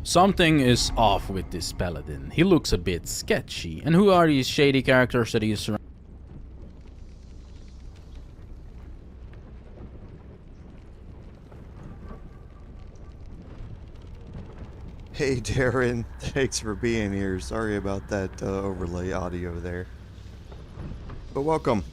Something is off with this paladin. He looks a bit sketchy. And who are these shady characters that he is surrounded? Hey Darren, thanks for being here. Sorry about that overlay audio there. But welcome.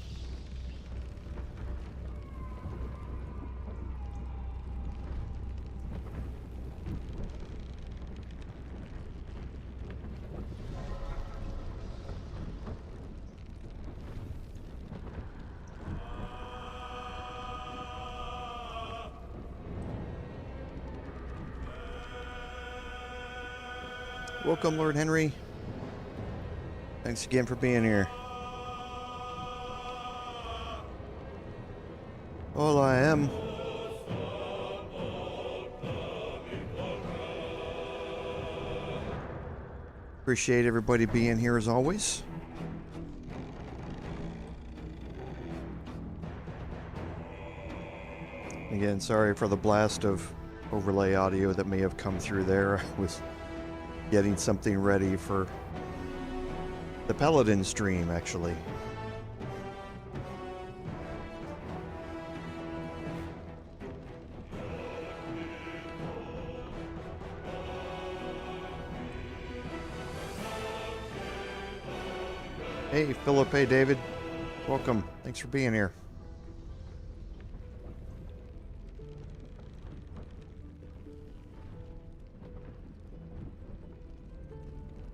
Welcome, Lord Henry. Thanks again for being here. All I am. Appreciate everybody being here as always. Again, sorry for the blast of overlay audio that may have come through there. I was getting something ready for the Paladin stream, actually. Hey, Philip. Hey, David. Welcome. Thanks for being here.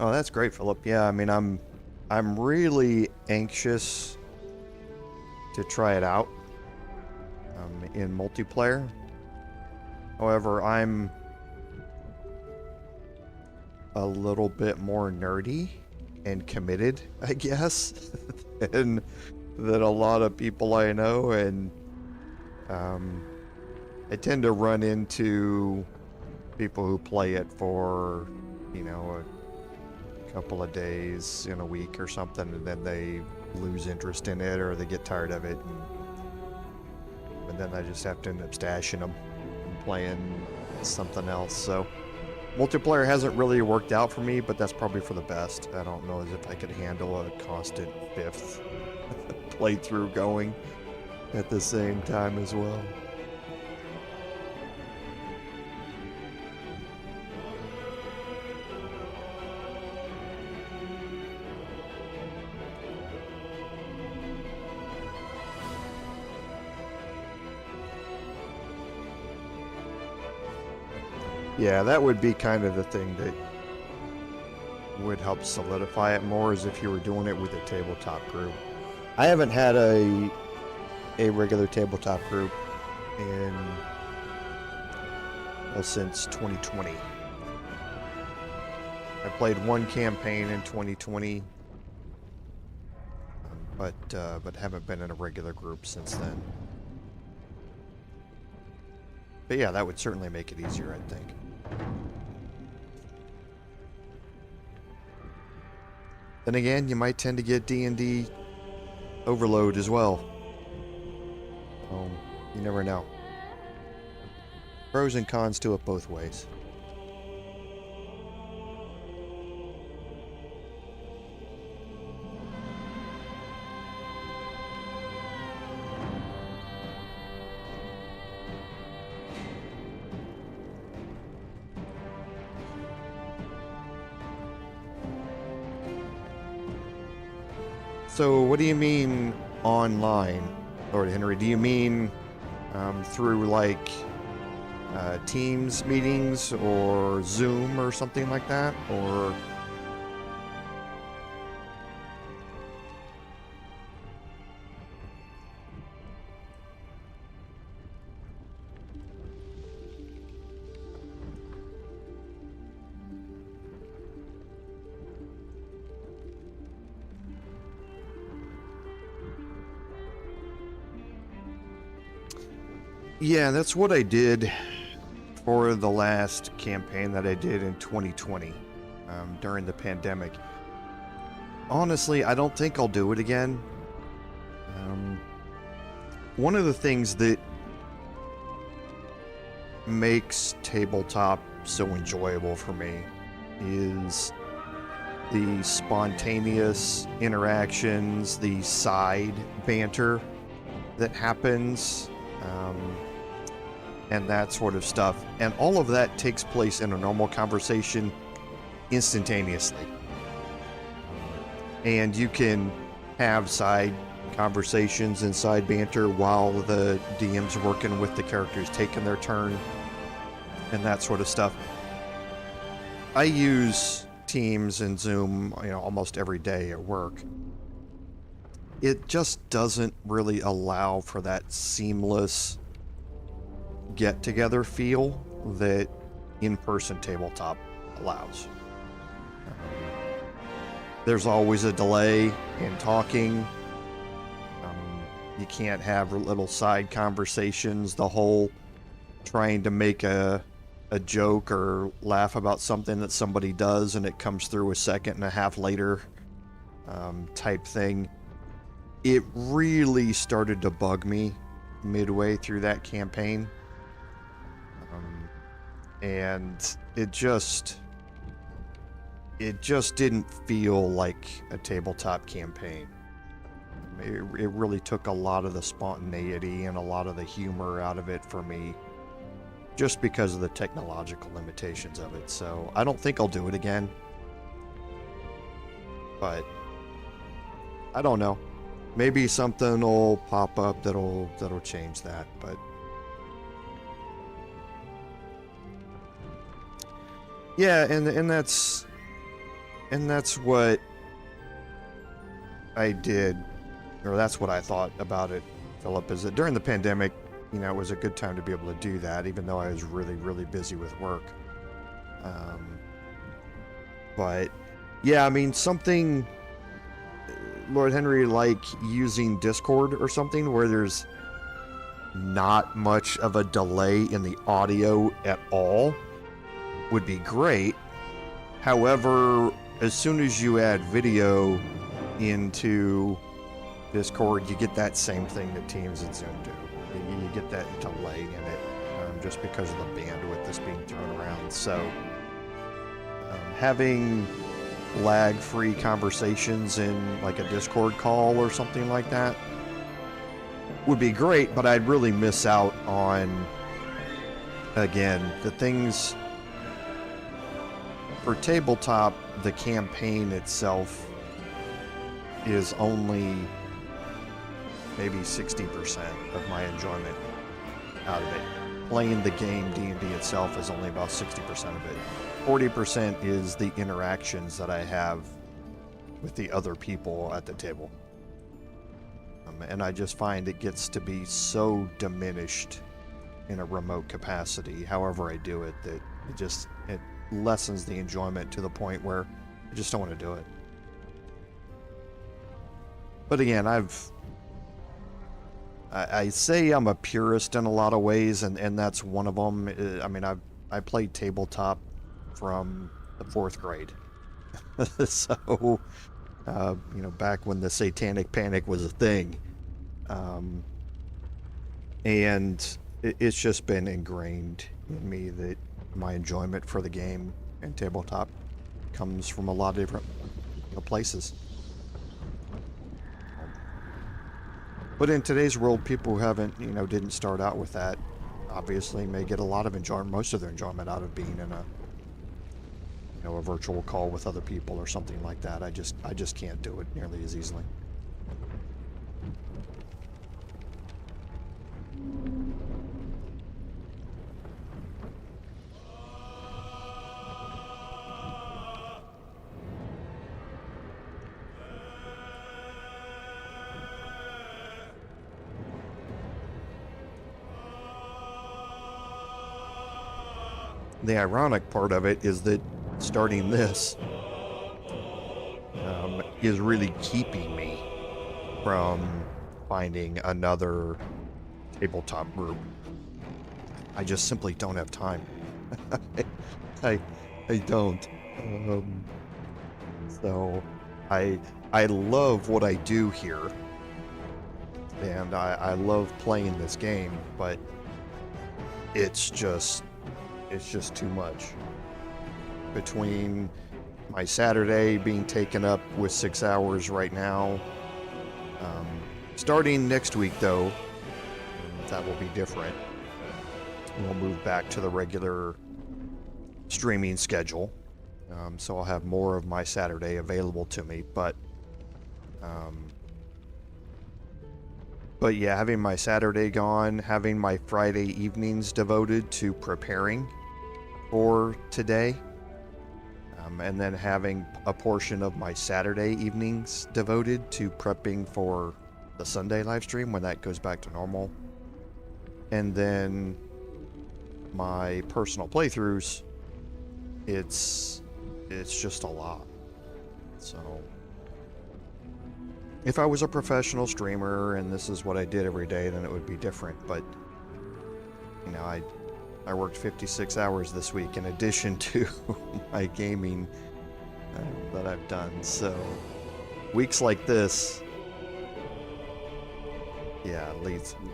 Oh, that's great, Philip. Yeah, I mean, I'm really anxious to try it out in multiplayer. However, I'm a little bit more nerdy and committed, I guess, than a lot of people I know, and I tend to run into people who play it for, you know, a couple of days in a week or something, and then they lose interest in it or they get tired of it, and then I just have to end up stashing them and playing something else. So multiplayer hasn't really worked out for me, but that's probably for the best. I don't know as if I could handle a constant fifth playthrough going at the same time as well. Yeah, that would be kind of the thing that would help solidify it more, as if you were doing it with a tabletop group. I haven't had a regular tabletop group since 2020. I played one campaign in 2020, but haven't been in a regular group since then. But yeah, that would certainly make it easier, I think. Then again, you might tend to get D&D overload as well. You never know. Pros and cons to it both ways. So what do you mean online, Lord Henry? Do you mean through like Teams meetings or Zoom or something like that, or? Yeah, that's what I did for the last campaign that I did in 2020 during the pandemic. Honestly, I don't think I'll do it again. One of the things that makes tabletop so enjoyable for me is the spontaneous interactions, the side banter that happens, and that sort of stuff. And all of that takes place in a normal conversation instantaneously. And you can have side conversations and side banter while the DM's working with the characters taking their turn and that sort of stuff. I use Teams and Zoom, almost every day at work. It just doesn't really allow for that seamless get-together feel that in-person tabletop allows. There's always a delay in talking. You can't have little side conversations. The whole trying to make a joke or laugh about something that somebody does and it comes through a second and a half later type thing. It really started to bug me midway through that campaign. And it just didn't feel like a tabletop campaign. It really took a lot of the spontaneity and a lot of the humor out of it for me, just because of the technological limitations of it. So I don't think I'll do it again, but I don't know. Maybe something will pop up that'll change that, but yeah, and that's what I did, or that's what I thought about it, Philip, is that during the pandemic, it was a good time to be able to do that, even though I was really, really busy with work. But yeah, something, Lord Henry, like using Discord or something where there's not much of a delay in the audio at all would be great. However, as soon as you add video into Discord, you get that same thing that Teams and Zoom do. You get that delay in it, just because of the bandwidth that's being thrown around. So having lag-free conversations in like a Discord call or something like that would be great, but I'd really miss out on, again, the things for tabletop. The campaign itself is only maybe 60% of my enjoyment out of it. Playing the game D&D itself is only about 60% of it. 40% is the interactions that I have with the other people at the table. And I just find it gets to be so diminished in a remote capacity, however I do it, that it lessens the enjoyment to the point where I just don't want to do it. But again, I say I'm a purist in a lot of ways, and that's one of them. I played tabletop from the 4th grade. So, back when the Satanic Panic was a thing. And it's just been ingrained in me that my enjoyment for the game and tabletop comes from a lot of different places. But in today's world, people who haven't, didn't start out with that, obviously may get a lot of enjoyment, most of their enjoyment out of being in a virtual call with other people or something like that. I just can't do it nearly as easily. The ironic part of it is that starting this is really keeping me from finding another tabletop group. I just simply don't have time. I don't. So I love what I do here, and I love playing this game, but it's just too much. Between my Saturday being taken up with 6 hours right now, starting next week though, that will be different. We'll move back to the regular streaming schedule, so I'll have more of my Saturday available to me, but yeah, having my Saturday gone, having my Friday evenings devoted to preparing for today, and then having a portion of my Saturday evenings devoted to prepping for the Sunday live stream when that goes back to normal, and then my personal playthroughs, it's just a lot. So if I was a professional streamer and this is what I did every day, then it would be different. But, you know, I worked 56 hours this week in addition to my gaming that I've done. So weeks like this, yeah,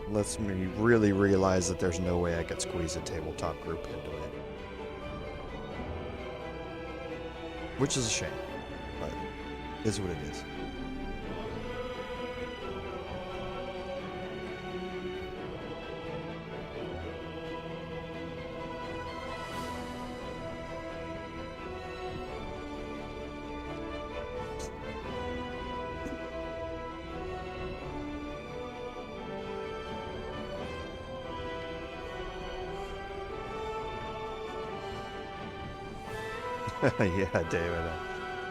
lets me really realize that there's no way I could squeeze a tabletop group into it. Which is a shame, but it is what it is. Yeah, David.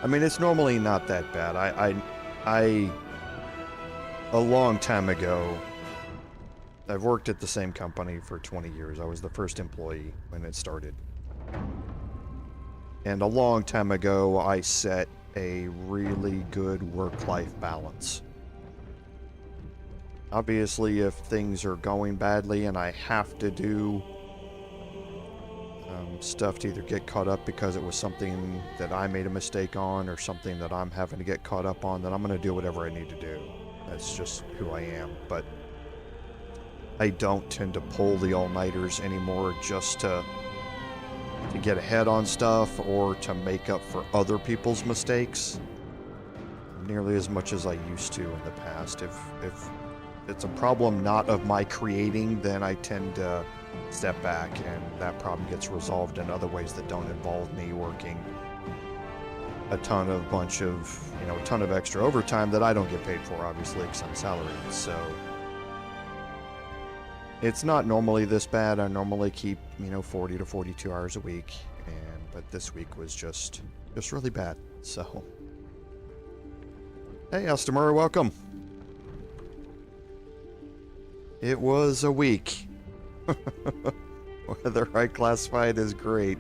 I mean, it's normally not that bad. I a long time ago, I've worked at the same company for 20 years. I was the first employee when it started. And a long time ago, I set a really good work-life balance. Obviously, if things are going badly and I have to do stuff to either get caught up because it was something that I made a mistake on or something that I'm having to get caught up on, then I'm going to do whatever I need to do. That's just who I am. But I don't tend to pull the all-nighters anymore just to get ahead on stuff or to make up for other people's mistakes nearly as much as I used to in the past. If it's a problem not of my creating, then I tend to step back and that problem gets resolved in other ways that don't involve me working a ton of extra overtime that I don't get paid for, obviously, because I'm salaried. So it's not normally this bad. I normally keep 40 to 42 hours a week, but this week was just really bad. So hey, Estimur, welcome. It was a week. Whether I classify it as great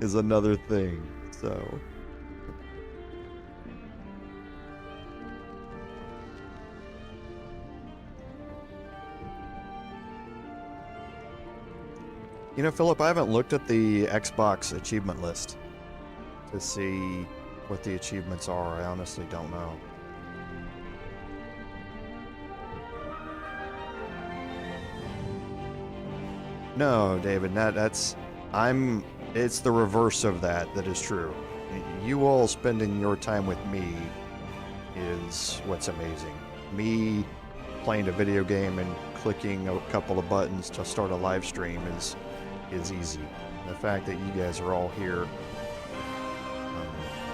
is another thing. So Philip, I haven't looked at the Xbox achievement list to see what the achievements are. I honestly don't know. No, David, it's the reverse of that is true. You all spending your time with me is what's amazing. Me playing a video game and clicking a couple of buttons to start a live stream is easy. The fact that you guys are all here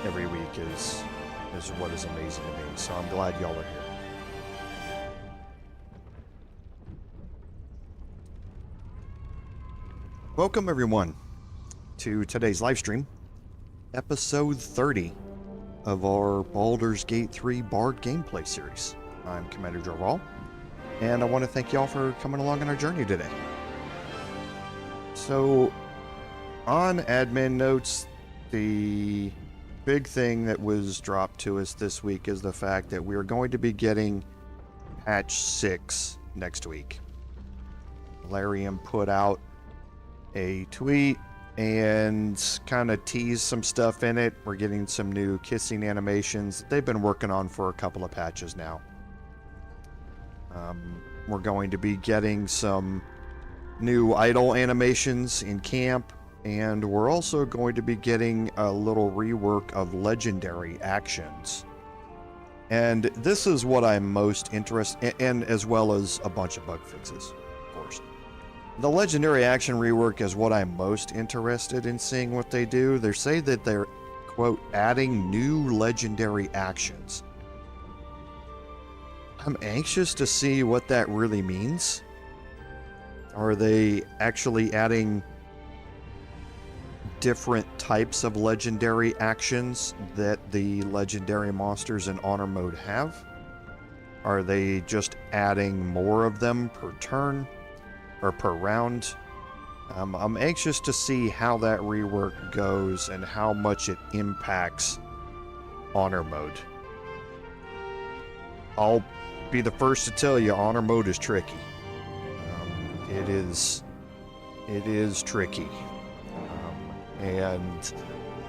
every week is what is amazing to me. So I'm glad y'all are here. Welcome everyone to today's live stream, episode 30 of our Baldur's Gate 3 Bard gameplay series. I'm Commander Jorval, and I want to thank y'all for coming along on our journey today. So, on admin notes, the big thing that was dropped to us this week is the fact that we're going to be getting patch 6 next week. Larian put out a tweet and kind of teased some stuff in it. We're getting some new kissing animations that they've been working on for a couple of patches now. We're going to be getting some new idle animations in camp, and we're also going to be getting a little rework of legendary actions. And this is what I'm most interested in, as well as a bunch of bug fixes, of course. The legendary action rework is what I'm most interested in seeing what they do. They say that they're, quote, adding new legendary actions. I'm anxious to see what that really means. Are they actually adding different types of legendary actions that the legendary monsters in honor mode have? Are they just adding more of them per turn or per round? I'm anxious to see how that rework goes and how much it impacts honor mode. I'll be the first to tell you, honor mode is tricky. It is tricky. And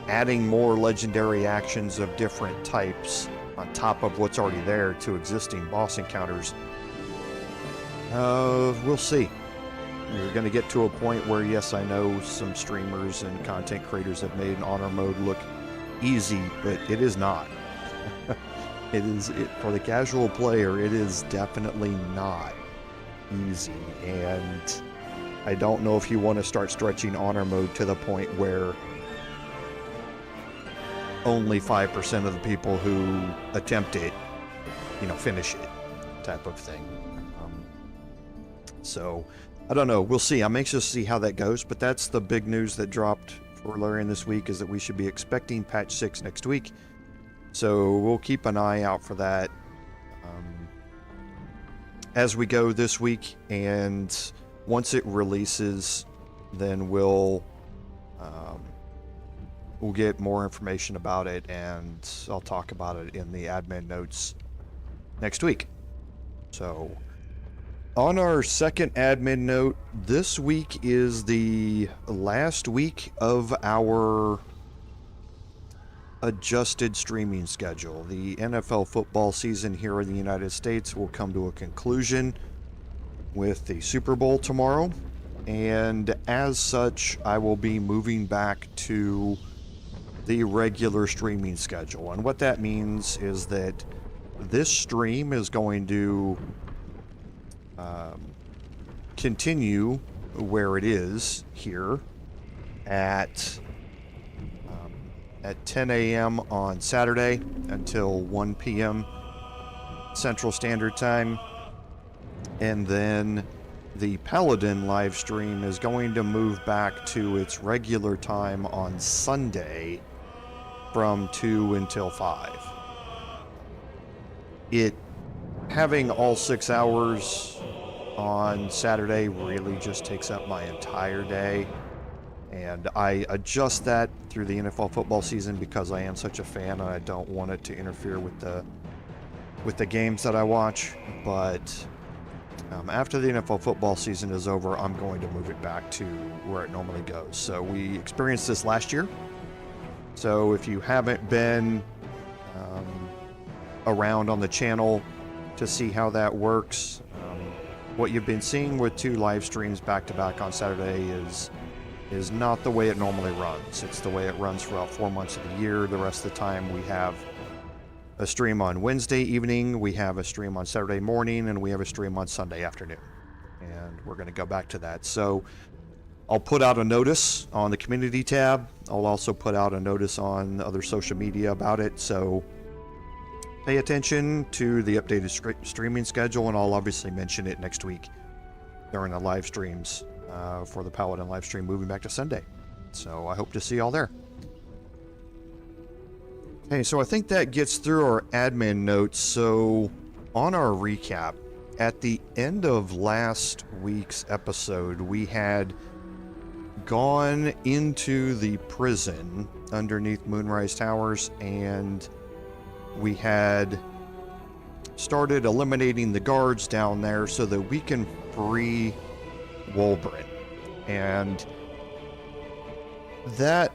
adding more legendary actions of different types on top of what's already there to existing boss encounters, we'll see. We're going to get to a point where, yes, I know some streamers and content creators have made honor mode look easy, but it is not. For the casual player, it is definitely not easy, and I don't know if you want to start stretching honor mode to the point where only 5% of the people who attempt it, finish it, type of thing. So, I don't know. We'll see. I'm anxious to see how that goes, but that's the big news that dropped for Larian this week, is that we should be expecting patch 6 next week. So, we'll keep an eye out for that as we go this week, and once it releases, then we'll get more information about it, and I'll talk about it in the admin notes next week. So, on our second admin note, this week is the last week of our adjusted streaming schedule. The NFL football season here in the United States will come to a conclusion with the Super Bowl tomorrow, and as such, I will be moving back to the regular streaming schedule. And what that means is that this stream is going to continue where it is here at 10 a.m. on Saturday until 1 p.m. Central Standard Time. And then the Paladin live stream is going to move back to its regular time on Sunday from 2 until 5. Having all 6 hours on Saturday really just takes up my entire day. And I adjust that through the NFL football season because I am such a fan and I don't want it to interfere with the games that I watch. But after the NFL football season is over, I'm going to move it back to where it normally goes. So we experienced this last year. So if you haven't been around on the channel to see how that works, what you've been seeing with 2 live streams back-to-back on Saturday is not the way it normally runs. It's the way it runs for about 4 months of the year. The rest of the time we have a stream on Wednesday evening, we have a stream on Saturday morning, and we have a stream on Sunday afternoon. And we're going to go back to that. So I'll put out a notice on the community tab. I'll also put out a notice on other social media about it. So pay attention to the updated streaming schedule, and I'll obviously mention it next week during the live streams for the Paladin live stream moving back to Sunday. So I hope to see y'all there. Okay, so I think that gets through our admin notes. So on our recap, at the end of last week's episode, we had gone into the prison underneath Moonrise Towers, and we had started eliminating the guards down there so that we can free Wulbren. And that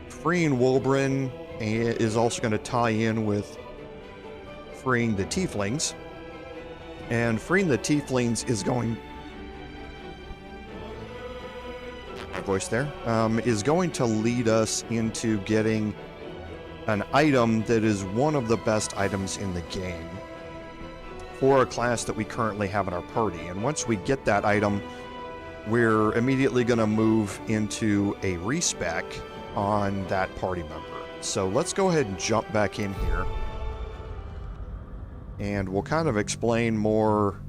freeing Wulbren is also going to tie in with freeing the Tieflings. And freeing the Tieflings is going my voice there, is going to lead us into getting an item that is one of the best items in the game for a class that we currently have in our party. And once we get that item, we're immediately going to move into a respec on that party member. So let's go ahead and jump back in here. And we'll kind of explain more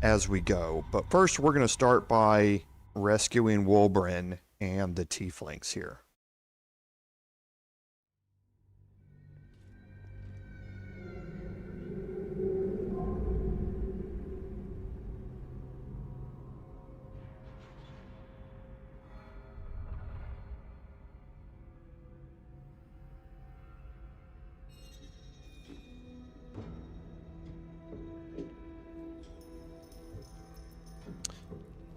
as we go. But first, we're going to start by rescuing Wulbren and the Tieflings here.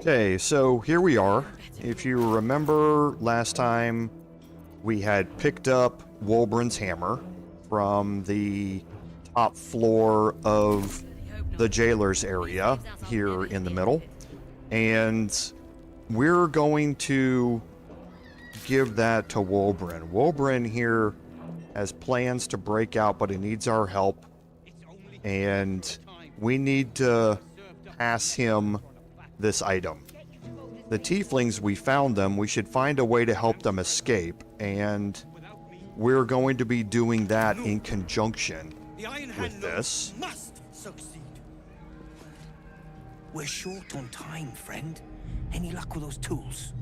Okay, so here we are. If you remember last time, we had picked up Wulbren's hammer from the top floor of the jailer's area here in the middle. And we're going to give that to Wulbren. Wulbren here has plans to break out, but he needs our help. And we need to pass him this item. The Tieflings, we found them. We should find a way to help them escape, and we're going to be doing that in conjunction with this. Must succeed. We're short on time, friend. Any luck with those tools?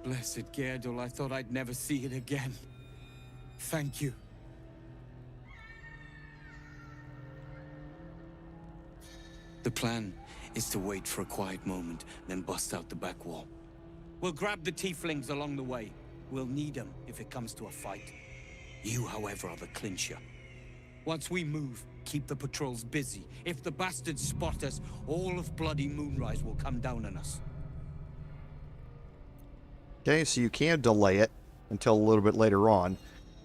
Blessed Gerdul, I thought I'd never see it again. Thank you. The plan is to wait for a quiet moment, then bust out the back wall. We'll grab the Tieflings along the way. We'll need them if it comes to a fight. You, however, are the clincher. Once we move, keep the patrols busy. If the bastards spot us, all of bloody Moonrise will come down on us. Okay, so you can delay it until a little bit later on.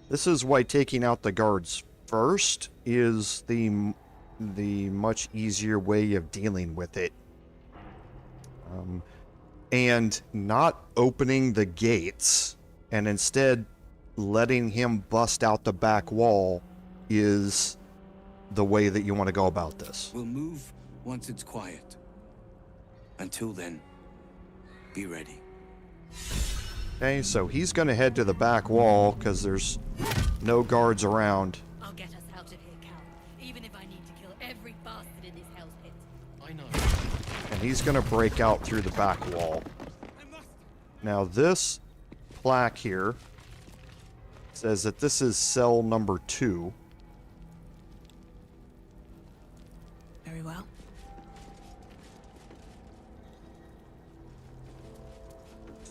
This is why taking out the guards first is the much easier way of dealing with it. And not opening the gates and instead letting him bust out the back wall is the way that you want to go about this. We'll move once it's quiet. Until then, be ready. Okay, so he's going to head to the back wall because there's no guards around. I'll get us out of here, Cal. Even if I need to kill every bastard in this hell's pit. I know. And he's going to break out through the back wall. Now this plaque here says that this is cell number 2. Very well.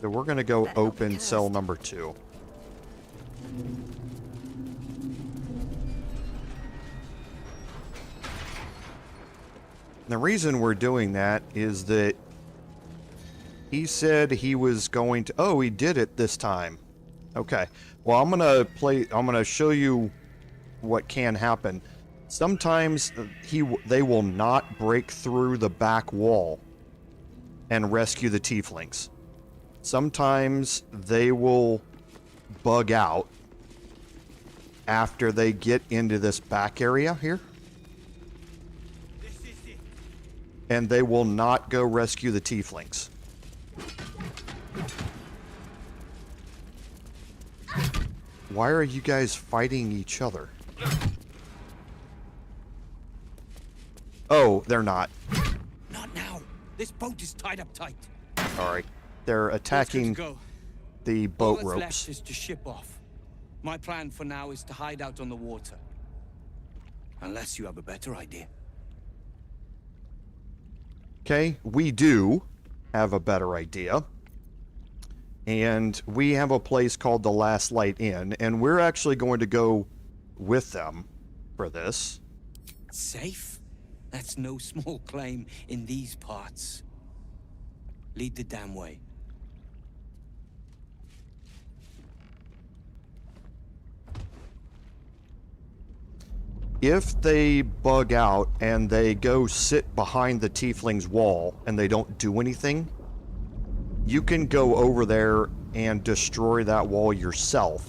So we're going to go open cell number 2. The reason we're doing that is that he said he was going to... Oh, he did it this time. Okay. Well, I'm going to show you what can happen. Sometimes they will not break through the back wall and rescue the Tieflings. Sometimes they will bug out after they get into this back area here. And they will not go rescue the Tieflings. Why are you guys fighting each other? Oh, they're not. Not now. This boat is tied up tight. Alright. They're attacking the boat All that's ropes. left is to ship off. My plan for now is to hide out on the water. Unless you have a better idea. Okay, we do have a better idea. And we have a place called the Last Light Inn, and we're actually going to go with them for this. Safe? That's no small claim in these parts. Lead the damn way. if they bug out and they go sit behind the Tiefling's wall and they don't do anything, you can go over there and destroy that wall yourself.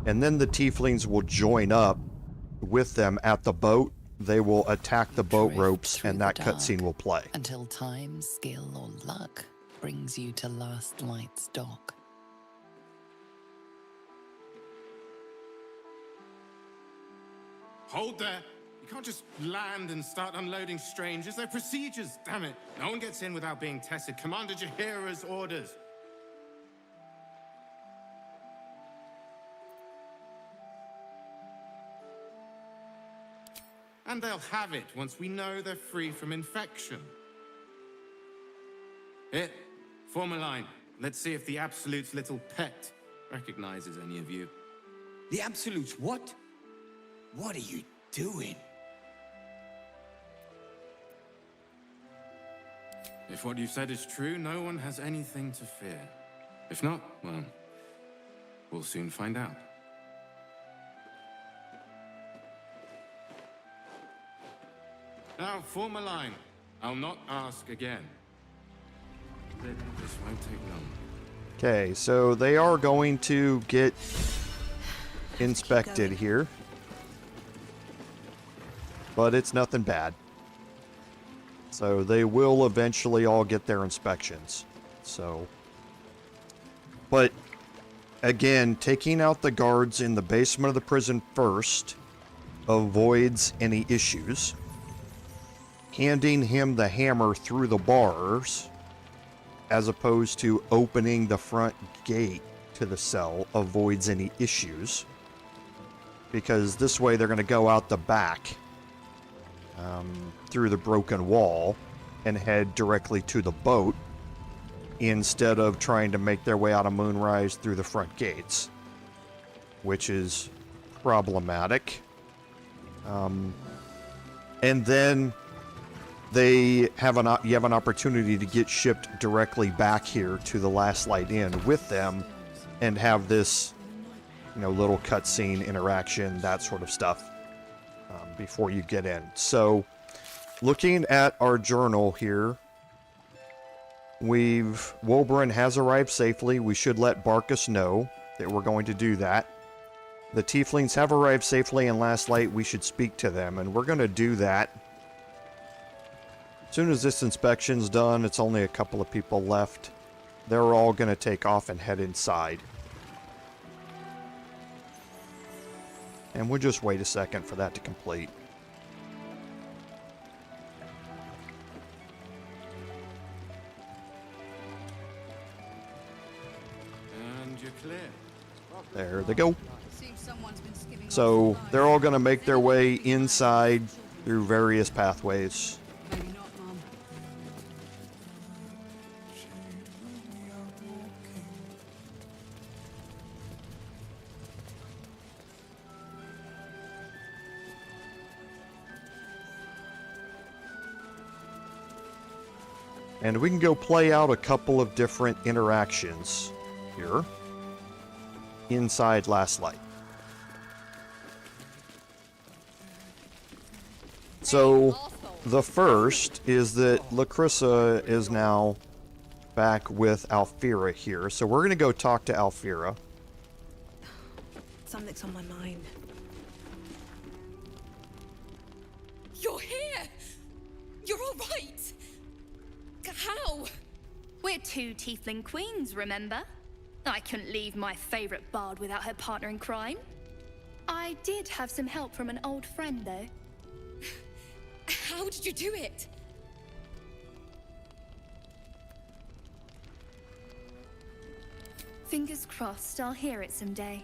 And then the Tieflings will join up with them at the boat. They will attack the boat Drift ropes through and the that dark cutscene will play. Until time, skill, or luck brings you to Last Light's dock. Hold there. You can't just land and start unloading strangers. They're procedures, damn it. No one gets in without being tested. Commander Jaheira's orders. And they'll have it once we know they're free from infection. Here, form a line. Let's see if the Absolute's little pet recognizes any of you. The Absolutes, what? What are you doing? If what you said is true, no one has anything to fear. If not, well, we'll soon find out. Now, form a line. I'll not ask again. This won't take long. Okay, so they are going to get inspected here. But it's nothing bad. So they will eventually all get their inspections. So, but again, taking out the guards in the basement of the prison first avoids any issues. Handing him the hammer through the bars, as opposed to opening the front gate to the cell, avoids any issues. Because this way they're going to go out the back through the broken wall and head directly to the boat instead of trying to make their way out of Moonrise through the front gates, which is problematic. And then you have an opportunity to get shipped directly back here to the Last Light Inn with them and have this, little cutscene interaction, that sort of stuff, before you get in. So, looking at our journal here, Wulbren has arrived safely. We should let Barcus know that we're going to do that. The Tieflings have arrived safely in Last Light. We should speak to them, and we're going to do that. As soon as this inspection's done, it's only a couple of people left. They're all going to take off and head inside. And we'll just wait a second for that to complete. And you're clear. There they go. Seems someone's been skimming So off the they're line. all going to make their way inside through various pathways. Maybe not, Mom. And we can go play out a couple of different interactions here inside Last Light. So the first is that Lacrissa is now back with Alfira here. So we're going to go talk to Alfira. Something's on my mind. You're here! You're all right! How? We're two Tiefling queens, remember? I couldn't leave my favorite bard without her partner in crime. I did have some help from an old friend, though. How did you do it? Fingers crossed I'll hear it someday.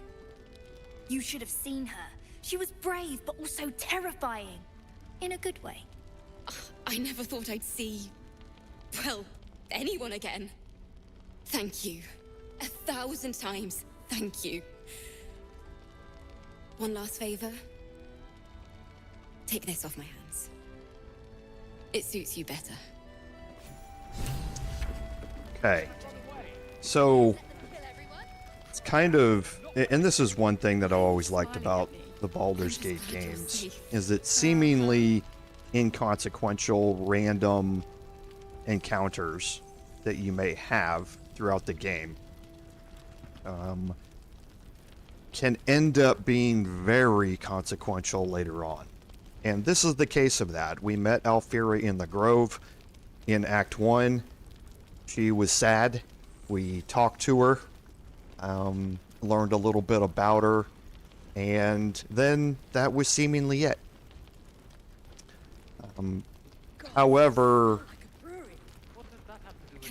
You should have seen her. She was brave, but also terrifying. In a good way. I never thought I'd see... well, anyone again. Thank you. 1,000 times, thank you. One last favor. Take this off my hands. It suits you better. Okay. So it's kind of, and this is one thing that I always liked about the Baldur's Gate games is that seemingly inconsequential random encounters that you may have throughout the game can end up being very consequential later on. And this is the case of that. We met Alfira in the Grove in Act 1. She was sad. We talked to her, learned a little bit about her, and then that was seemingly it. However,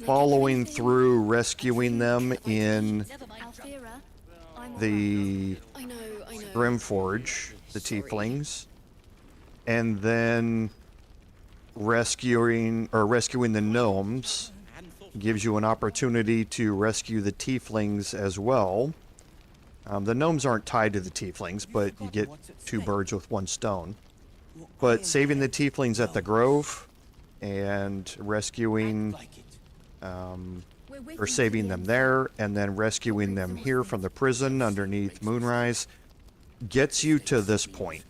following through rescuing them in the Grimforge, the Tieflings, and then rescuing the Gnomes gives you an opportunity to rescue the Tieflings as well. The Gnomes aren't tied to the Tieflings, but you get two birds with one stone. But saving the Tieflings at the Grove and rescuing, or saving them there, and then rescuing them here from the prison underneath Moonrise, gets you to this point.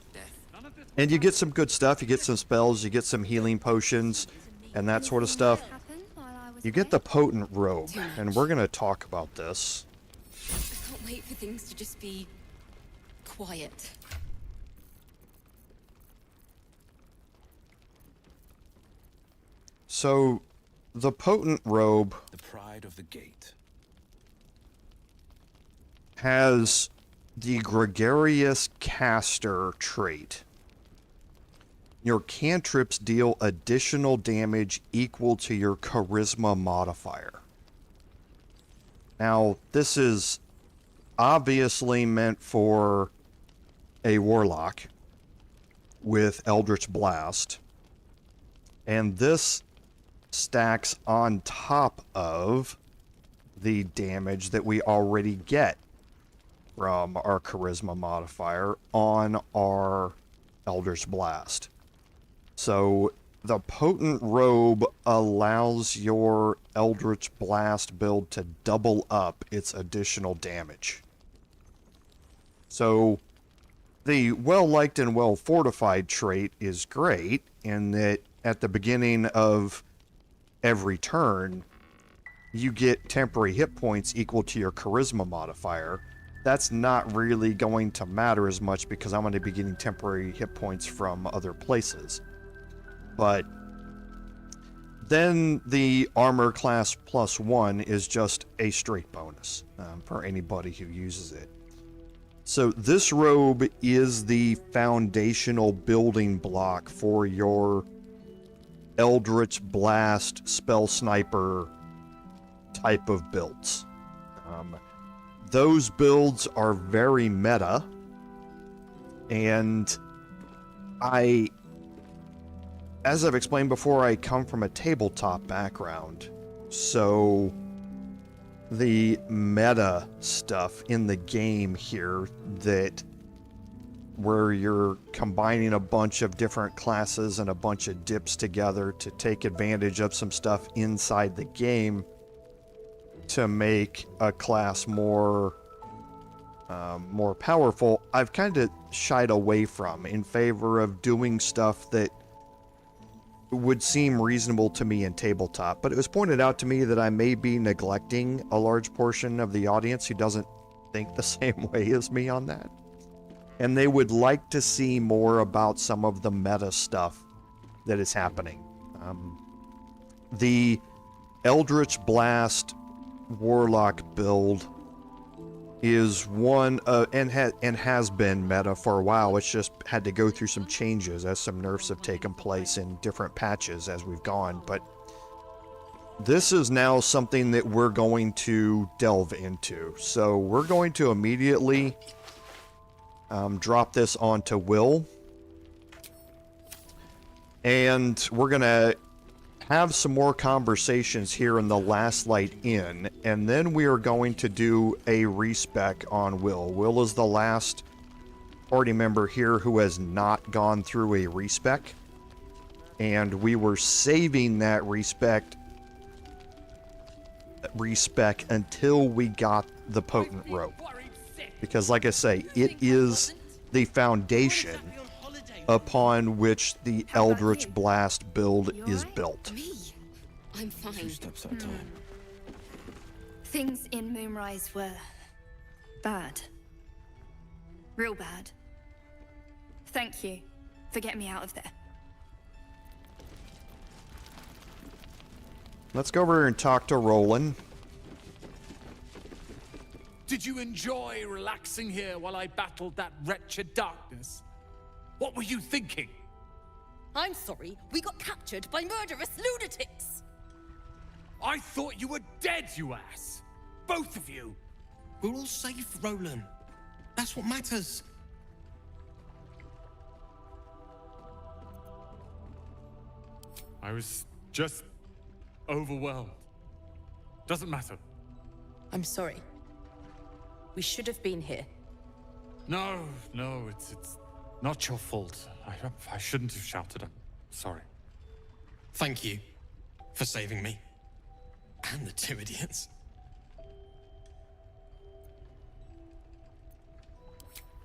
And you get some good stuff, you get some spells, you get some healing potions, and that sort of stuff. You get the Potent Robe, and we're going to talk about this. I can't wait for things to just be quiet. So, the Potent Robe, the pride of the gate, has the Gregarious Caster trait. Your cantrips deal additional damage equal to your charisma modifier. Now, this is obviously meant for a Warlock with Eldritch Blast, and this stacks on top of the damage that we already get from our charisma modifier on our Eldritch Blast. So the Potent Robe allows your Eldritch Blast build to double up its additional damage. So the well-liked and well-fortified trait is great in that at the beginning of every turn, you get temporary hit points equal to your charisma modifier. That's not really going to matter as much because I'm going to be getting temporary hit points from other places. But then the armor class +1 is just a straight bonus for anybody who uses it. So this robe is the foundational building block for your Eldritch Blast Spell Sniper type of builds. Those builds are very meta, and as I've explained before, I come from a tabletop background, so the meta stuff in the game here, that where you're combining a bunch of different classes and a bunch of dips together to take advantage of some stuff inside the game to make a class more powerful, I've kind of shied away from in favor of doing stuff that would seem reasonable to me in tabletop. But it was pointed out to me that I may be neglecting a large portion of the audience who doesn't think the same way as me on that. And they would like to see more about some of the meta stuff that is happening. The Eldritch Blast Warlock build is one and has been meta for a while. It's just had to go through some changes as some nerfs have taken place in different patches as we've gone. But this is now something that we're going to delve into. So we're going to immediately drop this onto Wyll, and we're gonna have some more conversations here in the Last Light Inn, and then we are going to do a respec on Wyll. Wyll is the last party member here who has not gone through a respec, and we were saving that respec until we got the Potent Robe. Because like I say, it is the foundation upon which the Eldritch Blast build is built. Me? I'm fine. 2 steps at a time. Things in Moonrise were bad. Real bad. Thank you for getting me out of there. Let's go over here and talk to Roland. Did you enjoy relaxing here while I battled that wretched darkness? What were you thinking? I'm sorry, we got captured by murderous lunatics! I thought you were dead, you ass! Both of you! We're all safe, Roland. That's what matters. I was just overwhelmed. Doesn't matter. I'm sorry. We should have been here. No, it's not your fault. I shouldn't have shouted. I'm sorry. Thank you for saving me. And the 2 idiots.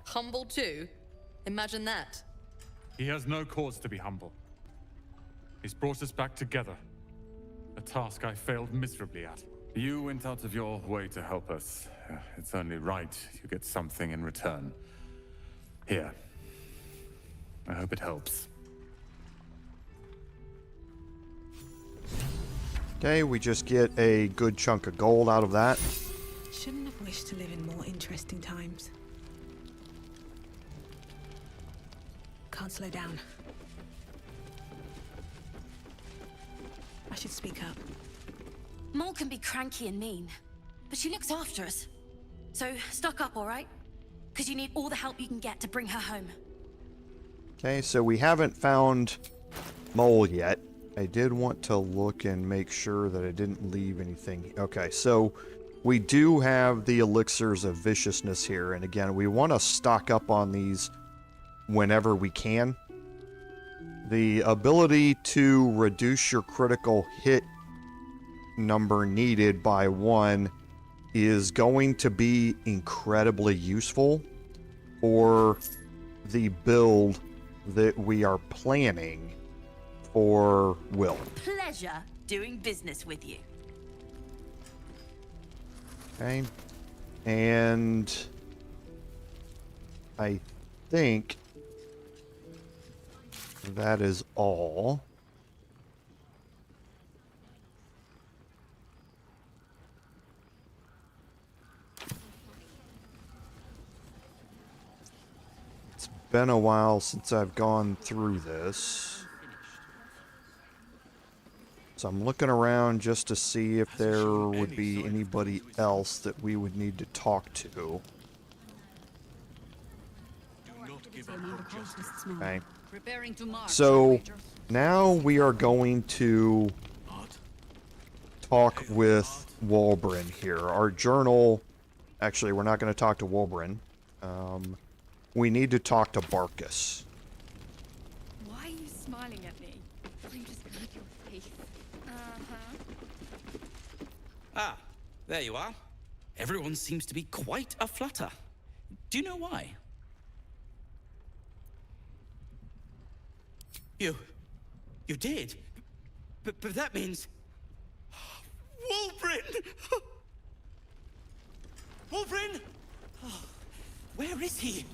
Humble too? Imagine that. He has no cause to be humble. He's brought us back together. A task I failed miserably at. You went out of your way to help us. It's only right you get something in return. Here. I hope it helps. Okay, we just get a good chunk of gold out of that. Shouldn't have wished to live in more interesting times. Can't slow down. I should speak up. Mole can be cranky and mean, but she looks after us. So, stuck up, alright? Because you need all the help you can get to bring her home. Okay, so we haven't found Mole yet. I did want to look and make sure that I didn't leave anything. Okay, so we do have the elixirs of viciousness here, and again, we want to stock up on these whenever we can. The ability to reduce your critical hit number needed by 1 is going to be incredibly useful for the build that we are planning for Wyll. Pleasure doing business with you. Okay. And I think that is all. It's been a while since I've gone through this. So I'm looking around just to see if there would be anybody else that we would need to talk to. Okay. So now we are going to talk with Wulbren here. Our journal... Actually, we're not going to talk to Wulbren. We need to talk to Barcus. Why are you smiling at me? I'm just glad you're safe. Ah, there you are. Everyone seems to be quite a flutter. Do you know why? You did? But that means... Wulbren! Wulbren! Oh, where is he?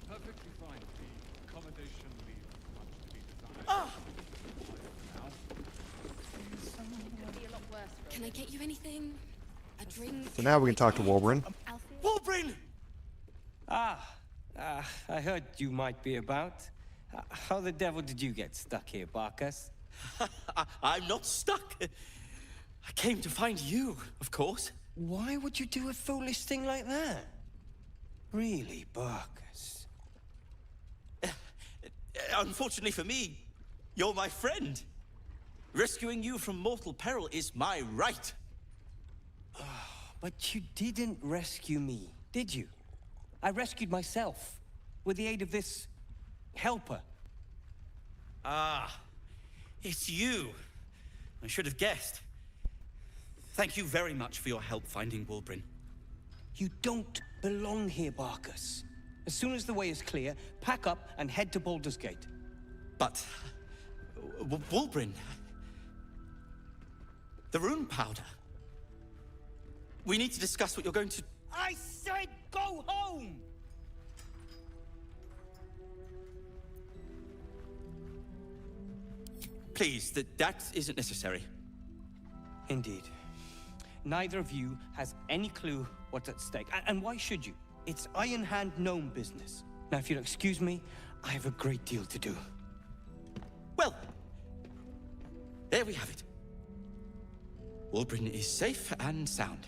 Perfectly fine. The accommodation leaves much to be desired. Ah! Can I get you anything? A drink? So now we can talk to Wulbren. Wulbren! I heard you might be about. How the devil did you get stuck here, Barcus? I'm not stuck. I came to find you, of course. Why would you do a foolish thing like that? Really, Barcus? Unfortunately for me, you're my friend. Rescuing you from mortal peril is my right. But you didn't rescue me, did you? I rescued myself with the aid of this helper. Ah, it's you. I should have guessed. Thank you very much for your help finding Wulbren. You don't belong here, Barcus. As soon as the way is clear, pack up and head to Baldur's Gate. But... Wulbren... The rune powder... We need to discuss what you're going to... I said go home! Please, that isn't necessary. Indeed. Neither of you has any clue what's at stake. And why should you? It's Iron Hand gnome business. Now, if you'll excuse me, I have a great deal to do. Well, there we have it. Wulbren is safe and sound.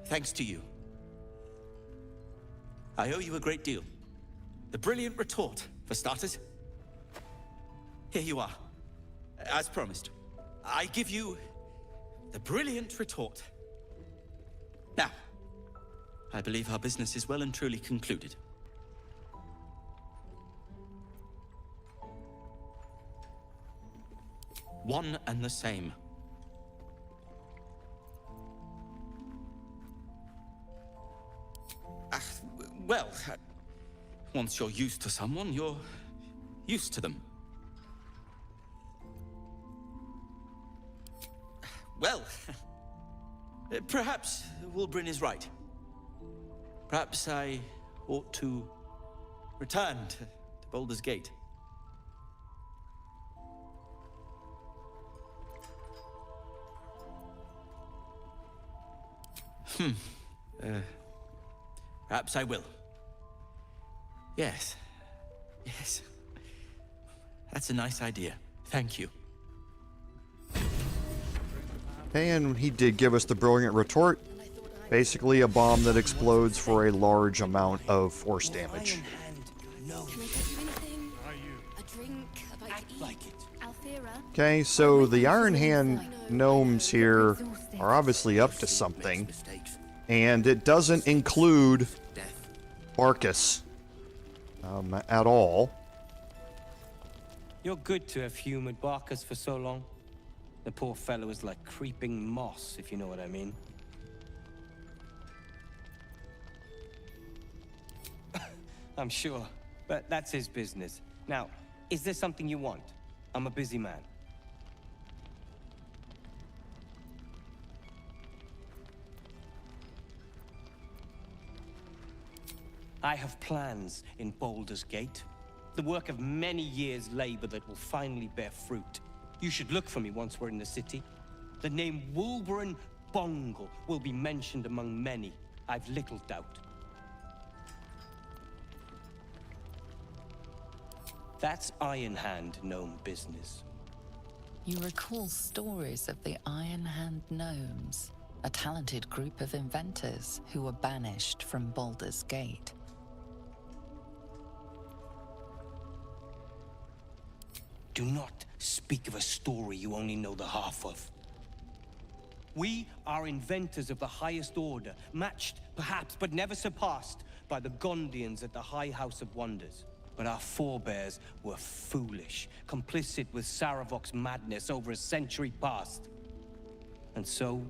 Thanks to you. I owe you a great deal. The brilliant retort, for starters. Here you are. As promised. I give you the brilliant retort. Now, I believe our business is well and truly concluded. One and the same. Well, once you're used to someone, you're used to them. Well, perhaps Wulbren is right. Perhaps I ought to return to Baldur's Gate. Perhaps I will. Yes. Yes. That's a nice idea. Thank you. And he did give us the brilliant retort. Basically a bomb that explodes for a large amount of force damage. Okay, so the Iron Hand gnomes here are obviously up to something. And it doesn't include Barcus at all. You're good to have humored Barcus for so long. The poor fellow is like creeping moss, if you know what I mean. I'm sure, but that's his business. Now, is there something you want? I'm a busy man. I have plans in Baldur's Gate. The work of many years' labor that will finally bear fruit. You should look for me once we're in the city. The name Wulbren Bongle will be mentioned among many. I've little doubt. That's Iron Hand gnome business. You recall stories of the Iron Hand Gnomes, a talented group of inventors who were banished from Baldur's Gate. Do not speak of a story you only know the half of. We are inventors of the highest order, matched, perhaps, but never surpassed by the Gondians at the High House of Wonders. But our forebears were foolish, complicit with Saravok's madness over a century past. And so,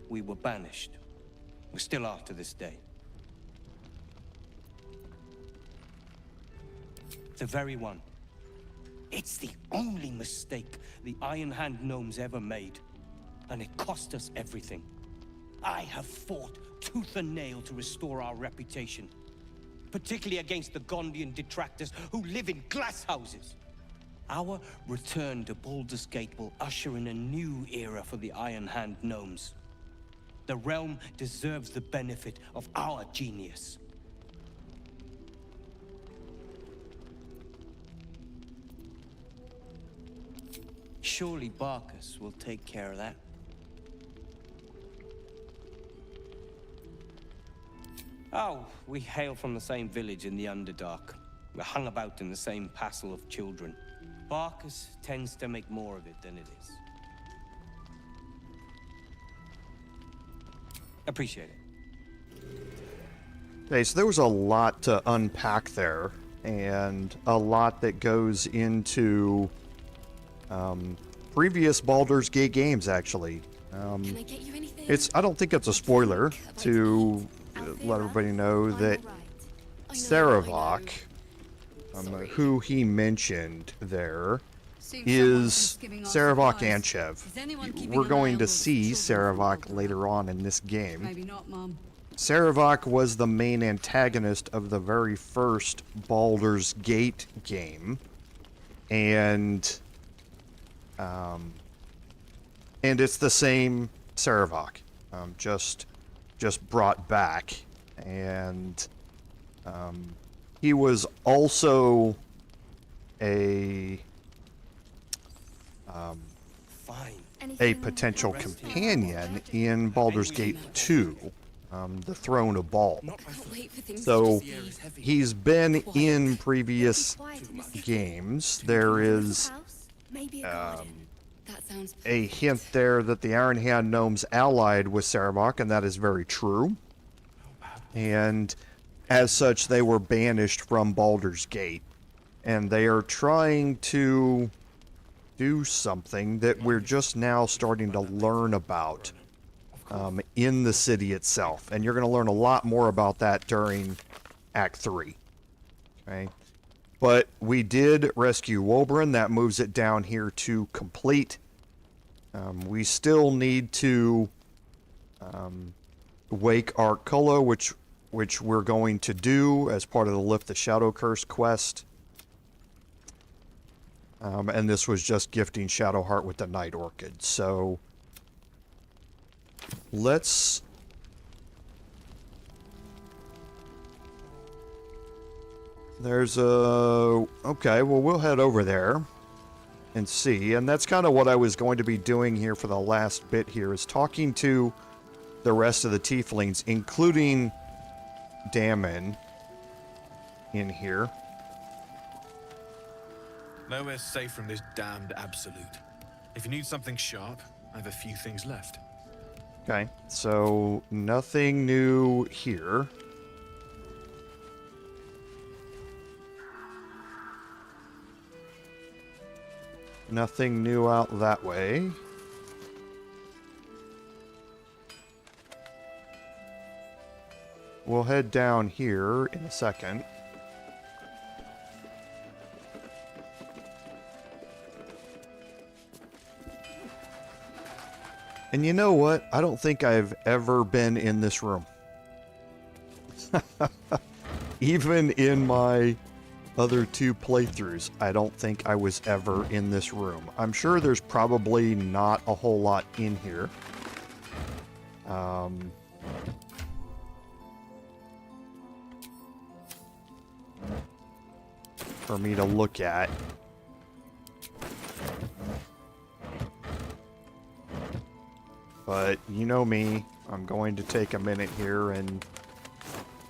we were banished. We still are to this day. The very one. It's the only mistake the Iron Hand Gnomes ever made. And it cost us everything. I have fought tooth and nail to restore our reputation. Particularly against the Gondian detractors who live in glass houses. Our return to Baldur's Gate will usher in a new era for the Iron Hand Gnomes. The realm deserves the benefit of our genius. Surely Barcus will take care of that. Oh, we hail from the same village in the Underdark. We're hung about in the same passel of children. Barcus tends to make more of it than it is. Appreciate it. Okay, so there was a lot to unpack there, and a lot that goes into previous Baldur's Gate games, actually. Can I get you anything? I don't think it's a spoiler to let everybody know that Saravok, who he mentioned there, is Saravok Anchev. We're going to see Saravok later on in this game. Maybe not, Mum. Saravok was the main antagonist of the very first Baldur's Gate game, and it's the same Saravok, just brought back, and he was also a potential companion in Baldur's Gate 2, the Throne of Bald. So he's been in previous games. There is a hint there that the Iron Hand Gnomes allied with Saravok, and that is very true. And as such, they were banished from Baldur's Gate. And they are trying to do something that we're just now starting to learn about in the city itself. And you're going to learn a lot more about that during Act 3. Okay? But we did rescue Wulbren. That moves it down here to complete. We still need to wake Arculla, which we're going to do as part of the Lift the Shadow Curse quest. And this was just gifting Shadowheart with the Night Orchid. So let's... There's a... Okay, well, we'll head over there and see. And that's kind of what I was going to be doing here for the last bit here, is talking to the rest of the Tieflings, including Damon in here. Nowhere safe from this damned absolute. If you need something sharp, I have a few things left. Okay, so nothing new here. Nothing new out that way. We'll head down here in a second. And you know what? I don't think I've ever been in this room. Even in my other 2 playthroughs, I don't think I was ever in this room. I'm sure there's probably not a whole lot in here. For me to look at. But you know me, I'm going to take a minute here and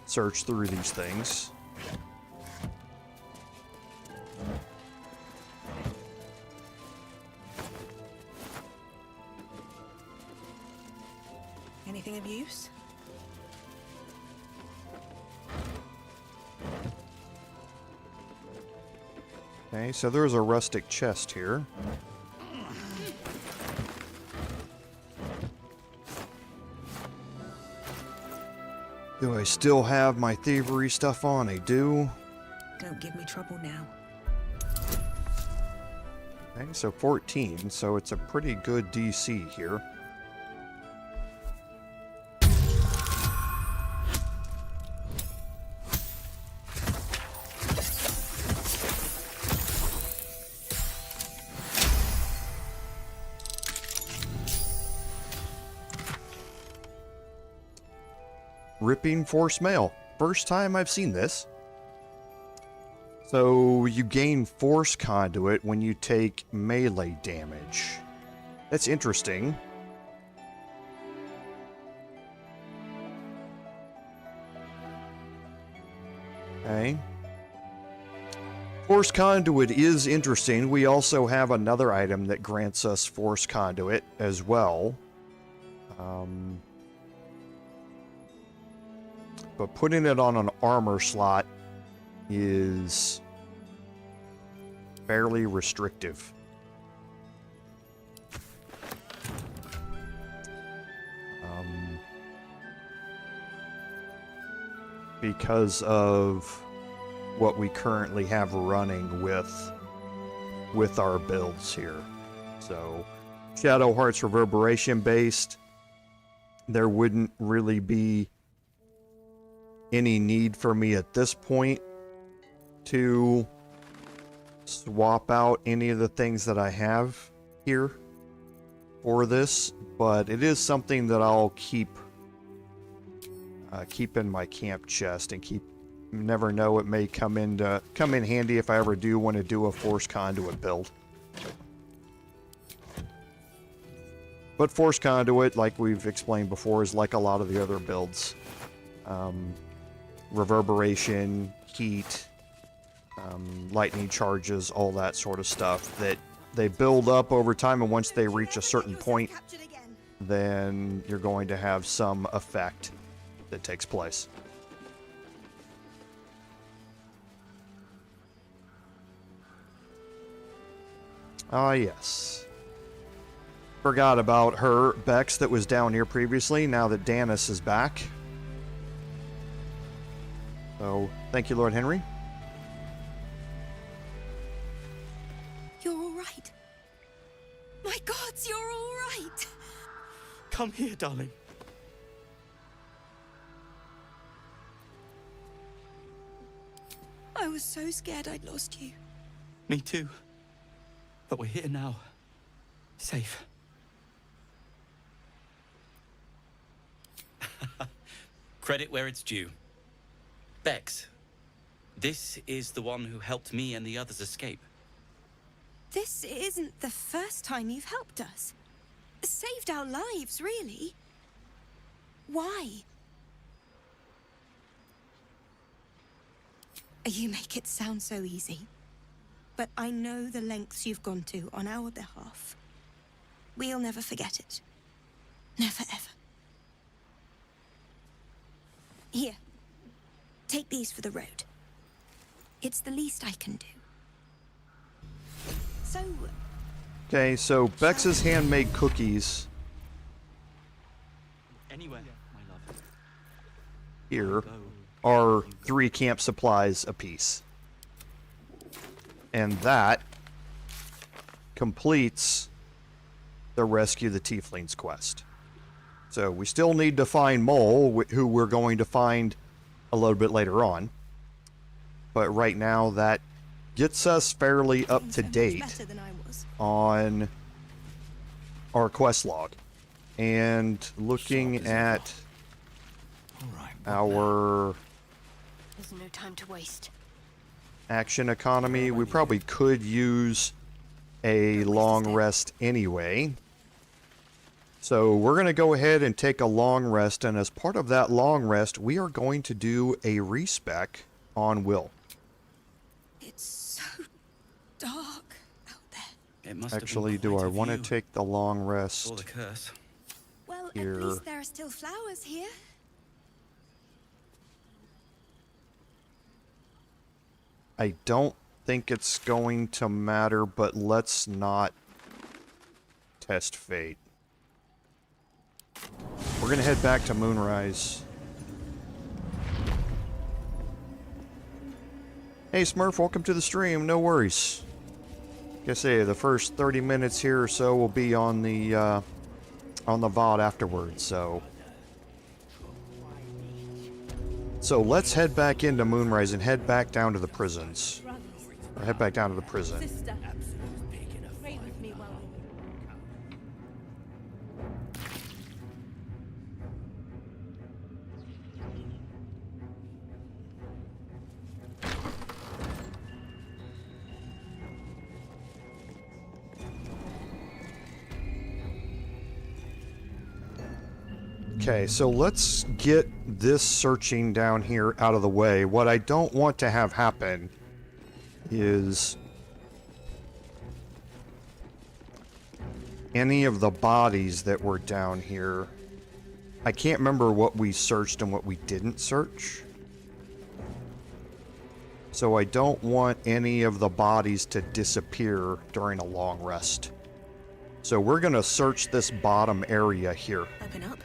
search through these things. Anything of use? Okay, so there's a rustic chest here. Do I still have my thievery stuff on? I do. Don't give me trouble now. Okay, so 14, so it's a pretty good DC here. Ripping Force Mail. First time I've seen this. So you gain Force Conduit when you take melee damage. That's interesting. Okay. Force Conduit is interesting. We also have another item that grants us Force Conduit as well. But putting it on an armor slot is fairly restrictive. because of what we currently have running with our builds here. So Shadow Heart's reverberation based, there wouldn't really be any need for me at this point to swap out any of the things that I have here for this, but it is something that I'll keep in my camp chest and keep. Never know, it may come in handy if I ever do want to do a Force Conduit build. But Force Conduit, like we've explained before, is like a lot of the other builds. Reverberation, heat, lightning charges, all that sort of stuff that they build up over time, and once they reach a certain point, then you're going to have some effect that takes place. Ah, yes. Forgot about her, Bex, that was down here previously, now that Danis is back. So, thank you, Lord Henry. You're all right. My gods, you're all right. Come here, darling. I was so scared I'd lost you. Me too. But we're here now. Safe. Credit where it's due. Bex, this is the one who helped me and the others escape. This isn't the first time you've helped us. Saved our lives, really. Why? You make it sound so easy. But I know the lengths you've gone to on our behalf. We'll never forget it. Never, ever. Here. Take these for the road. It's the least I can do. So... Okay, so Bex's handmade cookies Anywhere, my love. here are 3 camp supplies apiece. And that completes the Rescue the Tieflings quest. So we still need to find Mole, who we're going to find a little bit later on. But right now that gets us fairly up to date on our quest log. And looking at our There's no time to waste. action economy, we probably could use a long rest anyway. So we're going to go ahead and take a long rest, and as part of that long rest, we are going to do a respec on Wyll. It's so dark out there. It must Actually, have been do quite I a want to view. take the long rest Or the curse. Well, here? at least there are still flowers here. I don't think it's going to matter, but let's not test fate. We're going to head back to Moonrise. Hey Smurf, welcome to the stream. No worries. Like I say, the first 30 minutes here or so will be on the VOD afterwards, so let's head back into Moonrise and head back down to the prisons. Or head back down to the prison. Pray with me while Okay, so let's get this searching down here out of the way. What I don't want to have happen is any of the bodies that were down here. I can't remember what we searched and what we didn't search. So I don't want any of the bodies to disappear during a long rest. So we're going to search this bottom area here. Open up.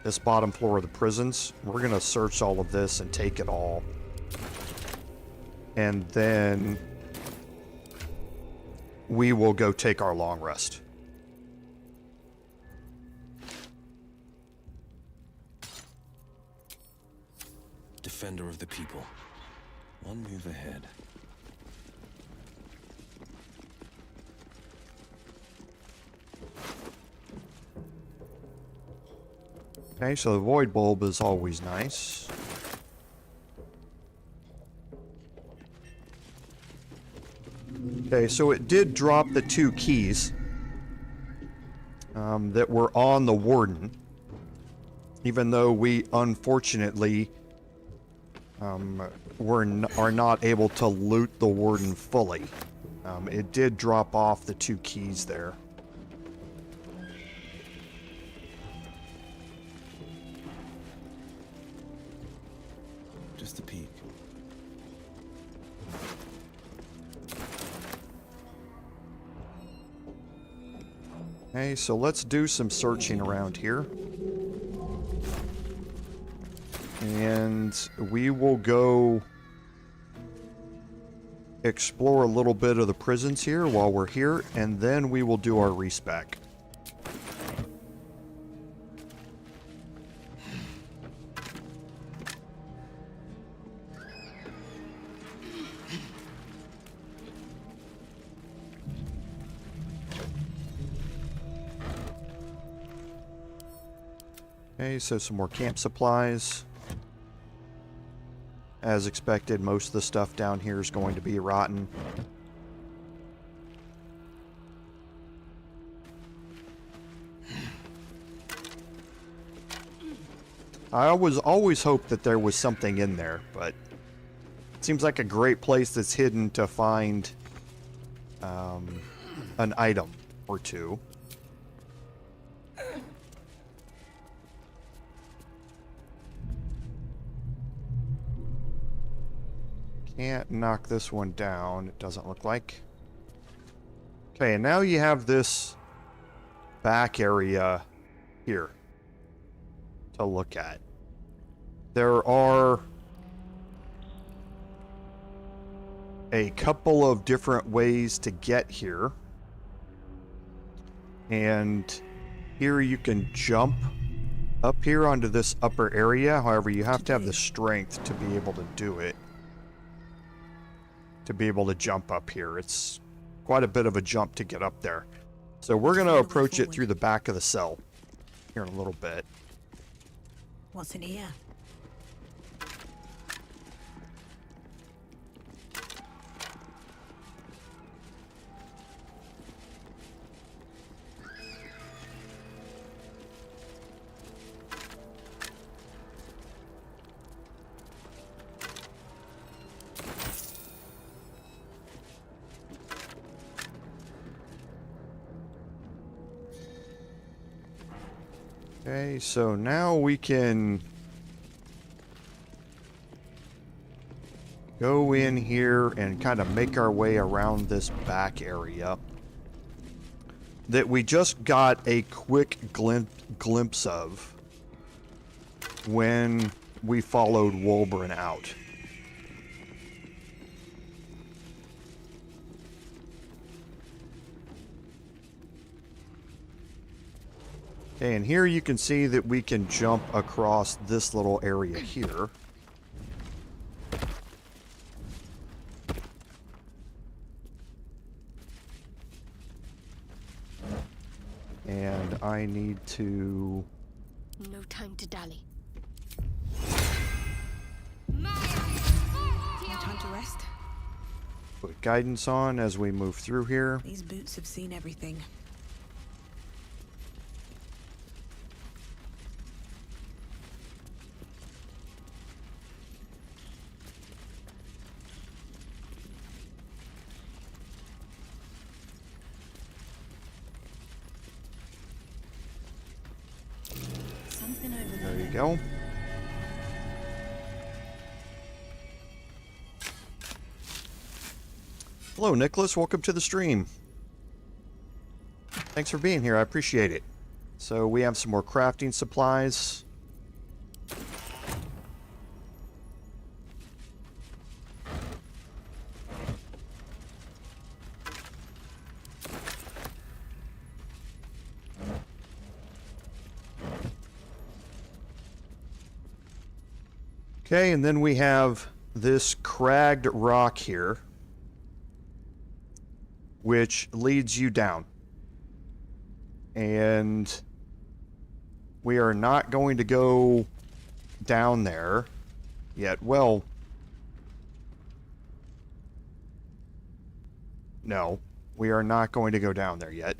this bottom floor of the prisons. We're gonna search all of this and take it all. And then we will go take our long rest. Defender of the people. One move ahead. Okay, so the void bulb is always nice. Okay, so it did drop the 2 keys that were on the warden, even though we unfortunately are not able to loot the warden fully. It did drop off the 2 keys there. Just a peek. Okay, so let's do some searching around here. And we will go explore a little bit of the prisons here while we're here, and then we will do our respec. Okay, so some more camp supplies. As expected, most of the stuff down here is going to be rotten. I always hoped that there was something in there, but it seems like a great place that's hidden to find an item or two. Can't knock this one down, it doesn't look like. Okay, and now you have this back area here to look at. There are a couple of different ways to get here. And here you can jump up here onto this upper area. However, you have to have the strength to be able to do it. To be able to jump up here. It's quite a bit of a jump to get up there. So we're going to approach it through the back of the cell here in a little bit. What's in here? Okay, so now we can go in here and kind of make our way around this back area that we just got a quick glimpse of when we followed Wulbren out. Okay, and here you can see that we can jump across this little area here. And I need to... No time to dally. No time to rest. Put guidance on as we move through here. These boots have seen everything. There you go. Hello, Nicholas. Welcome to the stream. Thanks for being here. I appreciate it. So we have some more crafting supplies. Okay, and then we have this cragged rock here, which leads you down. And we are not going to go down there yet. Well, no, we are not going to go down there yet.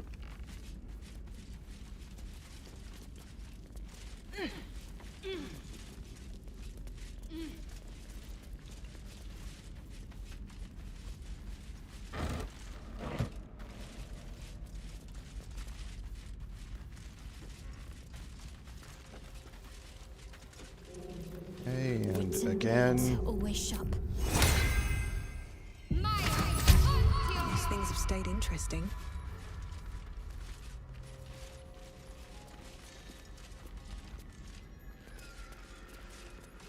And again, always sharp. These things have stayed interesting.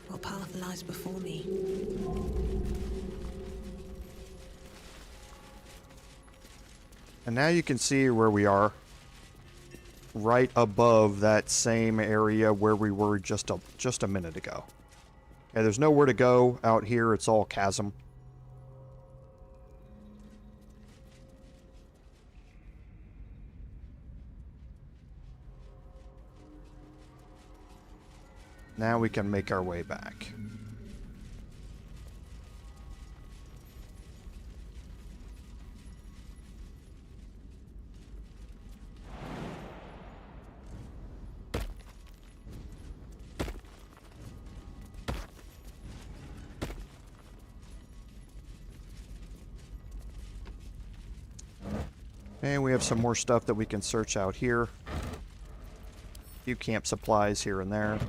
What path lies before me? and now you can see where we are. Right above that same area where we were just a minute ago. Okay, there's nowhere to go out here. It's all chasm. Now we can make our way back. And we have some more stuff that we can search out here. A few camp supplies here and there.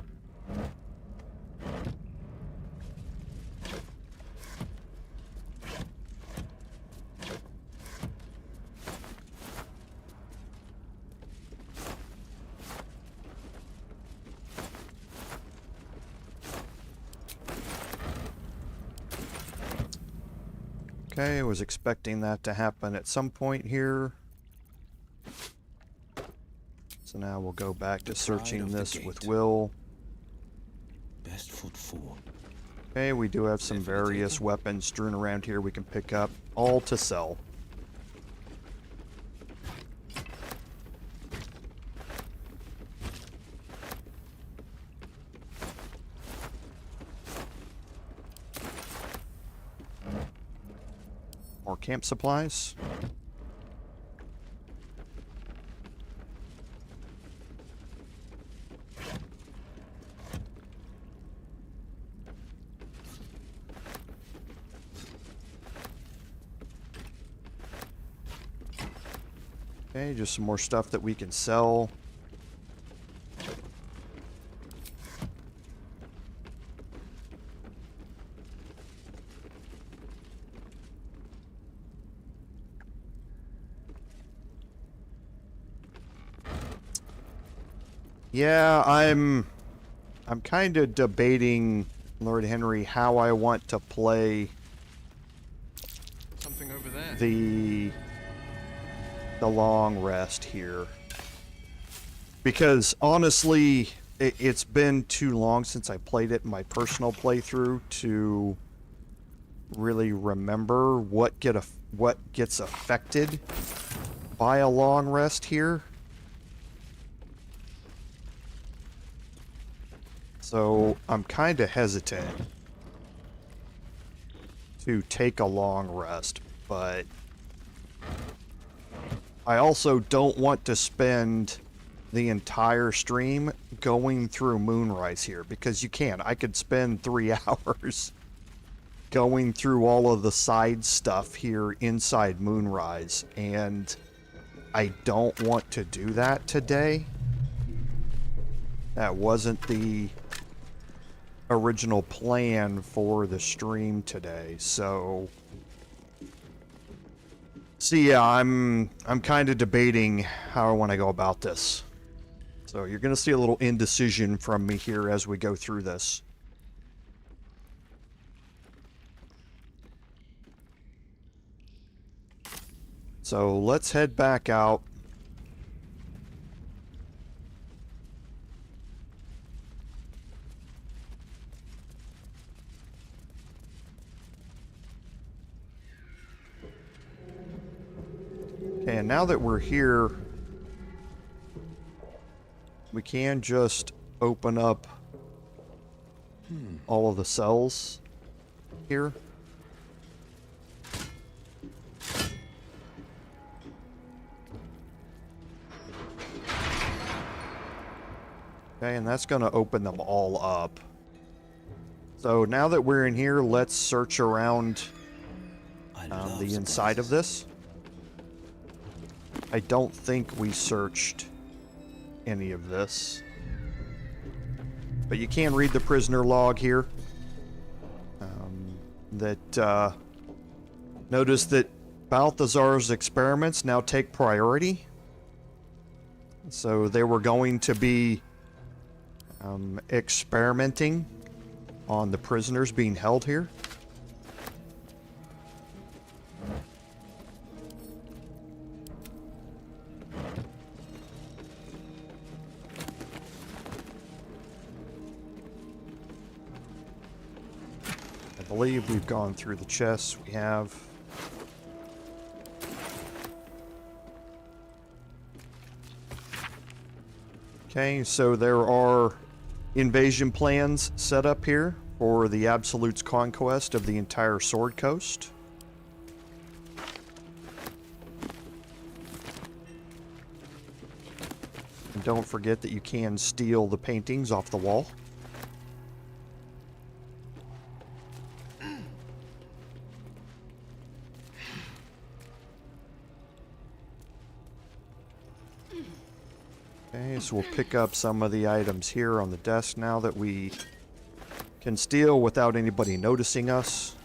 Okay, I was expecting that to happen at some point here. So now we'll go back to searching this with Wyll. Best foot forward. Okay, we do have some various weapons strewn around here we can pick up, all to sell. More camp supplies. Okay, just some more stuff that we can sell. Yeah, I'm kind of debating, Lord Henry, how I want to play Something over there. the long rest here. Because honestly, it's been too long since I played it in my personal playthrough to really remember what gets affected by a long rest here. So I'm kind of hesitant to take a long rest, but I also don't want to spend the entire stream going through Moonrise here, because you can. I could spend 3 hours going through all of the side stuff here inside Moonrise, and I don't want to do that today. That wasn't the original plan for the stream today, so yeah, I'm kind of debating how I want to go about this. So you're going to see a little indecision from me here as we go through this. So let's head back out. Okay, and now that we're here, we can just open up all of the cells here. Okay, and that's going to open them all up. So now that we're in here, let's search around the inside of this. I don't think we searched any of this. But you can read the prisoner log here. Notice that Balthazar's experiments now take priority. So they were going to be experimenting on the prisoners being held here. I believe we've gone through the chests. We have. Okay, so there are invasion plans set up here for the Absolute's conquest of the entire Sword Coast. And don't forget that you can steal the paintings off the wall. Okay, so we'll pick up some of the items here on the desk now that we can steal without anybody noticing us.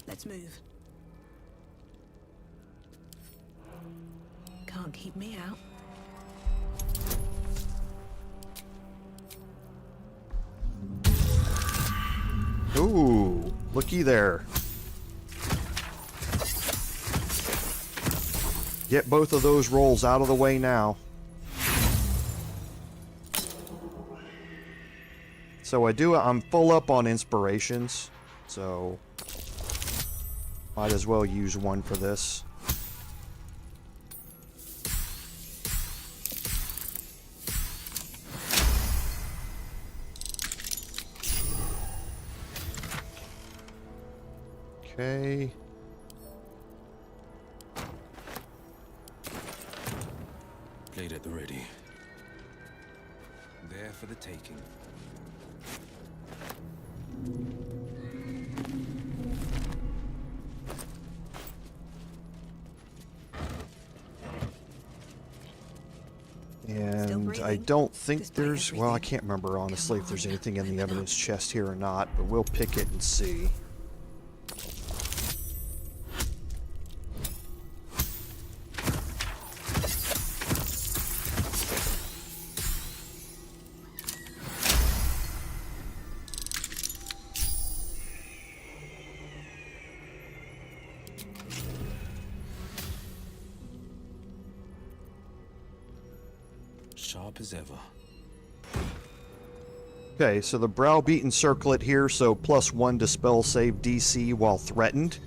Let's move. Can't keep me out. Ooh, looky there. Get both of those rolls out of the way now. So I'm full up on inspirations, so might as well use one for this. Okay. Blade at the ready. There for the taking. And I don't think there's, well, I can't remember honestly if there's anything in the evidence chest here or not, but we'll pick it and see. Sharp as ever. Okay, so the browbeaten circlet here, so +1 to spell save DC while threatened.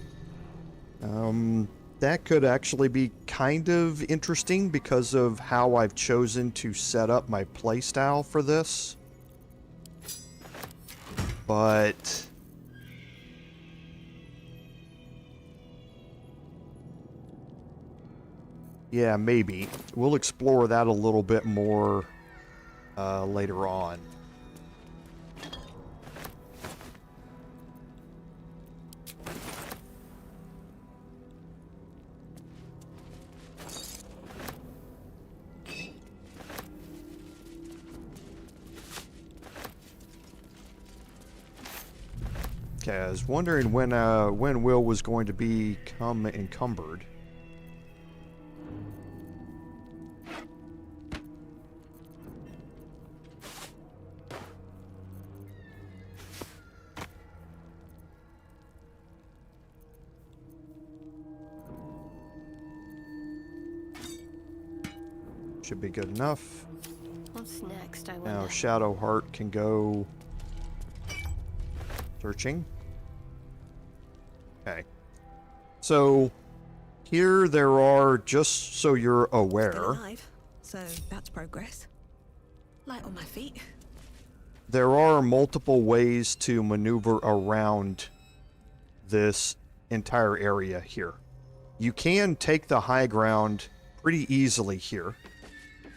That could actually be kind of interesting because of how I've chosen to set up my playstyle for this. But yeah, maybe. We'll explore that a little bit more later on. Okay, I was wondering when Wyll was going to become encumbered. Should be good enough. What's next, I wonder? Now Shadowheart can go searching. So here there are, just so you're Still aware, alive, so that's progress. Light on my feet. there are multiple ways to maneuver around this entire area here. You can take the high ground pretty easily here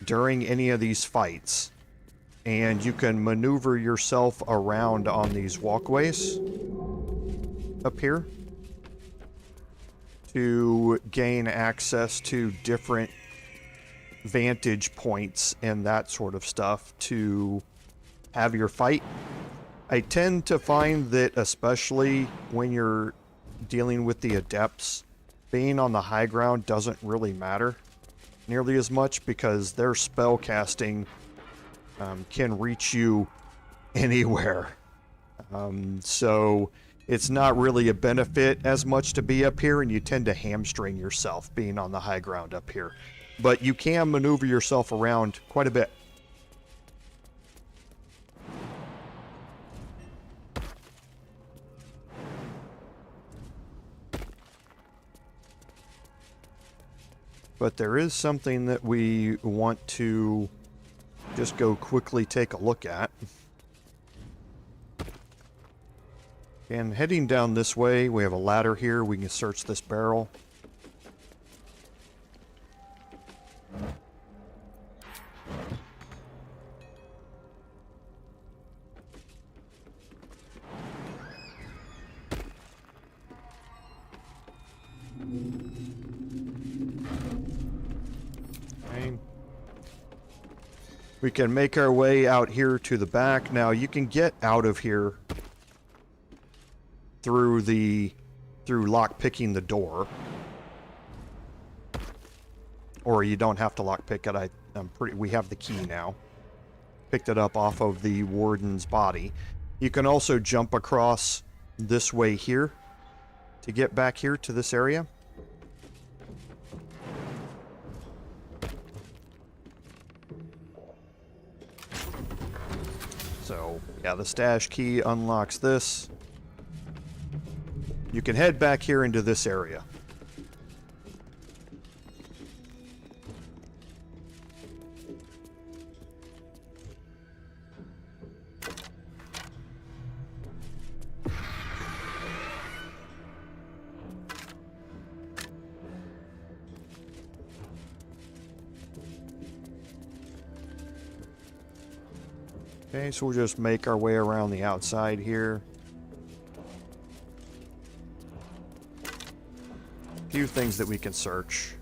during any of these fights, and you can maneuver yourself around on these walkways up here to gain access to different vantage points and that sort of stuff to have your fight. I tend to find that, especially when you're dealing with the adepts, being on the high ground doesn't really matter nearly as much because their spell casting can reach you anywhere. So it's not really a benefit as much to be up here, and you tend to hamstring yourself being on the high ground up here. But you can maneuver yourself around quite a bit. But there is something that we want to just go quickly take a look at. And heading down this way, we have a ladder here. We can search this barrel. We can make our way out here to the back. Now you can get out of here through lock picking the door, or you don't have to lock pick it. We have the key now. Picked it up off of the warden's body. You can also jump across this way here to get back here to this area. So, yeah, the stash key unlocks this. You can head back here into this area. Okay, so we'll just make our way around the outside here. A few things that we can search.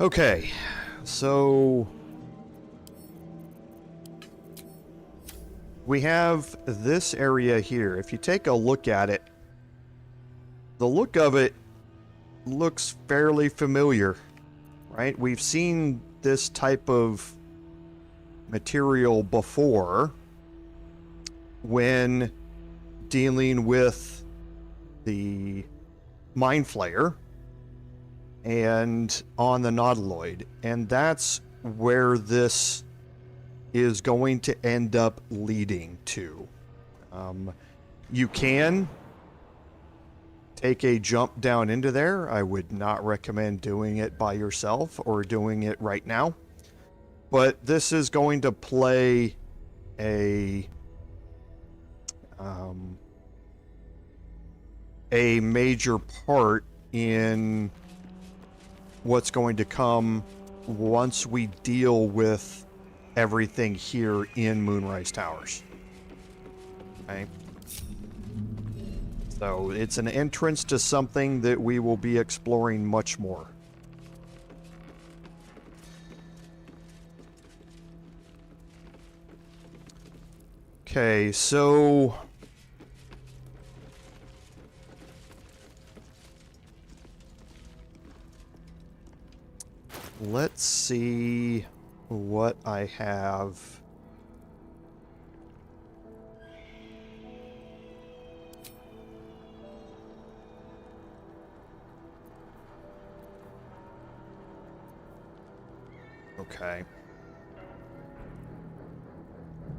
Okay, so we have this area here. If you take a look at it, the look of it looks fairly familiar, right? We've seen this type of material before when dealing with the Mind Flayer and on the Nautiloid, and that's where this is going to end up leading to. You can take a jump down into there. I would not recommend doing it by yourself or doing it right now, but this is going to play a major part in what's going to come once we deal with everything here in Moonrise Towers. Okay. So it's an entrance to something that we will be exploring much more. Okay, so let's see what I have Okay.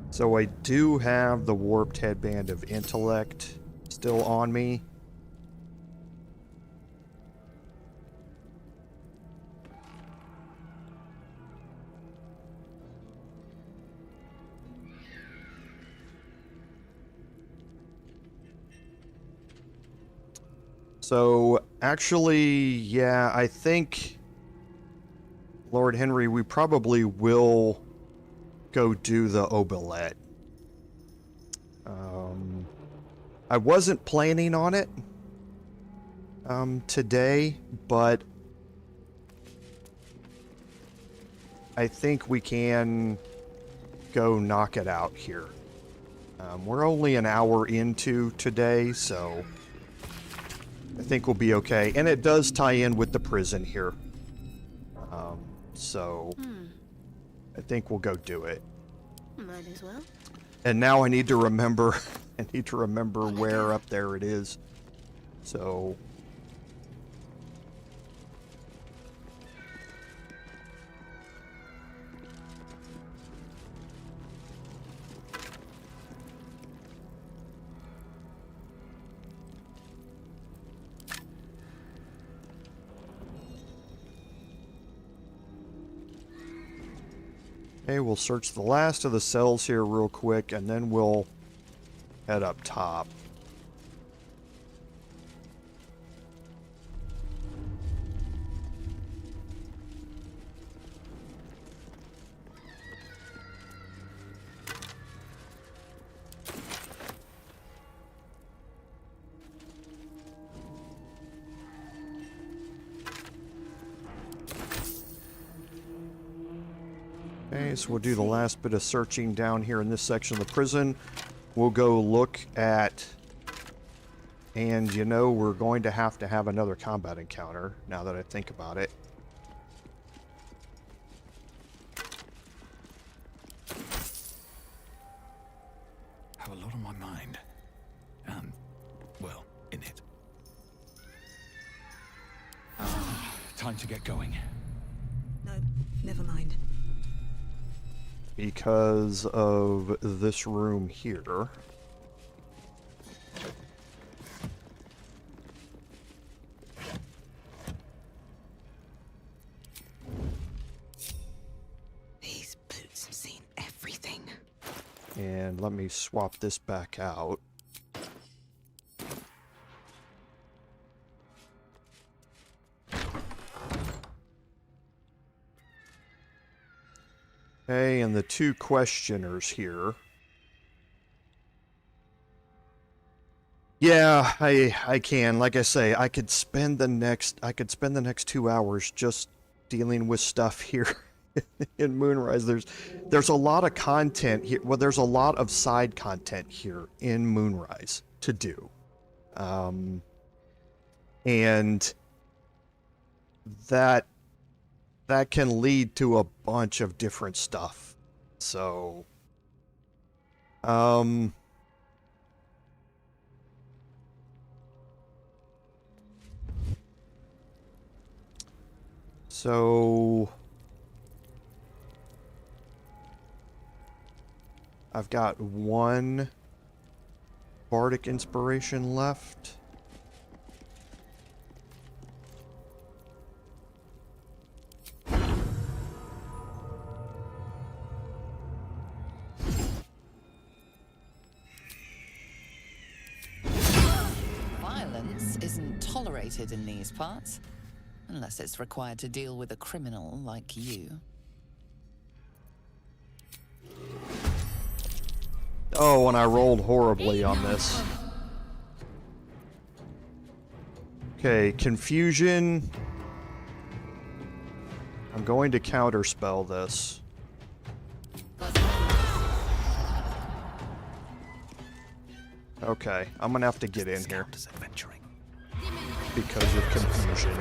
So I do have the warped headband of intellect still on me. So, actually, yeah, I think, Lord Henry, we probably will go do the Obolette. I wasn't planning on it today, but I think we can go knock it out here. We're only an hour into today, so I think we'll be okay. And it does tie in with the prison here. So I think we'll go do it. Might as well. And now I need to remember where up there it is. So okay, we'll search the last of the cells here real quick, and then we'll head up top. Okay, so we'll do the last bit of searching down here in this section of the prison. We'll go look at, and you know, we're going to have another combat encounter, now that I think about it. Have a lot on my mind. And, well, in it. Time to get going. No, never mind. Because of this room here. These boots have seen everything. And let me swap this back out. Okay, and the two questioners here. Yeah, I can. Like I say, I could spend the next 2 hours just dealing with stuff here in Moonrise. There's a lot of content here. Well, there's a lot of side content here in Moonrise to do. And that can lead to a bunch of different stuff. So, I've got one bardic inspiration left. Violence isn't tolerated in these parts, unless it's required to deal with a criminal like you. Oh, and I rolled horribly on this. Okay, confusion. I'm going to counterspell this. Okay, I'm gonna have to get in here because of confusion.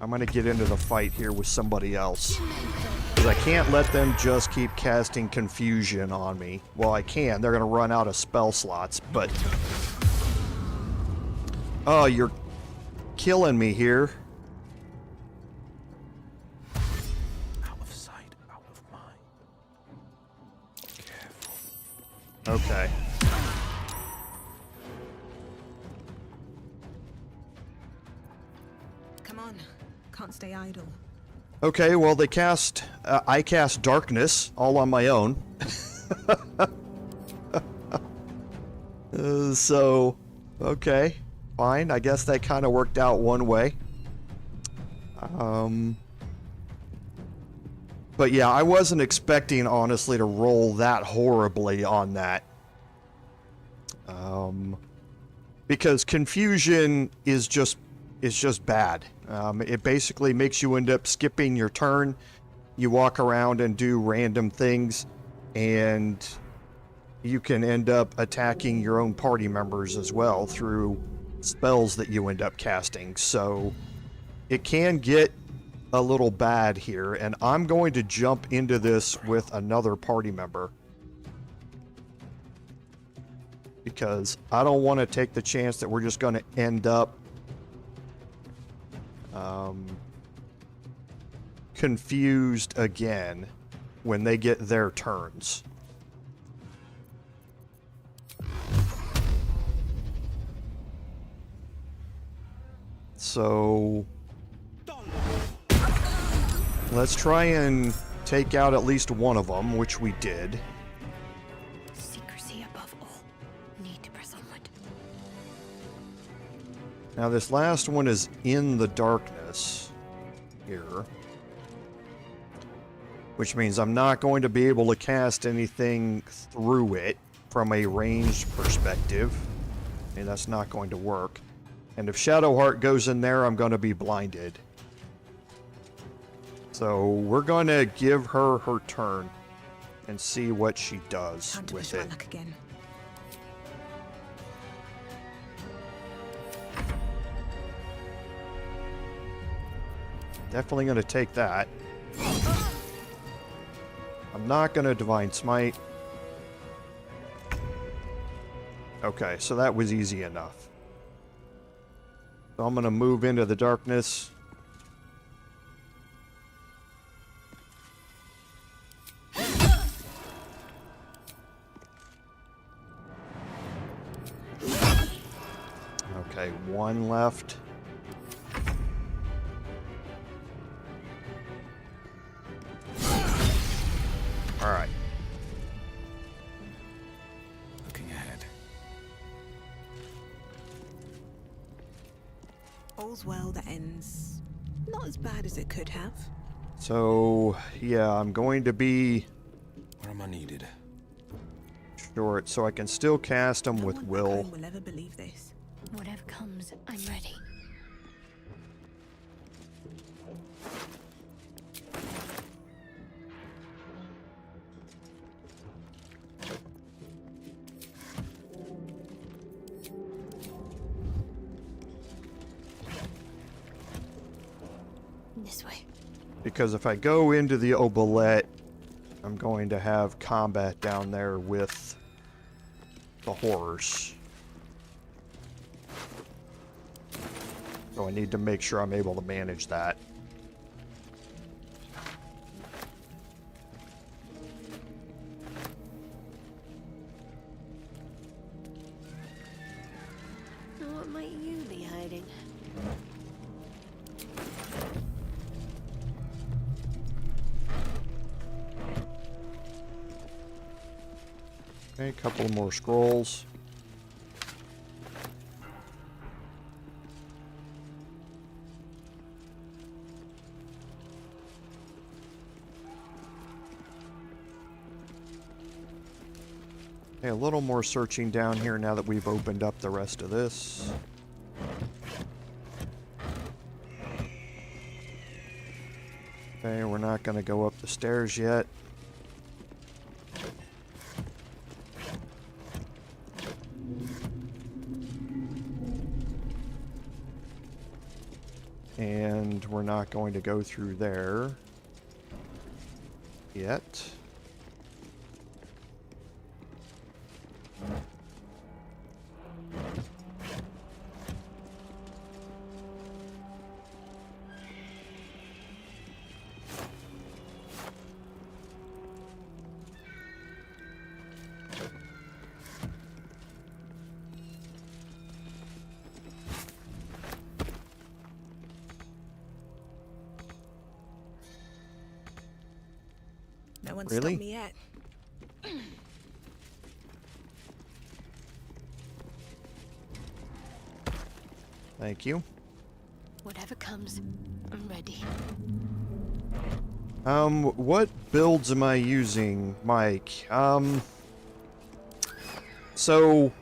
I'm gonna get into the fight here with somebody else. Because I can't let them just keep casting confusion on me. Well, I can. They're gonna run out of spell slots, but... Oh, you're killing me here. Out of sight, out of mind. Careful. Okay. Come on. Can't stay idle. Okay, well, they cast... I cast Darkness, all on my own. So, okay. Fine, I guess that kind of worked out one way. But yeah, I wasn't expecting, honestly, to roll that horribly on that. Because confusion is just bad. It basically makes you end up skipping your turn. You walk around and do random things, and you can end up attacking your own party members as well through spells that you end up casting. So it can get a little bad here, and I'm going to jump into this with another party member. Because I don't want to take the chance that we're just going to end up confused again when they get their turns. So let's try and take out at least one of them, which we did. Secrecy above all. Need to press onward. Now this last one is in the darkness here, which means I'm not going to be able to cast anything through it from a ranged perspective. And that's not going to work. And if Shadowheart goes in there, I'm going to be blinded. So we're going to give her her turn and see what she does with it. Luck again. Definitely going to take that. I'm not going to Divine Smite. Okay, so that was easy enough. So I'm going to move into the darkness. Okay, one left. All right. Looking ahead. All's well that ends not as bad as it could have. So, yeah, I'm going to be Where am I needed? short, so I can still cast them with Wyll. Will ever believe this? Whatever comes, I'm ready. This way. Because if I go into the Obolette, I'm going to have combat down there with the horrors. So I need to make sure I'm able to manage that. What might you be hiding? Okay, a couple more scrolls. Okay, a little more searching down here now that we've opened up the rest of this. Okay, we're not going to go up the stairs yet. And we're not going to go through there yet. No one's Really? stopped me yet. Thank you. Whatever comes, I'm ready. What builds am I using, Mike? So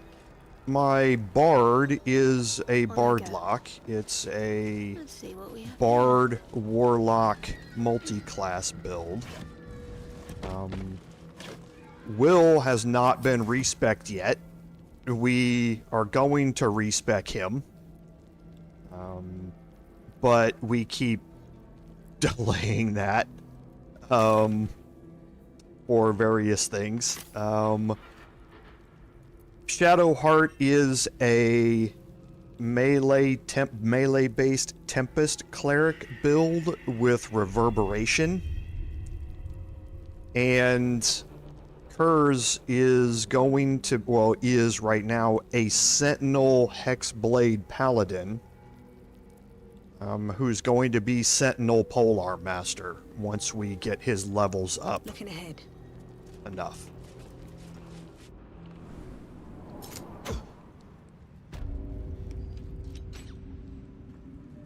my Bard is a Bardlock. It's a Let's see what we have. Bard Warlock multi-class build. Wyll has not been respec'd yet. We are going to respec him. But we keep delaying that. For various things. Shadowheart is a melee-based Tempest Cleric build with Reverberation. And Kurz is going to, well, is right now a Sentinel Hexblade Paladin, who's going to be Sentinel Polearm Master once we get his levels up. Looking ahead. Enough.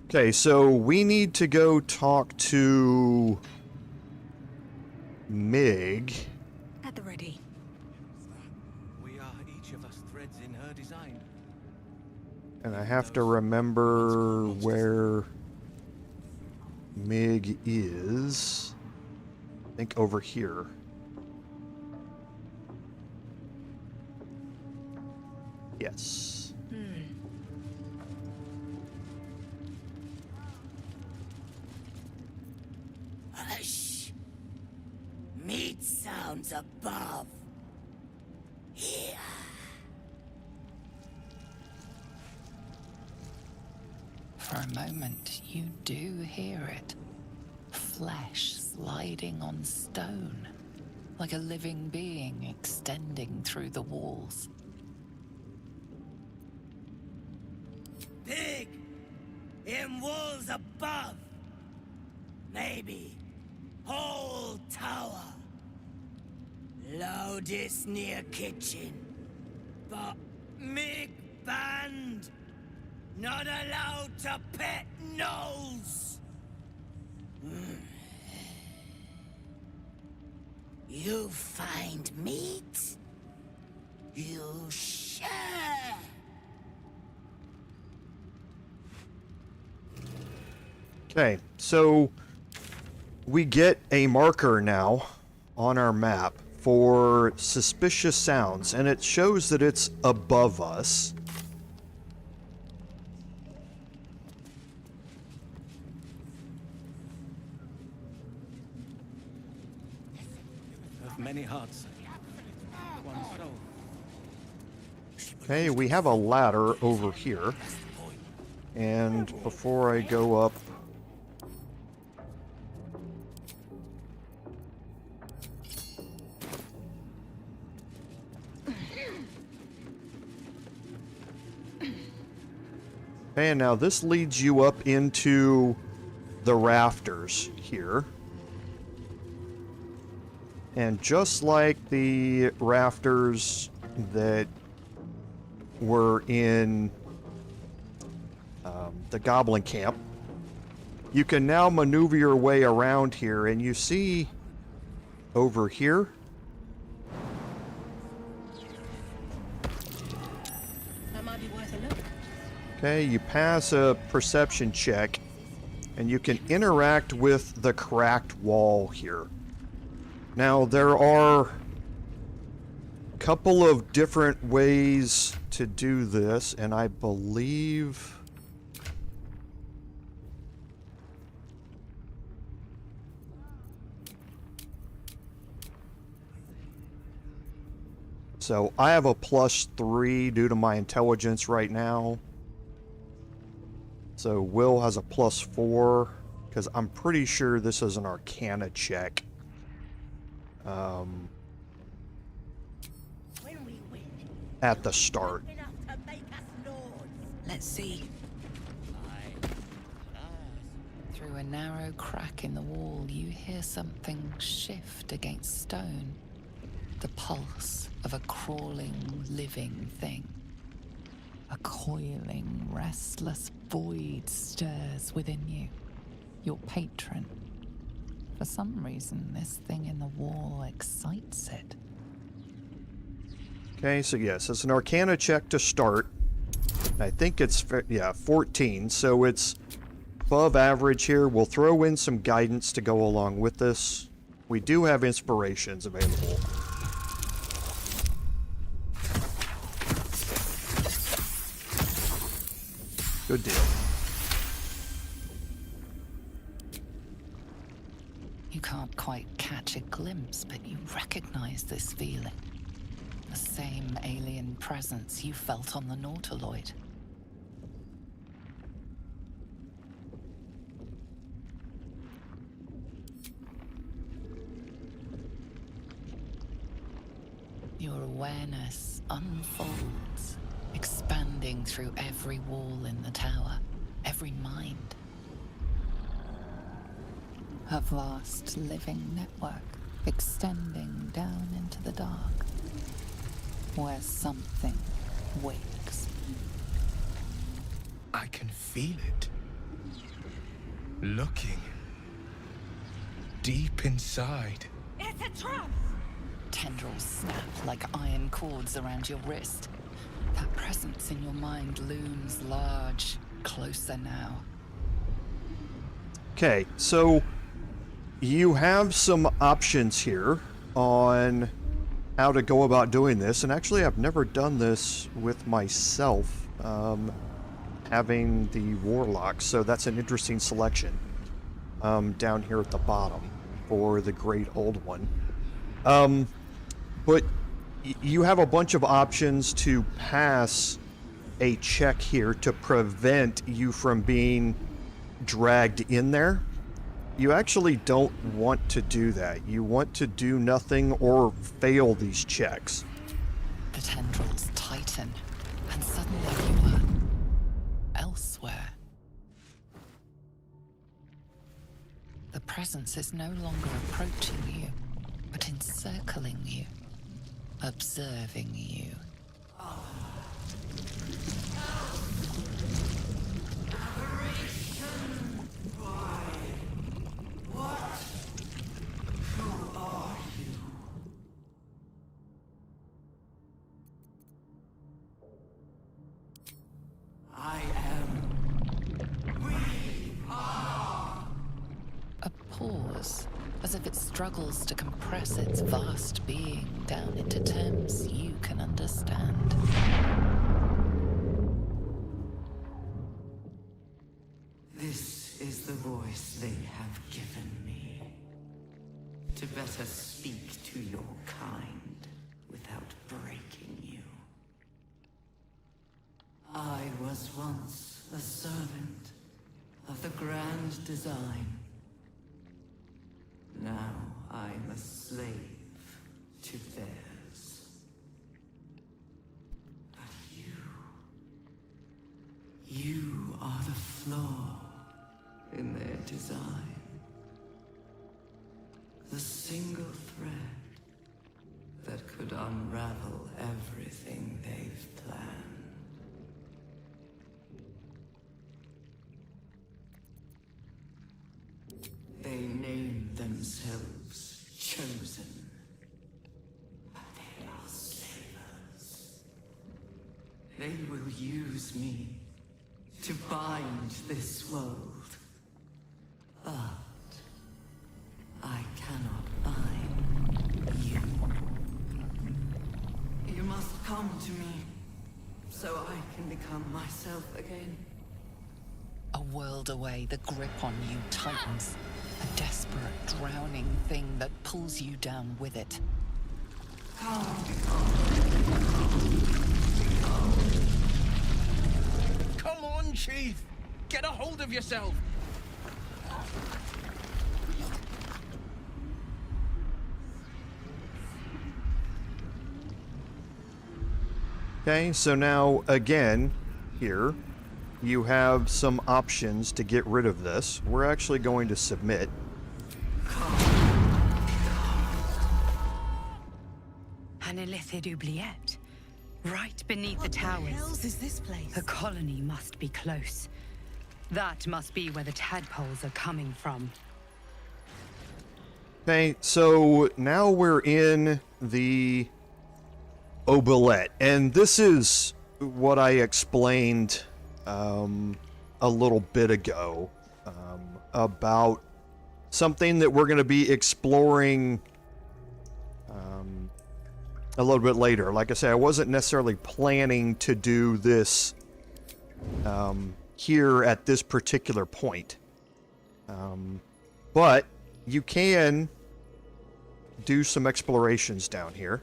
Okay, so we need to go talk to Mig. At the ready. We are each of us threads in her design. And I have to remember where Mig is. I think over here. Yes. Hush! Meat sounds above. Here. For a moment, you do hear it. Flesh sliding on stone, like a living being extending through the walls. Big! In walls above! Maybe whole tower. Loudest near kitchen. But Mig banned. Not allowed to pet nose. You find meat? You share. Okay, so we get a marker now on our map for suspicious sounds, and it shows that it's above us. Of many hearts, one soul. Okay, we have a ladder over here. And before I go up... And now this leads you up into the rafters here. And just like the rafters that were in the Goblin Camp, you can now maneuver your way around here, and you see over here That might be worth a look. okay, you pass a perception check, and you can interact with the cracked wall here. Now, there are a couple of different ways to do this, and I believe So I have a +3 due to my intelligence right now. So Wyll has a +4, because I'm pretty sure this is an Arcana check. At the start. Let's see. Through a narrow crack in the wall, you hear something shift against stone. The pulse of a crawling, living thing. A coiling, restless void stirs within you. Your patron. For some reason, this thing in the wall excites it. Okay, so yes, it's an Arcana check to start. I think it's, yeah, 14, so it's above average here. We'll throw in some guidance to go along with this. We do have inspirations available. Good deal. You can't quite catch a glimpse, but you recognize this feeling. The same alien presence you felt on the Nautiloid. Your awareness unfolds, expanding through every wall in the tower, every mind. A vast living network extending down into the dark, where something wakes. I can feel it. Looking. Deep inside. It's a trap! Tendrils snap like iron cords around your wrist. That presence in your mind looms large, closer now. Okay, so you have some options here on how to go about doing this, and actually I've never done this with myself, having the Warlock, so that's an interesting selection down here at the bottom for the Great Old One. But you have a bunch of options to pass a check here to prevent you from being dragged in there. You actually don't want to do that. You want to do nothing or fail these checks. The tendrils tighten, and suddenly you are elsewhere. The presence is no longer approaching you, but encircling you, observing you. I am. We are. A pause, as if it struggles to compress its vast being down into terms you can understand. This is the voice they have given me. To better speak to your kind without breaking you. I was once a servant of the grand design. Now I'm a slave to theirs. But you are the flaw in their design. The single thread that could unravel everything they've planned. They name themselves chosen, but they are slavers. They will use me to bind this world. But I cannot bind you. You must come to me, so I can become myself again. A world away, the grip on you tightens. A desperate, drowning thing that pulls you down with it. Come on, Chief! Get a hold of yourself! Okay, so now again, here, you have some options to get rid of this. We're actually going to submit. An illithid oubliette. Right beneath the towers. What the hell is this place? A colony must be close. That must be where the tadpoles are coming from. Okay, so now we're in the oubliette, and this is what I explained a little bit ago about something that we're going to be exploring a little bit later. Like I said, I wasn't necessarily planning to do this here at this particular point. But you can do some explorations down here.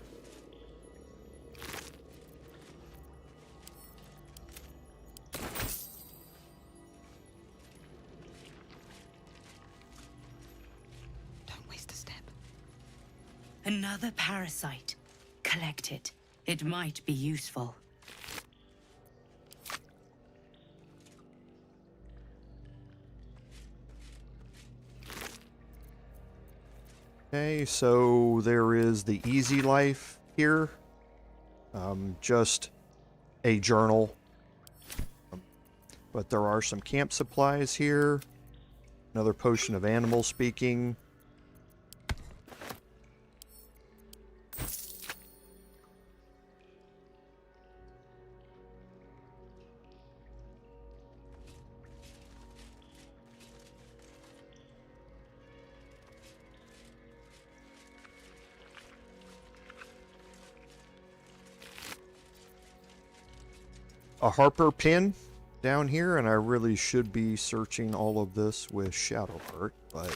Don't waste a step. Another parasite. Collect it. It might be useful. Okay, so there is the easy life here. Just a journal. But there are some camp supplies here. Another potion of animal speaking. A Harper pin down here, and I really should be searching all of this with Shadowheart, but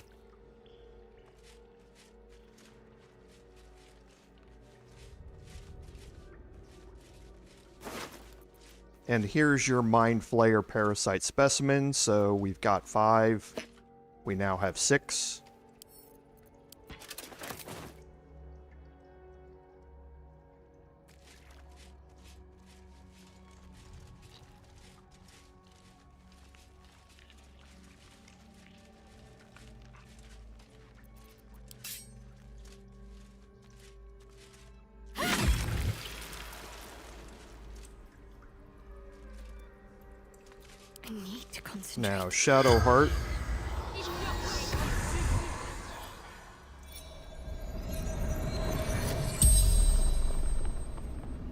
and here's your Mind Flayer parasite specimen. So we've got 5. We now have 6. I need to concentrate. Now, Shadowheart.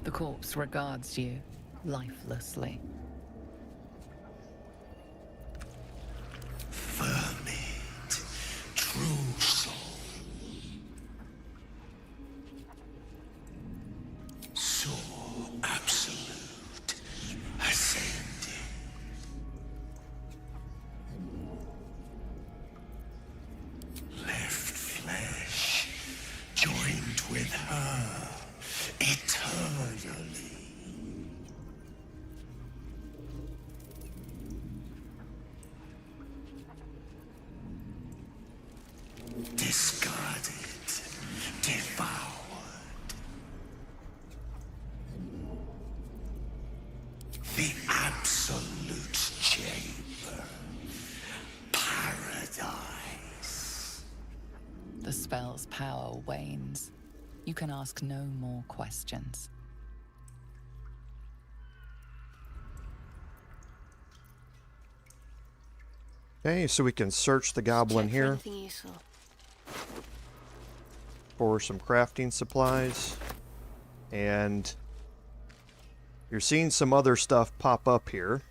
The corpse regards you lifelessly. Vermit, true soul. So absolute, ascending. Left flesh, joined with her, eternally. Discarded, devoured. The absolute chamber. Paradise. The spell's power wanes. You can ask no more questions. Okay, so we can search the goblin here Anything useful. for some crafting supplies. And you're seeing some other stuff pop up here.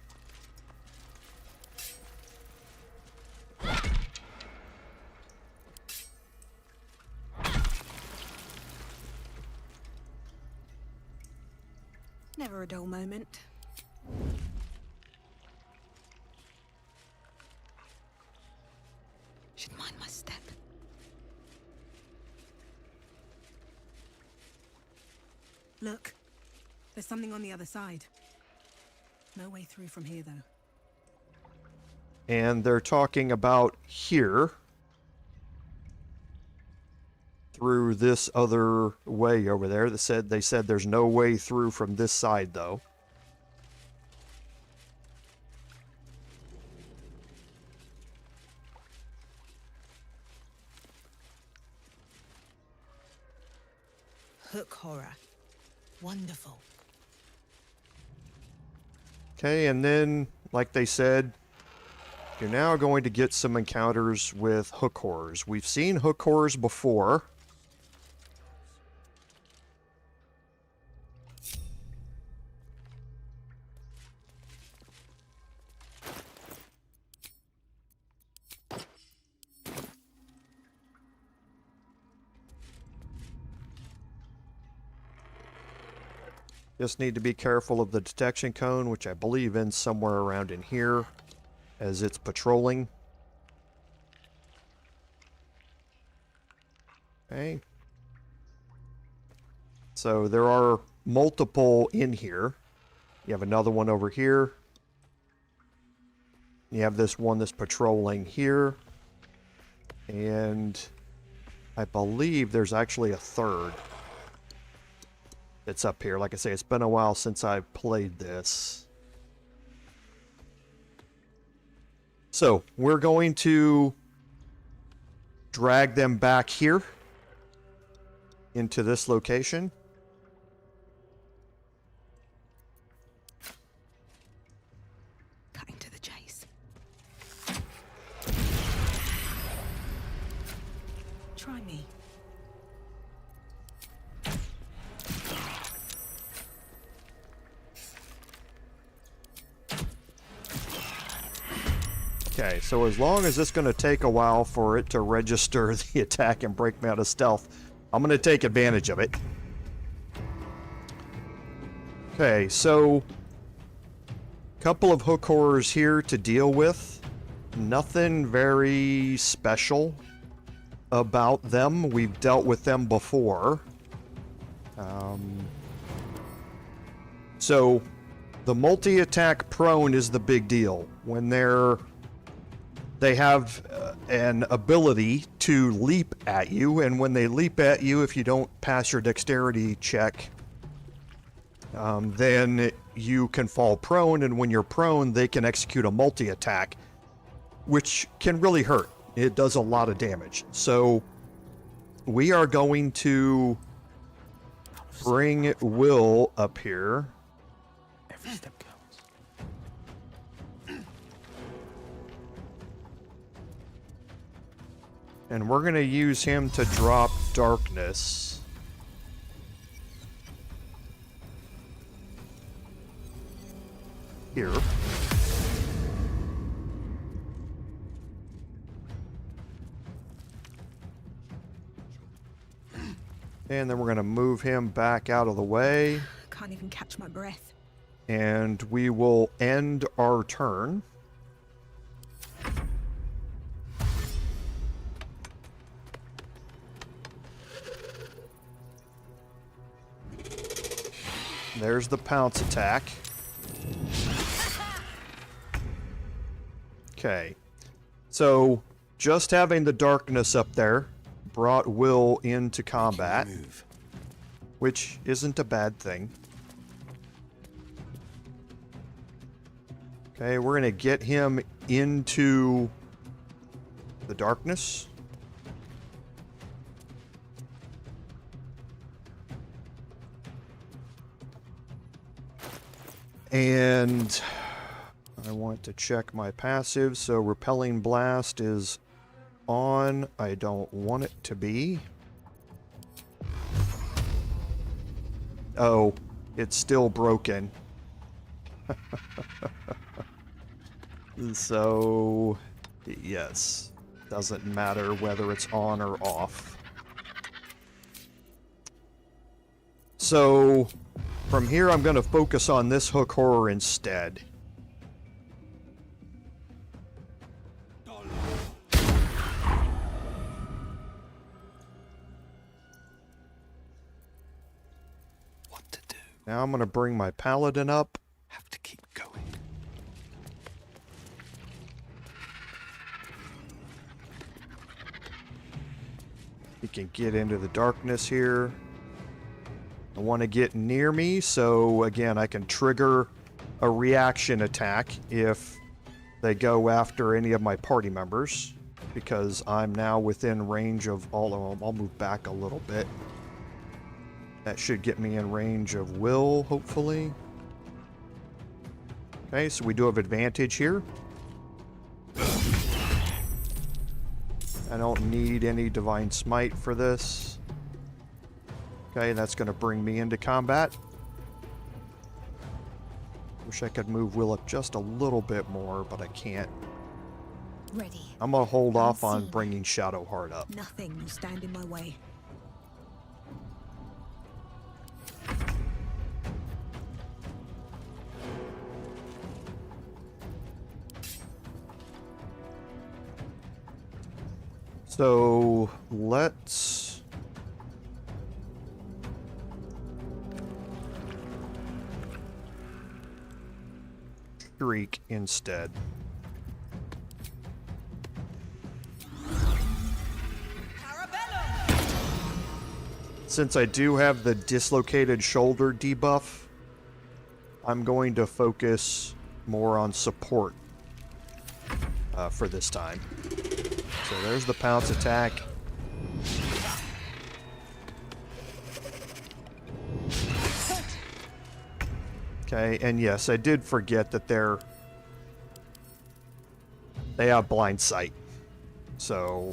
Never a dull moment. Should mind my step. Look, there's something on the other side. No way through from here, though. And they're talking about here. Through this other way over there. They said there's no way through from this side, though. Hook horror. Wonderful. Okay, and then, like they said, you're now going to get some encounters with hook horrors. We've seen hook horrors before. Just need to be careful of the detection cone, which I believe ends somewhere around in here as it's patrolling. Okay. So there are multiple in here. You have another one over here. You have this one that's patrolling here. And I believe there's actually a third. It's up here. Like I say, it's been a while since I've played this. So, we're going to drag them back here into this location. Cutting to the chase. Try me. Okay, so as long as it's going to take a while for it to register the attack and break me out of stealth, I'm going to take advantage of it. Okay, so a couple of hook horrors here to deal with. Nothing very special about them. We've dealt with them before. So the multi-attack prone is the big deal. When they have an ability to leap at you, and when they leap at you, if you don't pass your dexterity check, then you can fall prone, and when you're prone, they can execute a multi-attack, which can really hurt. It does a lot of damage. So we are going to bring Wyll up here. Every step counts. And we're going to use him to drop darkness. Here. And then we're going to move him back out of the way. Can't even catch my breath. And we will end our turn. There's the pounce attack. Okay. So, just having the darkness up there brought Wyll into combat, which isn't a bad thing. Okay, we're going to get him into the darkness. And I want to check my passive, so Repelling Blast is on. I don't want it to be. Oh, it's still broken. So, yes, doesn't matter whether it's on or off. So, from here I'm going to focus on this hook horror instead. What to Now I'm going to bring my paladin up. Have to keep going. He can get into the darkness here. I want to get near me, so again, I can trigger a reaction attack if they go after any of my party members, because I'm now within range of all of them. I'll move back a little bit. That should get me in range of Wyll, hopefully. Okay, so we do have advantage here. I don't need any Divine Smite for this. Okay, that's going to bring me into combat. Wish I could move Wyll up just a little bit more, but I can't. Ready. I'm going to hold off on bringing Shadowheart up. Nothing will stand in my way. So let's shriek instead. Since I do have the dislocated shoulder debuff, I'm going to focus more on support for this time. So there's the pounce attack. Okay, and yes, I did forget that they have blind sight. So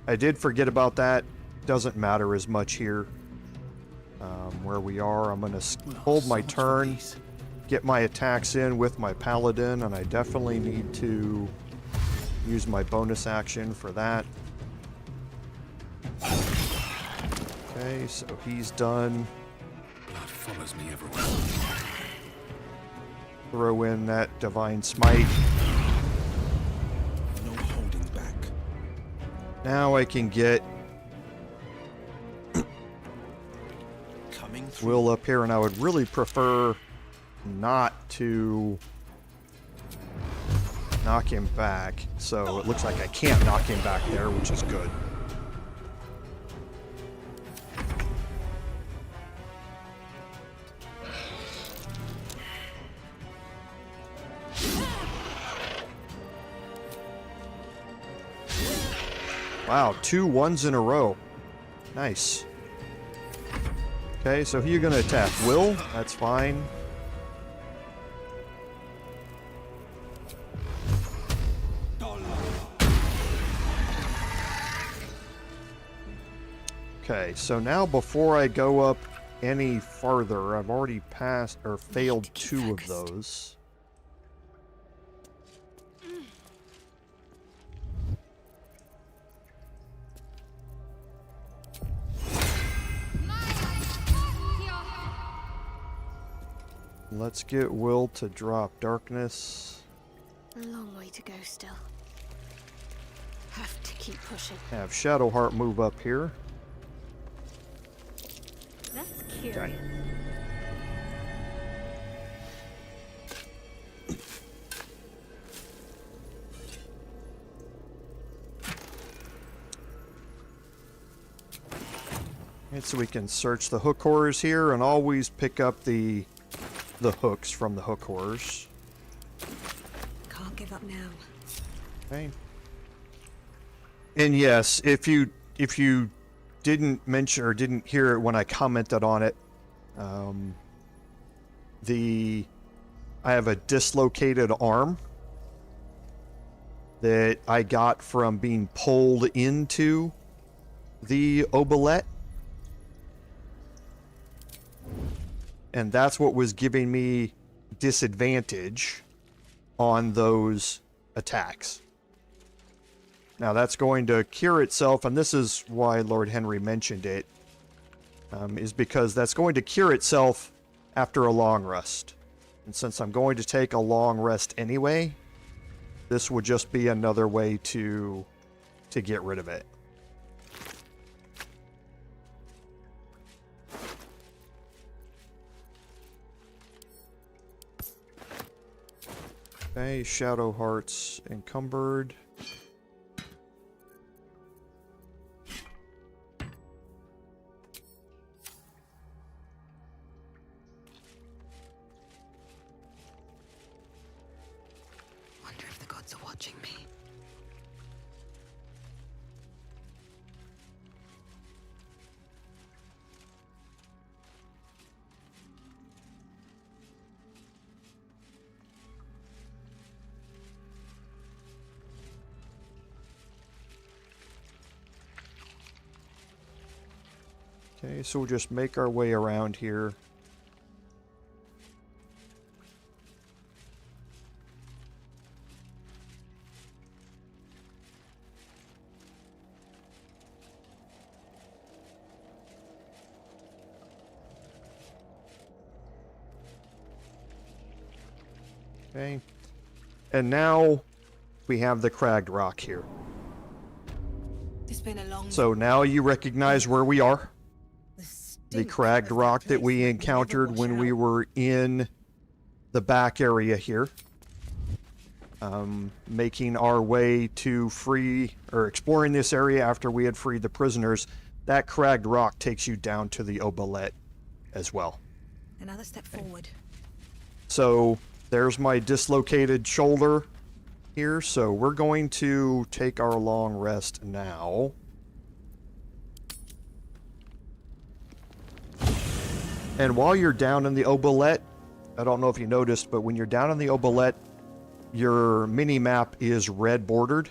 I did forget about that. Doesn't matter as much here. Where we are, I'm going to hold my turn, get my attacks in with my paladin, and I definitely need to use my bonus action for that. Okay, so he's done. Blood follows me everywhere. Throw in that Divine Smite. No holding back. Now I can get Wyll up here, and I would really prefer not to knock him back. So it looks like I can't knock him back there, which is good. Wow, 2 1s in a row. Nice. Okay, so who are you going to attack? Wyll? That's fine. Okay, so now before I go up any farther, I've already passed or failed 2 of those. Let's get Wyll to drop darkness. A long way to go still. Have to keep pushing. Have Shadowheart move up here. That's curious. Okay. And so we can search the hook horrors here and always pick up the hooks from the hook horrors. Can't give up now. Okay. And yes, if you didn't mention or didn't hear it when I commented on it, I have a dislocated arm that I got from being pulled into the oubliette. And that's what was giving me disadvantage on those attacks. Now that's going to cure itself, and this is why Lord Henry mentioned it, is because that's going to cure itself after a long rest. And since I'm going to take a long rest anyway, this would just be another way to get rid of it. Okay, Shadow Hearts encumbered. Wonder if the gods are watching me. Okay, so we'll just make our way around here. Okay. And now we have the cragged rock here. It's been a long So now you recognize where we are. The cragged rock that we encountered when we were in the back area here. Making our way to exploring this area after we had freed the prisoners. That cragged rock takes you down to the oubliette as well. Another step forward. So there's my dislocated shoulder here. So we're going to take our long rest now. And while you're down in the oubliette, I don't know if you noticed, but when you're down in the oubliette, your mini-map is red bordered,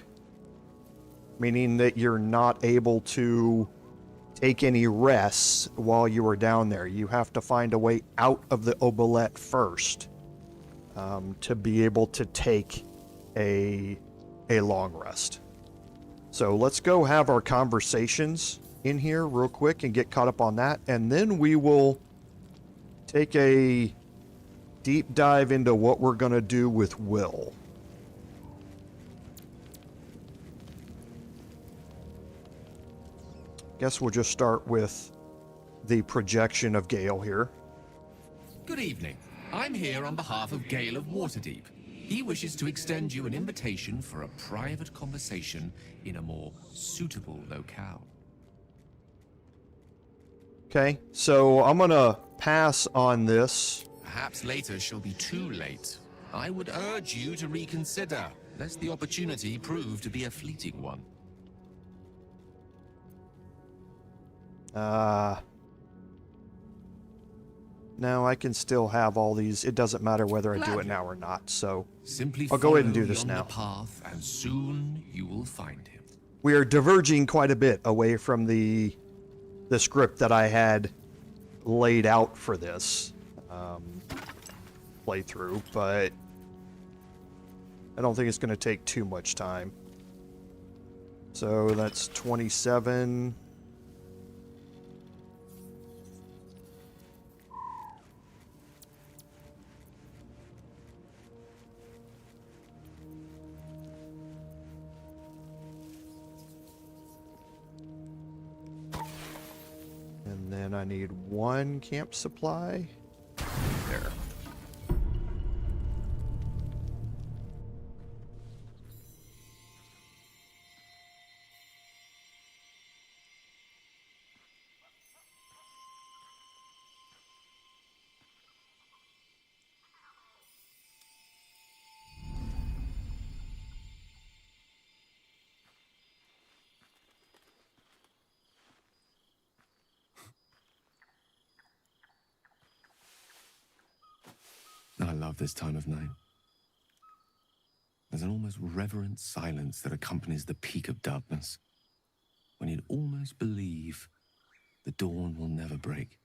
meaning that you're not able to take any rests while you are down there. You have to find a way out of the oubliette first to be able to take a long rest. So let's go have our conversations in here real quick and get caught up on that, and then we will take a deep dive into what we're going to do with Wyll. Guess we'll just start with the projection of Gale here. Good evening. I'm here on behalf of Gale of Waterdeep. He wishes to extend you an invitation for a private conversation in a more suitable locale. Okay, so I'm going to pass on this. Perhaps later she'll be too late. I would urge you to reconsider, lest the opportunity prove to be a fleeting one. No, I can still have all these. It doesn't matter whether I do it now or not, so Simply I'll go ahead and do this follow now. the path, and soon you will find him. We are diverging quite a bit away from the script that I had laid out for this playthrough, but I don't think it's going to take too much time. So that's 27. And then I need one camp supply. There. I love this time of night. There's an almost reverent silence that accompanies the peak of darkness, when you'd almost believe the dawn will never break.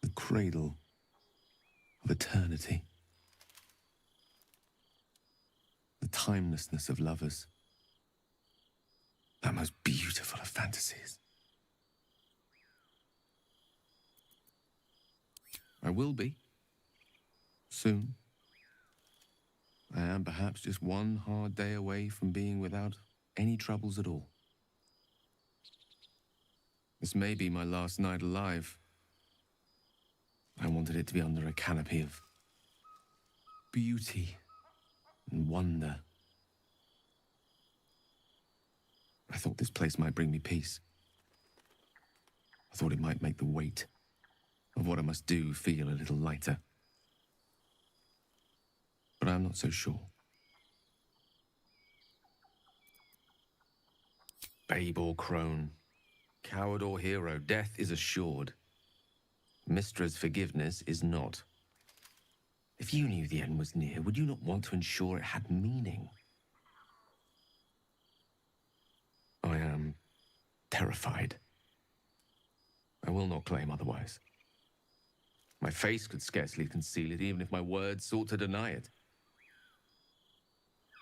The cradle of eternity. The timelessness of lovers. That most beautiful of fantasies. I will be. Soon. I am perhaps just one hard day away from being without any troubles at all. This may be my last night alive. I wanted it to be under a canopy of beauty and wonder. I thought this place might bring me peace. I thought it might make the weight of what I must do feel a little lighter. But I'm not so sure. Babe or crone, coward or hero, death is assured. Mistra's forgiveness is not. If you knew the end was near, would you not want to ensure it had meaning? I am terrified. I will not claim otherwise. My face could scarcely conceal it, even if my words sought to deny it.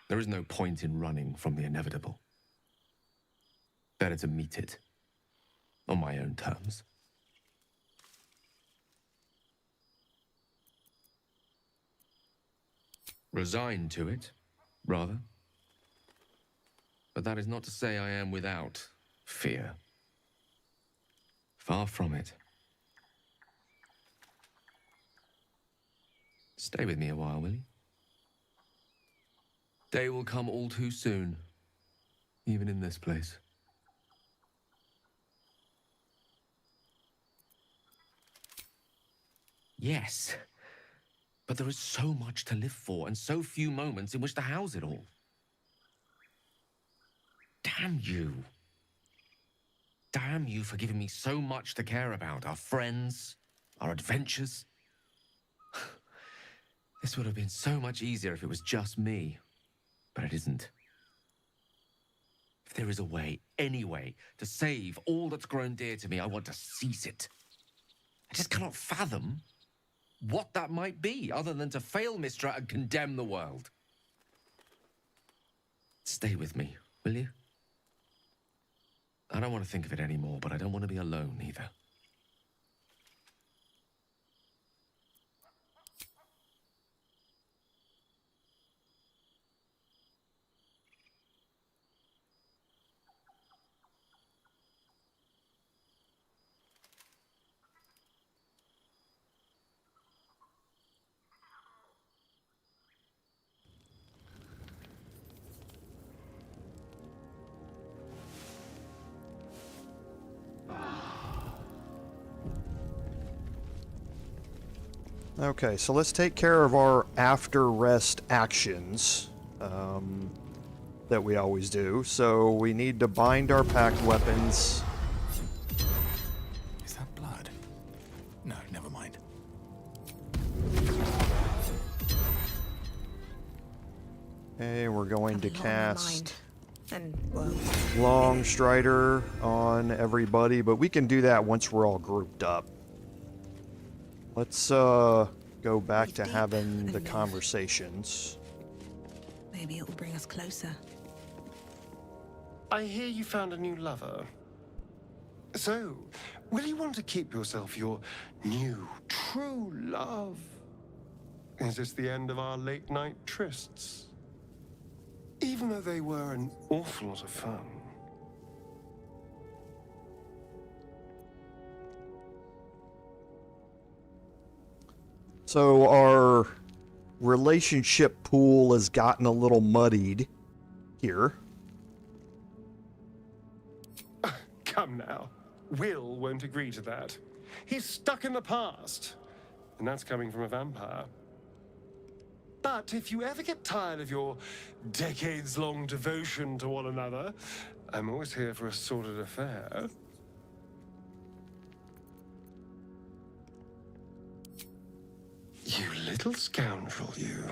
There is no point in running from the inevitable. Better to meet it on my own terms. Resigned to it, rather. But that is not to say I am without fear. Far from it. Stay with me a while, will you? Day will come all too soon, even in this place. Yes, but there is so much to live for and so few moments in which to house it all. Damn you. Damn you for giving me so much to care about. Our friends, our adventures. This would have been so much easier if it was just me. But it isn't. If there is a way, any way, to save all that's grown dear to me, I want to seize it. I just cannot fathom what that might be, other than to fail Mystra and condemn the world. Stay with me, will you? I don't want to think of it anymore, but I don't want to be alone either. Okay, so let's take care of our after rest actions that we always do. So we need to bind our packed weapons. Is that blood? No, never mind. Okay, we're going to cast And, well, Long Strider on everybody, but we can do that once we're all grouped up. Let's go back to having the conversations. maybe it will bring us closer. I hear you found a new lover. So, will you want to keep yourself your new, true love? Is this the end of our late-night trysts? Even though they were an awful lot of fun. So our relationship pool has gotten a little muddied here. Come now. Wyll won't agree to that. He's stuck in the past. And that's coming from a vampire. But if you ever get tired of your decades-long devotion to one another, I'm always here for a sordid affair. You little scoundrel, you.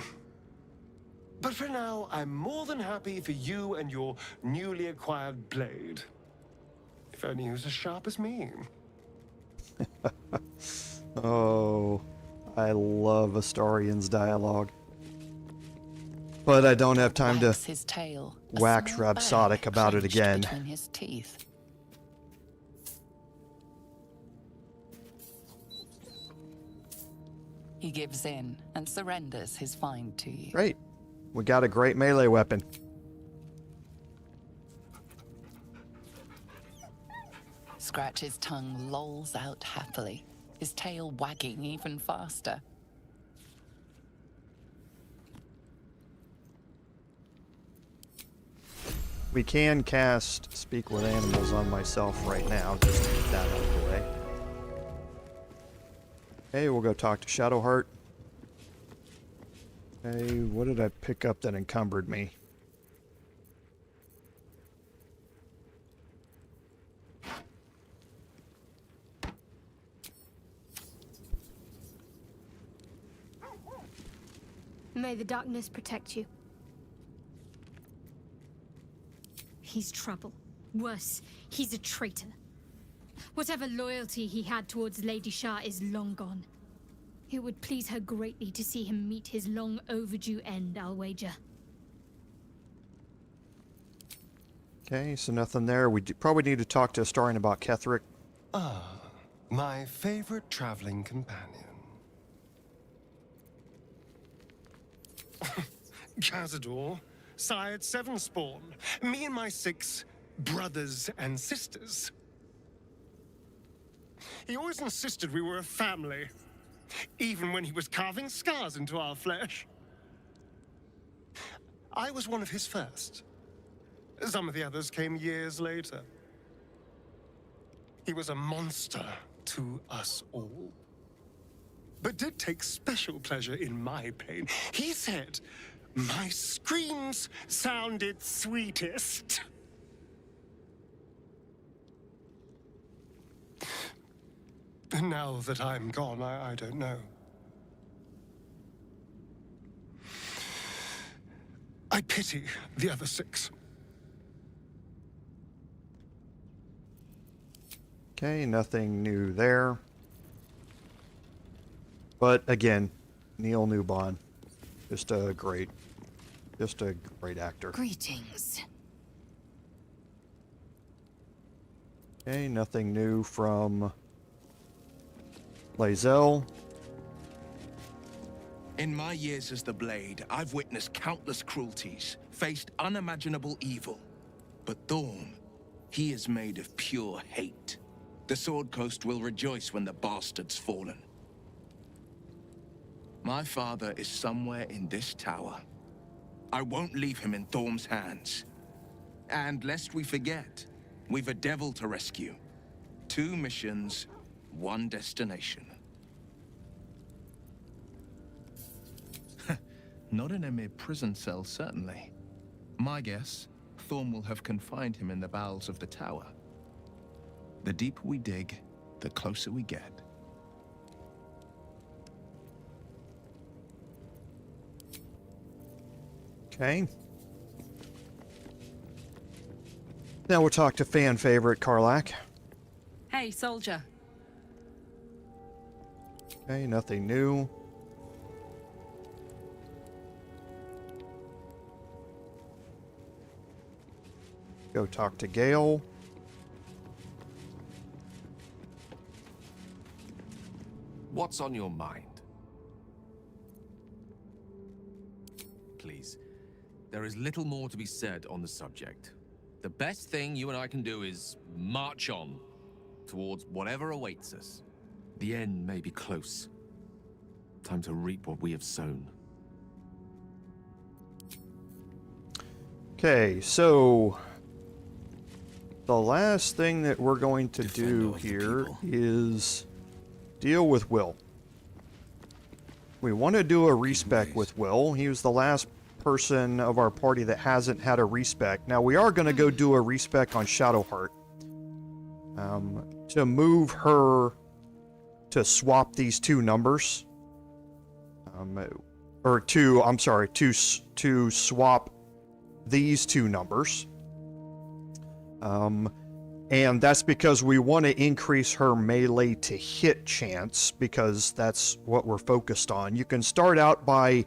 But for now, I'm more than happy for you and your newly acquired blade. If only he was as sharp as me. Oh, I love Astarian's dialogue. But I don't have time to Wags his tail, a wax small rhapsodic bag about it clenched again. between his teeth. He gives in and surrenders his find to you. Great. We got a great melee weapon. Scratch's tongue lolls out happily, his tail wagging even faster. We can cast Speak with Animals on myself right now, just to get that out of the way. Okay, we'll go talk to Shadowheart. Okay, what did I pick up that encumbered me? May the darkness protect you. He's trouble. Worse, he's a traitor. Whatever loyalty he had towards Lady Shah is long gone. It would please her greatly to see him meet his long overdue end, I'll wager. Okay, so nothing there. We probably need to talk to Astarion about Ketheric. Ah, my favorite traveling companion. Cazador, sired 7 spawn. Me and my 6 brothers and sisters. He always insisted we were a family, even when he was carving scars into our flesh. I was one of his first. Some of the others came years later. He was a monster to us all, but did take special pleasure in my pain. He said my screams sounded sweetest. And now that I'm gone, I don't know. I pity the other 6. Okay, nothing new there. But again, Neil Newbon, just a great actor. Greetings. Okay, nothing new from Lae'zel. In my years as the Blade, I've witnessed countless cruelties, faced unimaginable evil. But Thorn, he is made of pure hate. The Sword Coast will rejoice when the bastard's fallen. My father is somewhere in this tower. I won't leave him in Thorm's hands. And lest we forget, we've a devil to rescue. 2 missions, 1 destination. Not in a mere prison cell, certainly. My guess, Thorm will have confined him in the bowels of the tower. The deeper we dig, the closer we get. Okay. Now we'll talk to fan favorite Karlach. Hey, soldier. Okay, nothing new. Go talk to Gale. What's on your mind? Please, there is little more to be said on the subject. The best thing you and I can do is march on towards whatever awaits us. The end may be close. Time to reap what we have sown. Okay, so the last thing that we're going to do here is deal with Wyll. We want to do a respec with Wyll. He was the last person of our party that hasn't had a respec. Now we are going to go do a respec on Shadowheart. To move her to swap these 2 numbers. To swap these 2 numbers. And that's because we want to increase her melee to hit chance, because that's what we're focused on. You can start out by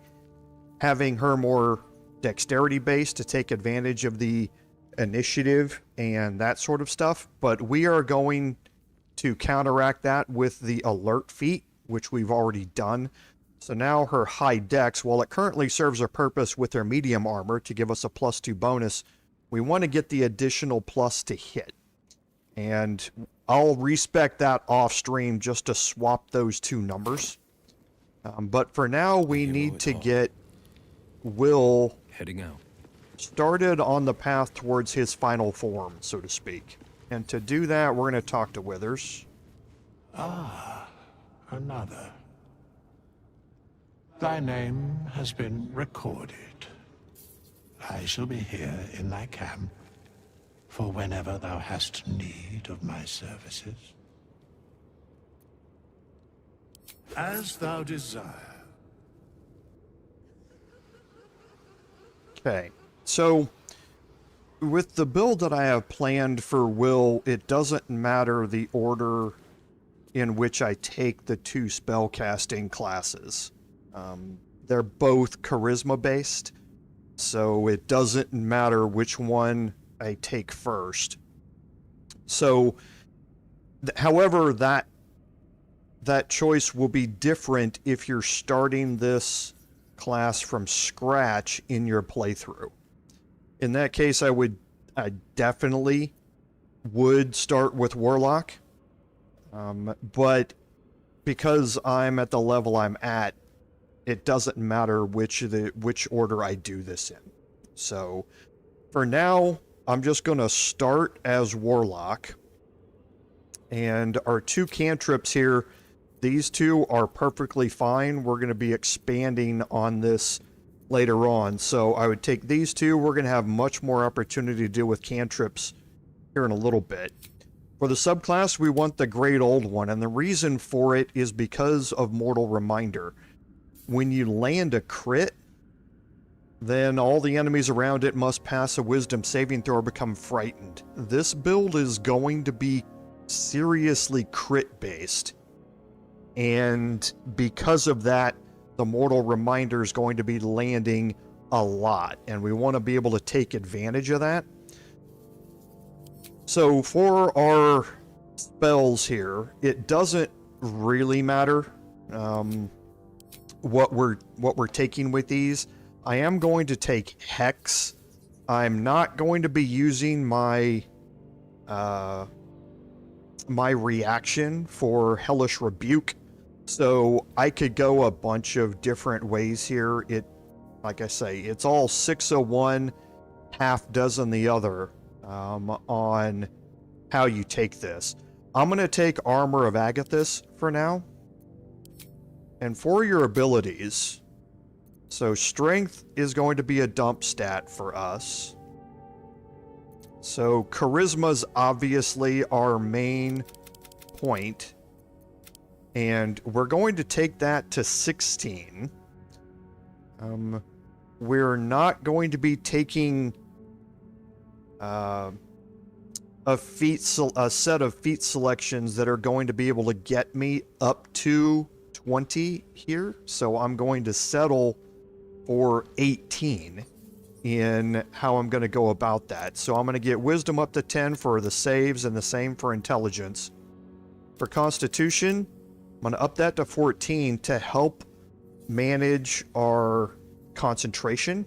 having her more dexterity based to take advantage of the initiative and that sort of stuff, but we are going to counteract that with the alert feat, which we've already done. So now her high dex, while it currently serves a purpose with her medium armor to give us a +2 bonus, we want to get the additional plus to hit. And I'll respec that off stream just to swap those 2 numbers. But for now, we need to get Wyll heading out started on the path towards his final form, so to speak. And to do that, we're going to talk to Withers. Ah, another. Thy name has been recorded. I shall be here in thy camp for whenever thou hast need of my services. As thou desire. Okay, so with the build that I have planned for Wyll, it doesn't matter the order in which I take the two spellcasting classes. They're both charisma based, so it doesn't matter which one I take first. So, however, that choice will be different if you're starting this class from scratch in your playthrough. In that case, I definitely would start with Warlock, but because I'm at the level I'm at, it doesn't matter which order I do this in. So, for now, I'm just going to start as Warlock, and our two cantrips here, these two are perfectly fine. We're going to be expanding on this later on. So I would take these two. We're going to have much more opportunity to deal with cantrips here in a little bit. For the subclass, we want the Great Old One, and the reason for it is because of Mortal Reminder. When you land a crit, then all the enemies around it must pass a Wisdom saving throw or become frightened. This build is going to be seriously crit-based, and because of that, the Mortal Reminder is going to be landing a lot, and we want to be able to take advantage of that. So for our spells here, it doesn't really matter what we're taking with these. I am going to take Hex. I'm not going to be using my my reaction for Hellish Rebuke, so I could go a bunch of different ways here. Like I say, it's all 601, half dozen the other on how you take this. I'm going to take Armor of Agathis for now. And for your abilities, so Strength is going to be a dump stat for us. So Charisma's obviously our main point, and we're going to take that to 16. We're not going to be taking a set of feat selections that are going to be able to get me up to 20 here, so I'm going to settle for 18 in how I'm going to go about that. So I'm going to get Wisdom up to 10 for the saves, and the same for Intelligence. For Constitution, I'm going to up that to 14 to help manage our concentration,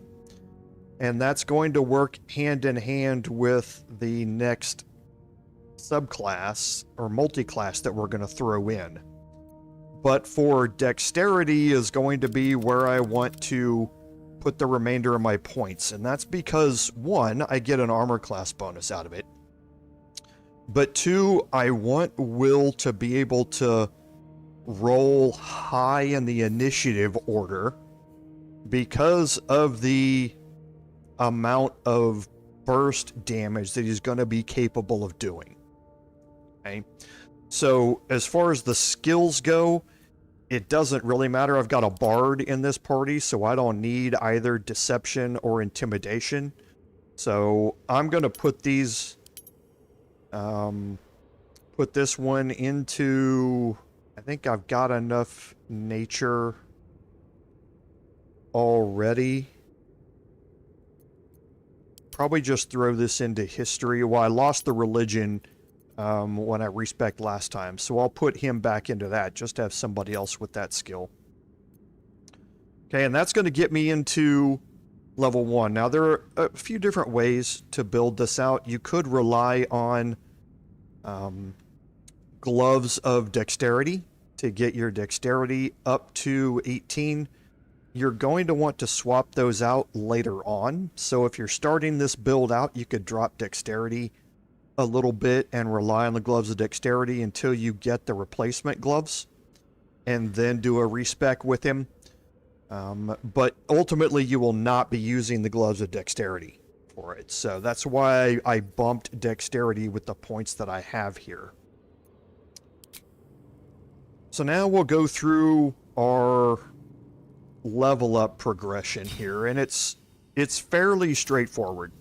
and that's going to work hand in hand with the next subclass or multi-class that we're going to throw in. But for Dexterity is going to be where I want to put the remainder of my points, and that's because, one, I get an armor class bonus out of it, but two, I want Wyll to be able to roll high in the initiative order because of the amount of burst damage that he's going to be capable of doing. Okay, so as far as the skills go, it doesn't really matter. I've got a bard in this party, so I don't need either deception or intimidation. So I'm going to put these, put this one into, I think I've got enough nature already. Probably just throw this into history. Well, I lost the religion when I respec last time, so I'll put him back into that, just to have somebody else with that skill. Okay, and that's going to get me into level 1. Now, there are a few different ways to build this out. You could rely on Gloves of Dexterity to get your Dexterity up to 18. you're going to want to swap those out later on. So if you're starting this build out, you could drop dexterity a little bit and rely on the gloves of dexterity until you get the replacement gloves, and then do a respec with him. But ultimately, you will not be using the gloves of dexterity for it. So that's why I bumped dexterity with the points that I have here. So now we'll go through our level up progression here, and it's fairly straightforward.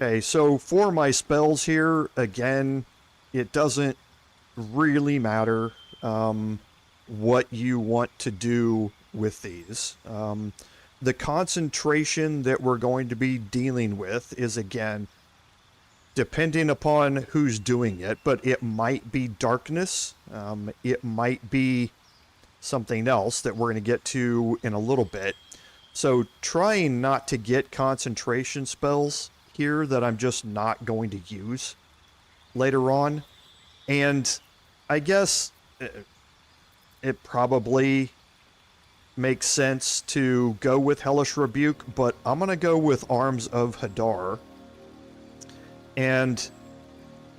Okay, so for my spells here, again, it doesn't really matter what you want to do with these. The concentration that we're going to be dealing with is, again, depending upon who's doing it, but it might be darkness, it might be something else that we're going to get to in a little bit. So trying not to get concentration spells here that I'm just not going to use later on. And I guess it probably makes sense to go with Hellish Rebuke, but I'm going to go with Arms of Hadar. And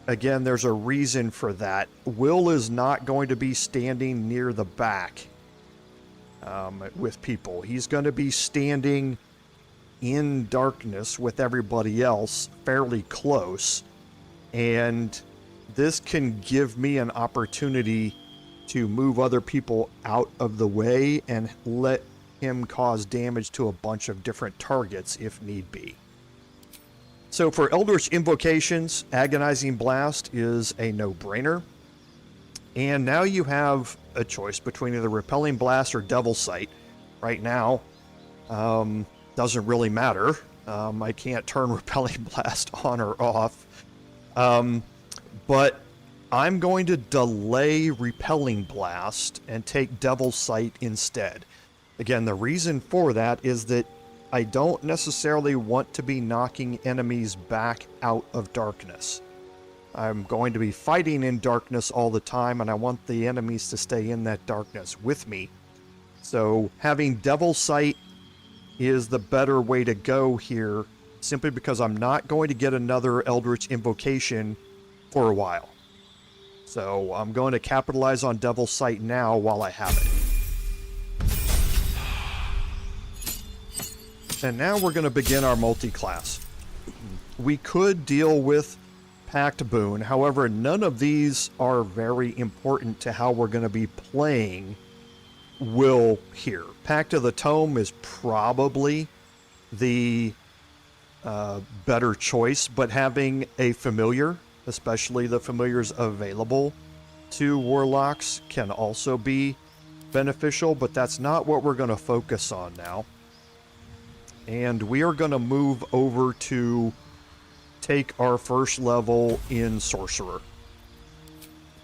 again, there's a reason for that. Wyll is not going to be standing near the back with people. He's going to be standing in darkness with everybody else fairly close, and this can give me an opportunity to move other people out of the way and let him cause damage to a bunch of different targets if need be. So for Eldritch Invocations, Agonizing Blast is a no-brainer, and now you have a choice between either Repelling Blast or Devil Sight. Right now, doesn't really matter. I can't turn Repelling Blast on or off. But I'm going to delay Repelling Blast and take Devil Sight instead. Again, the reason for that is that I don't necessarily want to be knocking enemies back out of darkness. I'm going to be fighting in darkness all the time, and I want the enemies to stay in that darkness with me. So having Devil Sight is the better way to go here, simply because I'm not going to get another Eldritch Invocation for a while. So I'm going to capitalize on Devil Sight now while I have it. And now we're going to begin our multi-class. We could deal with Pact Boon, however, none of these are very important to how we're going to be playing Wyll here. Pact of the Tome is probably the better choice, but having a familiar, especially the familiars available to Warlocks, can also be beneficial, but that's not what we're going to focus on now. And we are going to move over to take our first level in Sorcerer.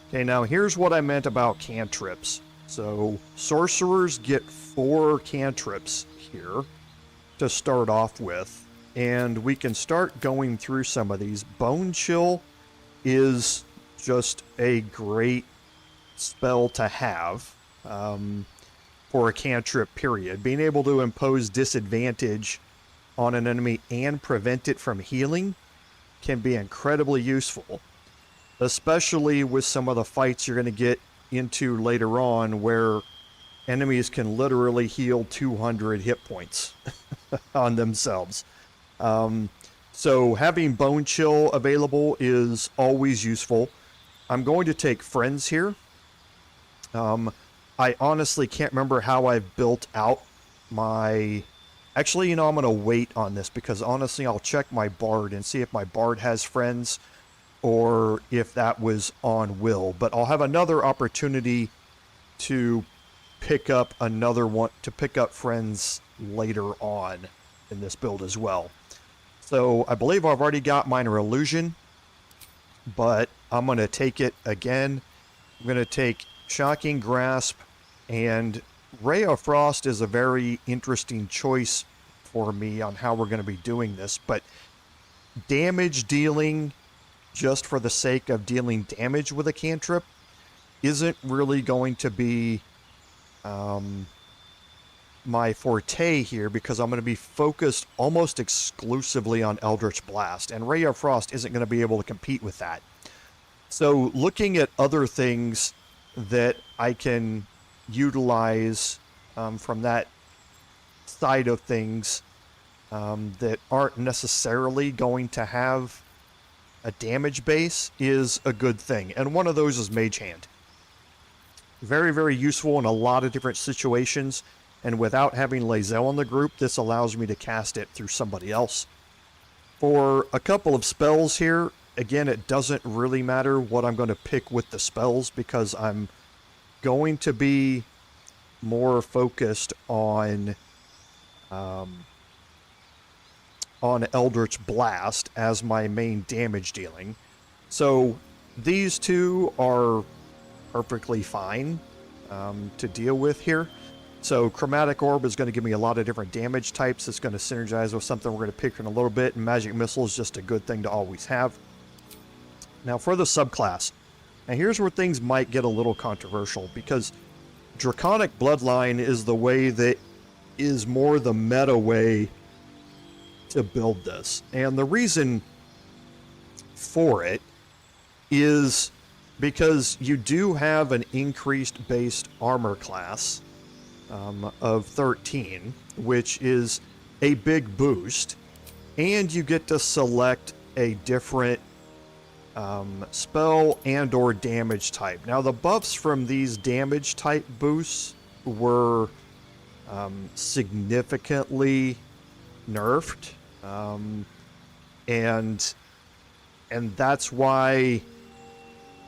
Okay, now here's what I meant about cantrips. So, sorcerers get 4 cantrips here to start off with, and we can start going through some of these. Bone Chill is just a great spell to have for a cantrip, period. Being able to impose disadvantage on an enemy and prevent it from healing can be incredibly useful, especially with some of the fights you're going to get into later on where enemies can literally heal 200 hit points on themselves. So having Bone Chill available is always useful. I'm going to take Friends here. I honestly can't remember how I've built out my... Actually, you know, I'm going to wait on this because honestly I'll check my Bard and see if my Bard has Friends or if that was on Wyll. But I'll have another opportunity to pick up another one, to pick up Friends later on in this build as well. So I believe I've already got Minor Illusion, but I'm going to take it again. I'm going to take Shocking Grasp, and Ray of Frost is a very interesting choice for me on how we're going to be doing this, but damage dealing just for the sake of dealing damage with a cantrip isn't really going to be my forte here, because I'm going to be focused almost exclusively on Eldritch Blast, and Ray of Frost isn't going to be able to compete with that. So looking at other things that I can utilize from that side of things that aren't necessarily going to have a damage base is a good thing. And one of those is Mage Hand. Very, very useful in a lot of different situations. And without having Lae'zel in the group, this allows me to cast it through somebody else. For a couple of spells here, again, it doesn't really matter what I'm going to pick with the spells, because I'm going to be more focused on Eldritch Blast as my main damage dealing. So these two are perfectly fine to deal with here. So Chromatic Orb is going to give me a lot of different damage types. It's going to synergize with something we're going to pick in a little bit, and Magic Missile is just a good thing to always have. Now for the subclass, and here's where things might get a little controversial, because Draconic Bloodline is the way that is more the meta way to build this. And the reason for it is because you do have an increased based armor class of 13, which is a big boost, and you get to select a different spell and or damage type. Now the buffs from these damage type boosts were significantly nerfed, and that's why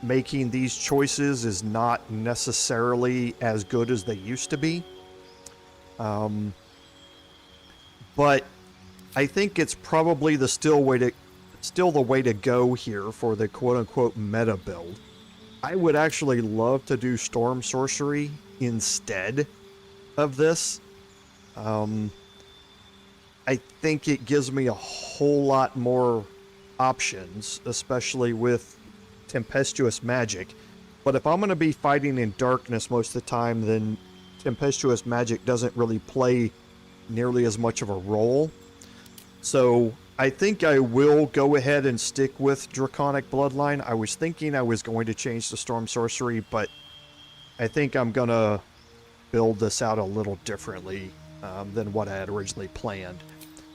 making these choices is not necessarily as good as they used to be. But I think it's probably still the way to go here for the quote-unquote meta build. I would actually love to do Storm Sorcery instead of this. I think it gives me a whole lot more options, especially with Tempestuous Magic. But if I'm going to be fighting in darkness most of the time, then Tempestuous Magic doesn't really play nearly as much of a role. So I think I will go ahead and stick with Draconic Bloodline. I was thinking I was going to change to Storm Sorcery, but I think I'm going to build this out a little differently than what I had originally planned.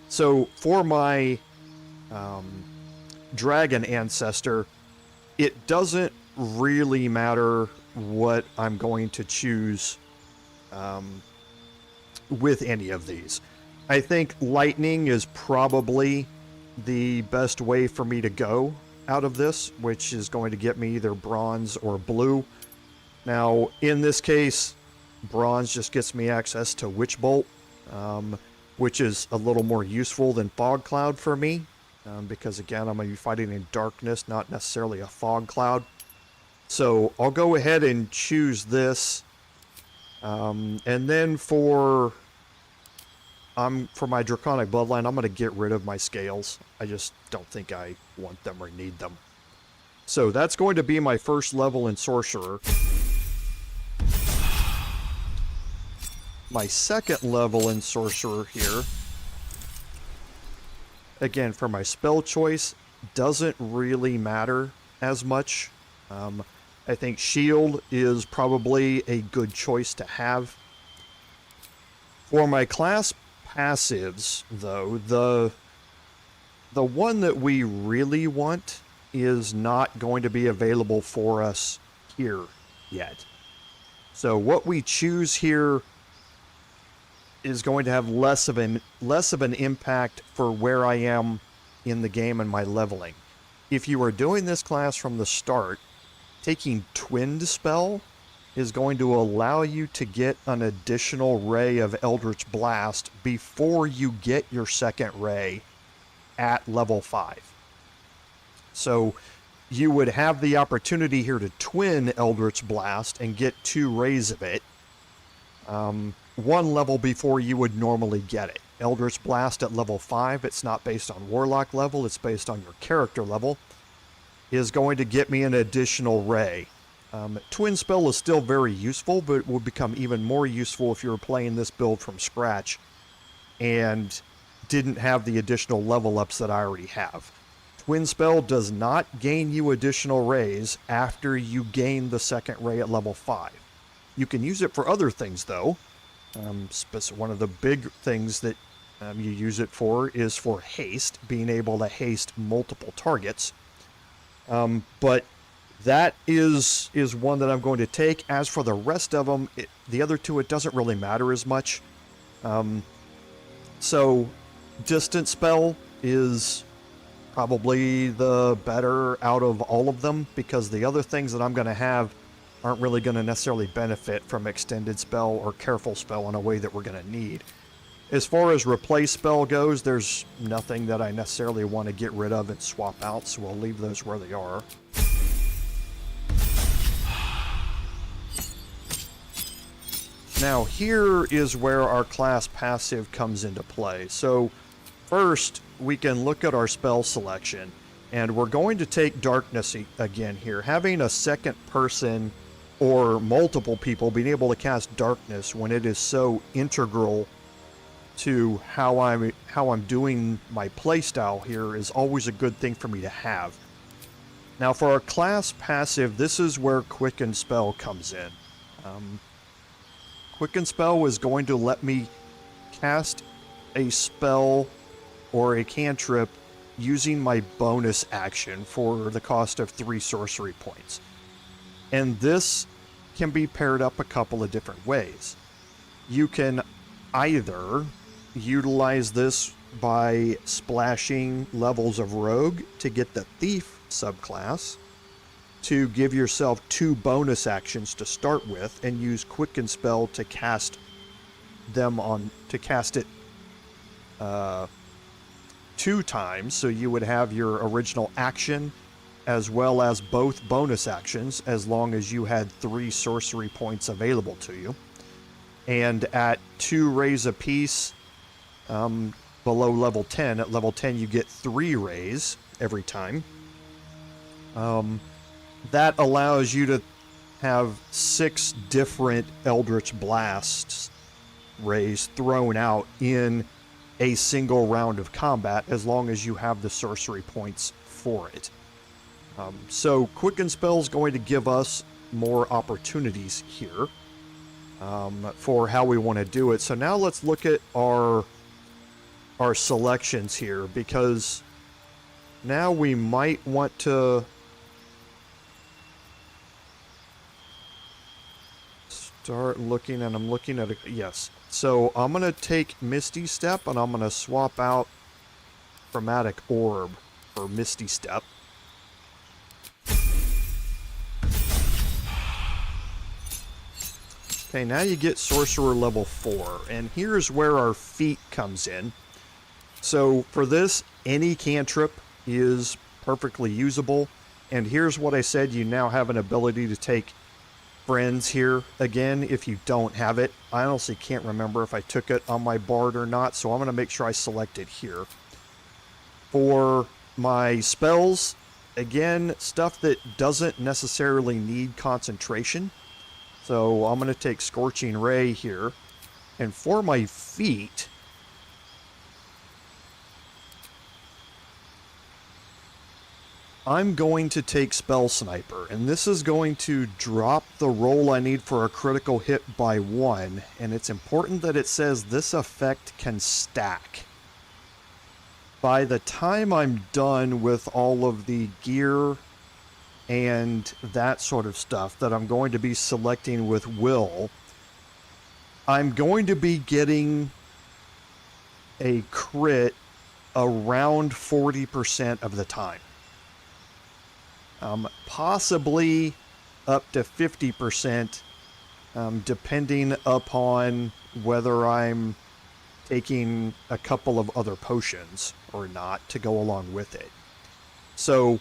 So for my Dragon Ancestor, it doesn't really matter what I'm going to choose with any of these. I think Lightning is probably the best way for me to go out of this, which is going to get me either bronze or blue. Now, in this case, bronze just gets me access to Witch Bolt, which is a little more useful than Fog Cloud for me, because again, I'm going to be fighting in darkness, not necessarily a fog cloud. So I'll go ahead and choose this. And then for my Draconic Bloodline, I'm going to get rid of my scales. I just don't think I want them or need them. So that's going to be my first level in Sorcerer. My second level in Sorcerer here, again, for my spell choice, doesn't really matter as much. I think Shield is probably a good choice to have. For my class passives, though, the one that we really want is not going to be available for us here yet. So what we choose here is going to have less of an impact for where I am in the game and my leveling. If you are doing this class from the start, taking Twinned Spell is going to allow you to get an additional ray of Eldritch Blast before you get your second ray at level 5. So you would have the opportunity here to twin Eldritch Blast and get 2 rays of it, one level before you would normally get it. Eldritch Blast at level 5, it's not based on Warlock level, it's based on your character level. is going to get me an additional ray. Twin Spell is still very useful, but it will become even more useful if you were playing this build from scratch and didn't have the additional level ups that I already have. Twin Spell does not gain you additional rays after you gain the second ray at level 5. You can use it for other things though. One of the big things that you use it for is for haste, being able to haste multiple targets. But that is one that I'm going to take. As for the rest of them, the other two, it doesn't really matter as much. So Distant Spell is probably the better out of all of them, because the other things that I'm going to have aren't really going to necessarily benefit from Extended Spell or Careful Spell in a way that we're going to need. As far as Replace Spell goes, there's nothing that I necessarily want to get rid of and swap out, so we'll leave those where they are. Now here is where our class passive comes into play. So first we can look at our spell selection, and we're going to take Darkness again here. Having a second person or multiple people being able to cast Darkness when it is so integral to how I'm doing my playstyle here is always a good thing for me to have. Now for our class passive, this is where Quicken Spell comes in. Quicken Spell is going to let me cast a spell or a cantrip using my bonus action for the cost of 3 sorcery points. And this can be paired up a couple of different ways. You can either utilize this by splashing levels of Rogue to get the Thief subclass, to give yourself 2 bonus actions to start with, and use Quicken Spell to cast it 2 times, so you would have your original action as well as both bonus actions, as long as you had 3 sorcery points available to you. And at 2 rays apiece, below level 10, at level 10 you get 3 rays every time. That allows you to have 6 different Eldritch Blasts rays thrown out in a single round of combat, as long as you have the sorcery points for it. So Quicken Spell is going to give us more opportunities here for how we want to do it. So now let's look at our selections here, because now we might want to start looking, and I'm looking at yes. So I'm going to take Misty Step, and I'm going to swap out Chromatic Orb for Misty Step. Okay, now you get Sorcerer level 4, and here's where our feat comes in. So for this, any cantrip is perfectly usable, and here's what I said: you now have an ability to take Friends here again if you don't have it. I honestly can't remember if I took it on my Bard or not, so I'm going to make sure I select it here. For my spells, again, stuff that doesn't necessarily need concentration. So I'm going to take Scorching Ray here. And for my feat, I'm going to take Spell Sniper, and this is going to drop the roll I need for a critical hit by 1, and it's important that it says this effect can stack. By the time I'm done with all of the gear and that sort of stuff that I'm going to be selecting with Wyll, I'm going to be getting a crit around 40% of the time. Possibly up to 50%, depending upon whether I'm taking a couple of other potions or not to go along with it. So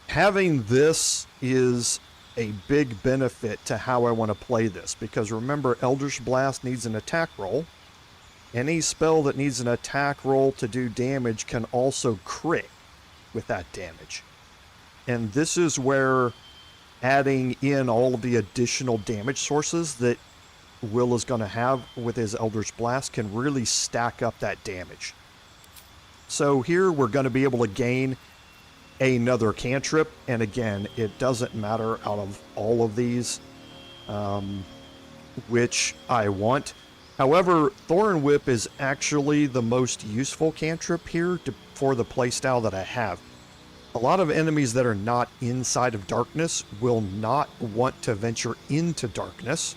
having this is a big benefit to how I want to play this, because remember, Eldritch Blast needs an attack roll. Any spell that needs an attack roll to do damage can also crit with that damage. And this is where adding in all of the additional damage sources that Wyll is going to have with his Eldritch Blast can really stack up that damage. So here we're going to be able to gain another cantrip, and again, it doesn't matter out of all of these which I want. However, Thorn Whip is actually the most useful cantrip here for the playstyle that I have. A lot of enemies that are not inside of darkness will not want to venture into darkness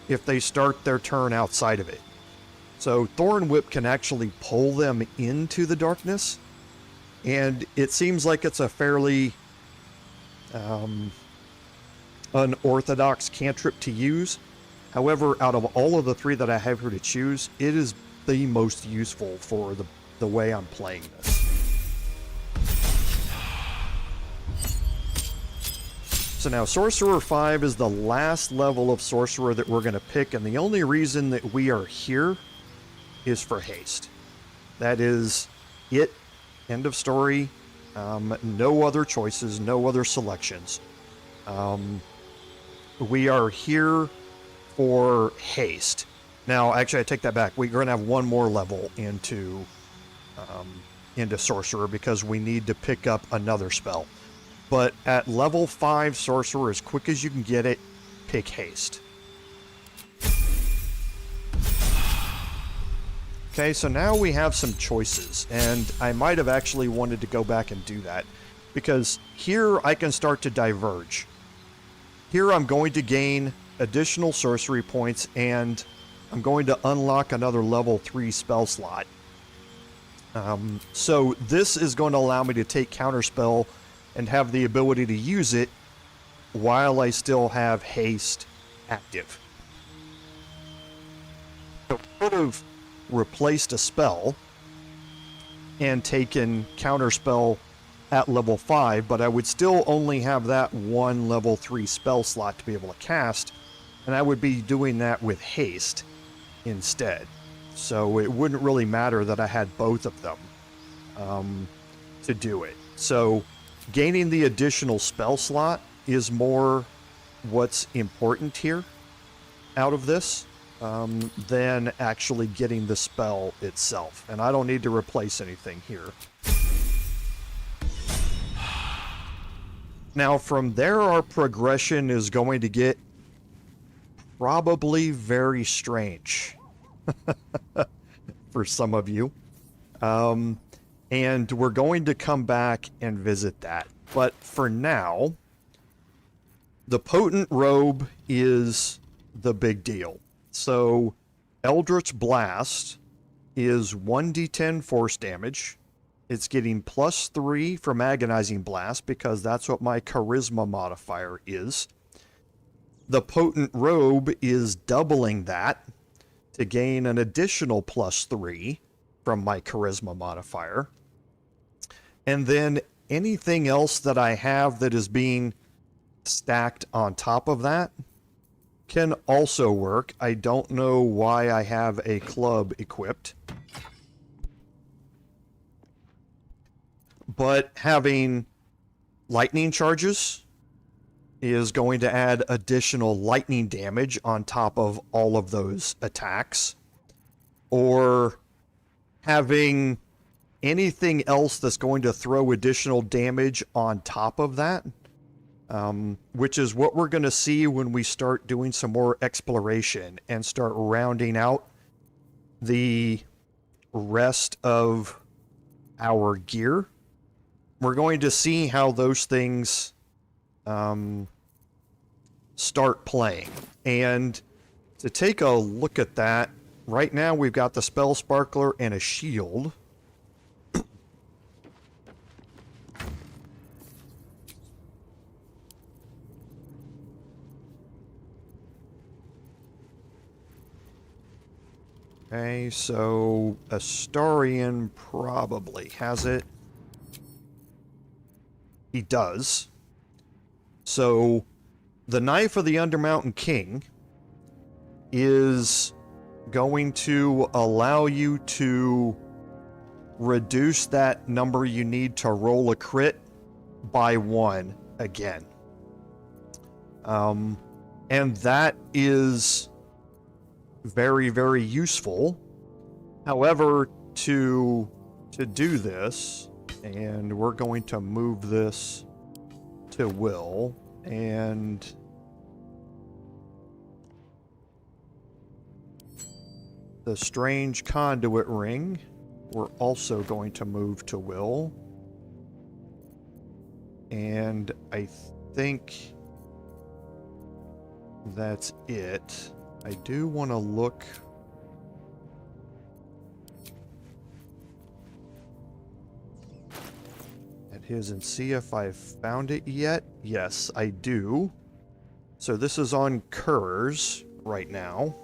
if they start their turn outside of it. So Thorn Whip can actually pull them into the darkness, and it seems like it's a fairly unorthodox cantrip to use. However, out of all of the three that I have here to choose, it is the most useful for the way I'm playing this. So now Sorcerer 5 is the last level of Sorcerer that we're going to pick, and the only reason that we are here is for haste. That is it. End of story. No other choices, no other selections. We are here for haste. Now, actually, I take that back. We're going to have one more level into Sorcerer because we need to pick up another spell. But at level 5 Sorcerer, as quick as you can get it, pick haste. Okay, so now we have some choices, and I might have actually wanted to go back and do that, because here I can start to diverge. Here I'm going to gain additional sorcery points, and I'm going to unlock another level 3 spell slot. So this is going to allow me to take Counterspell and have the ability to use it while I still have haste active. So I could have replaced a spell and taken Counterspell at level 5, but I would still only have that one level 3 spell slot to be able to cast, and I would be doing that with haste instead. So it wouldn't really matter that I had both of them to do it. So gaining the additional spell slot is more what's important here out of this than actually getting the spell itself. And I don't need to replace anything here. Now from there, our progression is going to get probably very strange for some of you. And we're going to come back and visit that. But for now, the Potent Robe is the big deal. So Eldritch Blast is 1d10 force damage. It's getting +3 from Agonizing Blast because that's what my Charisma modifier is. The Potent Robe is doubling that to gain an additional +3 from my Charisma modifier. And then anything else that I have that is being stacked on top of that can also work. I don't know why I have a club equipped. But having lightning charges is going to add additional lightning damage on top of all of those attacks. Or having anything else that's going to throw additional damage on top of that, which is what we're going to see when we start doing some more exploration and start rounding out the rest of our gear. We're going to see how those things start playing. And to take a look at that, right now we've got the Spell Sparkler and a shield. Okay, so Astarion probably has it. He does. So the Knife of the Undermountain King is going to allow you to reduce that number you need to roll a crit by 1 again. And that is very, very useful. However, to do this, and we're going to move this to Wyll, and the strange conduit ring, we're also going to move to Wyll. And I think that's it. I do want to look at his and see if I've found it yet. Yes, I do. So this is on Kurz right now.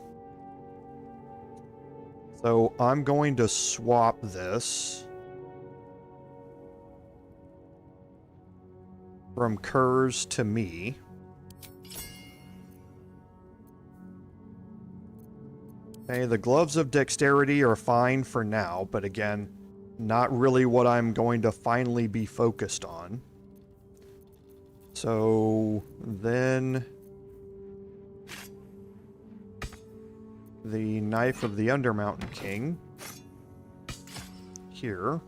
So I'm going to swap this from Kurz to me. Okay, the gloves of dexterity are fine for now, but again, not really what I'm going to finally be focused on. So then the Knife of the Undermountain King here.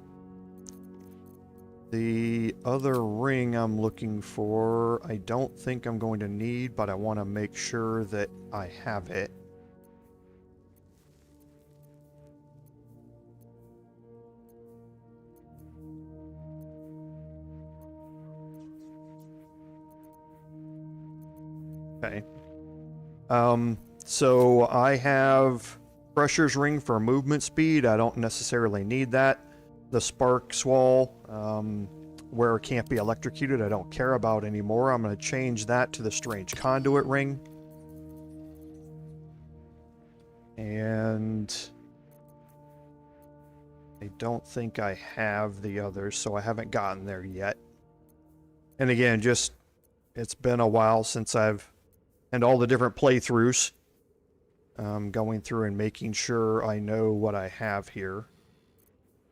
The other ring I'm looking for, I don't think I'm going to need, but I want to make sure that I have it. Okay. So I have Crusher's Ring for movement speed. I don't necessarily need that. The Spark Swall, where it can't be electrocuted, I don't care about anymore. I'm going to change that to the Strange Conduit Ring. And I don't think I have the others, so I haven't gotten there yet. And again, just, it's been a while since and all the different playthroughs, going through and making sure I know what I have here.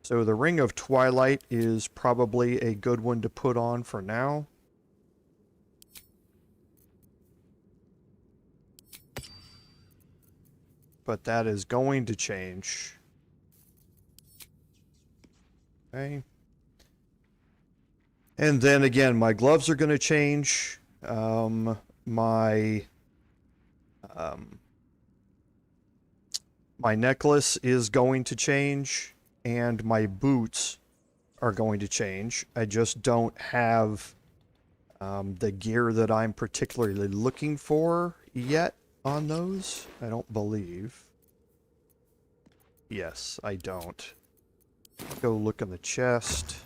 So the Ring of Twilight is probably a good one to put on for now. But that is going to change. Okay. And then again, my gloves are going to change. My necklace is going to change, and my boots are going to change. I just don't have the gear that I'm particularly looking for yet on those. I don't believe. Yes, I don't. Go look in the chest.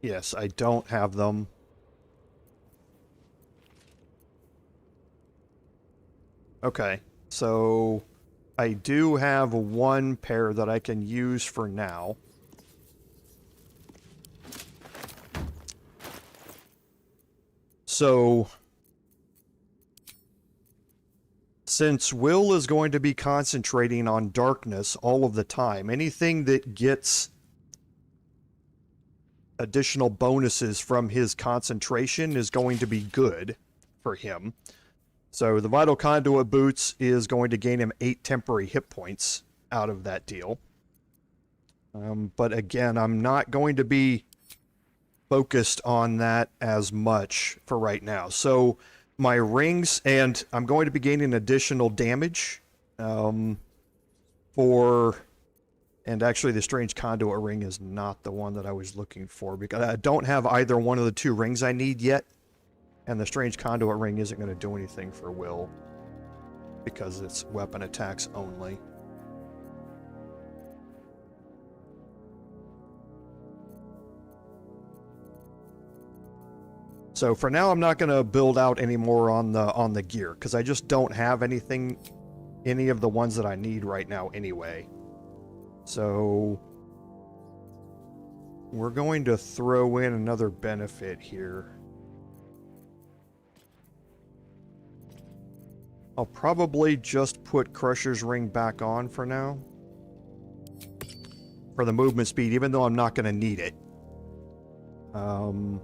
Yes, I don't have them. Okay, so I do have one pair that I can use for now. So, since Wyll is going to be concentrating on darkness all of the time, anything that gets additional bonuses from his concentration is going to be good for him. So the Vital Conduit Boots is going to gain him 8 temporary hit points out of that deal. But again, I'm not going to be focused on that as much for right now. So my rings, and I'm going to be gaining additional damage and actually the Strange Conduit Ring is not the one that I was looking for, because I don't have either one of the 2 rings I need yet. And the Strange Conduit Ring isn't going to do anything for Wyll, because it's weapon attacks only. So for now, I'm not going to build out any more on the gear, because I just don't have any of the ones that I need right now anyway. So we're going to throw in another benefit here. I'll probably just put Crusher's Ring back on for now. For the movement speed, even though I'm not going to need it. And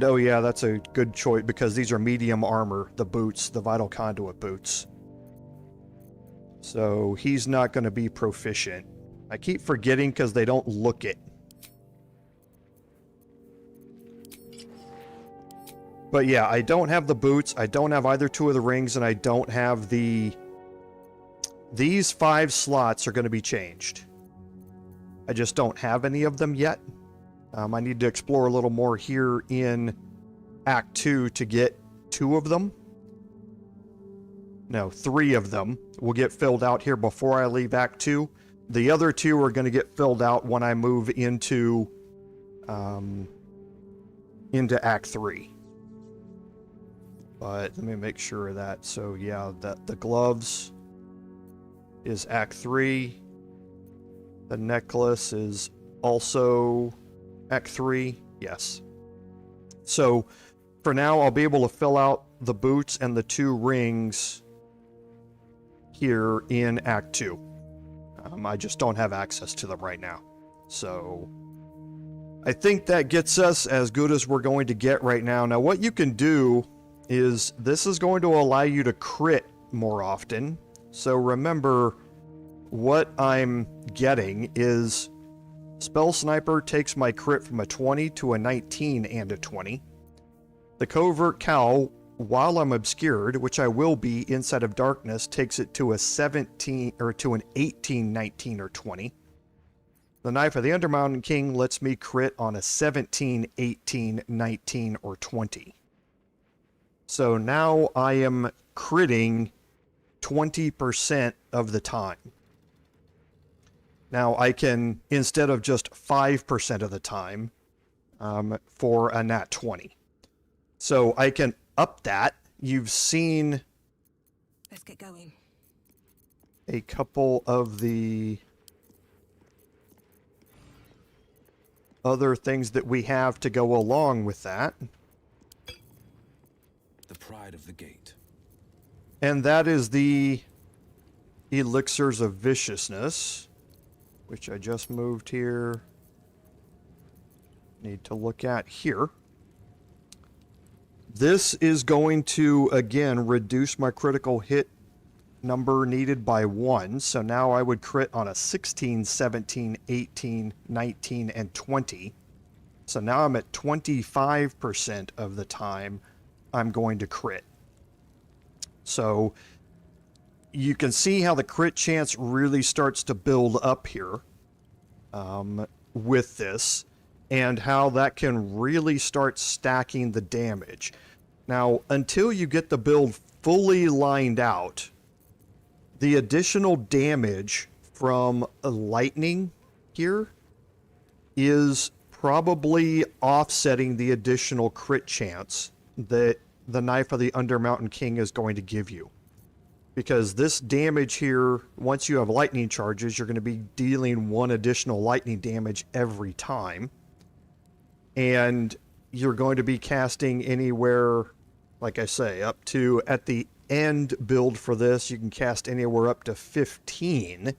oh yeah, that's a good choice because these are medium armor, the boots, the Vital Conduit boots. So he's not going to be proficient. I keep forgetting because they don't look it. But yeah, I don't have the boots, I don't have either two of the rings, and I don't have the... These 5 slots are going to be changed. I just don't have any of them yet. I need to explore a little more here in Act 2 to get 2 of them. No, 3 of them will get filled out here before I leave Act 2. The other 2 are going to get filled out when I move into Act 3. But let me make sure of that. So yeah, the gloves is Act 3. The necklace is also Act 3. Yes. So for now, I'll be able to fill out the boots and the 2 rings here in Act 2. I just don't have access to them right now. So I think that gets us as good as we're going to get right now. Now, what you can do is this is going to allow you to crit more often. So remember, what I'm getting is Spell Sniper takes my crit from a 20 to a 19 and a 20. The Covert Cowl, while I'm obscured, which I will be inside of darkness, takes it to a 17 or to an 18, 19, or 20. The Knife of the Undermountain King lets me crit on a 17, 18, 19, or 20. So now I am critting 20% of the time. Now I can, instead of just 5% of the time, for a nat 20. So I can up that. You've seen... Let's get going. A couple of the other things that we have to go along with that. The pride of the gate. And that is the Elixirs of Viciousness, which I just moved here. Need to look at here. This is going to, again, reduce my critical hit number needed by 1. So now I would crit on a 16, 17, 18, 19, and 20. So now I'm at 25% of the time I'm going to crit. So you can see how the crit chance really starts to build up here with this, and how that can really start stacking the damage. Now, until you get the build fully lined out, the additional damage from lightning here is probably offsetting the additional crit chance that the Knife of the Undermountain King is going to give you. Because this damage here, once you have lightning charges, you're going to be dealing 1 additional lightning damage every time. And you're going to be casting anywhere, like I say, up to, at the end build for this, you can cast anywhere up to 15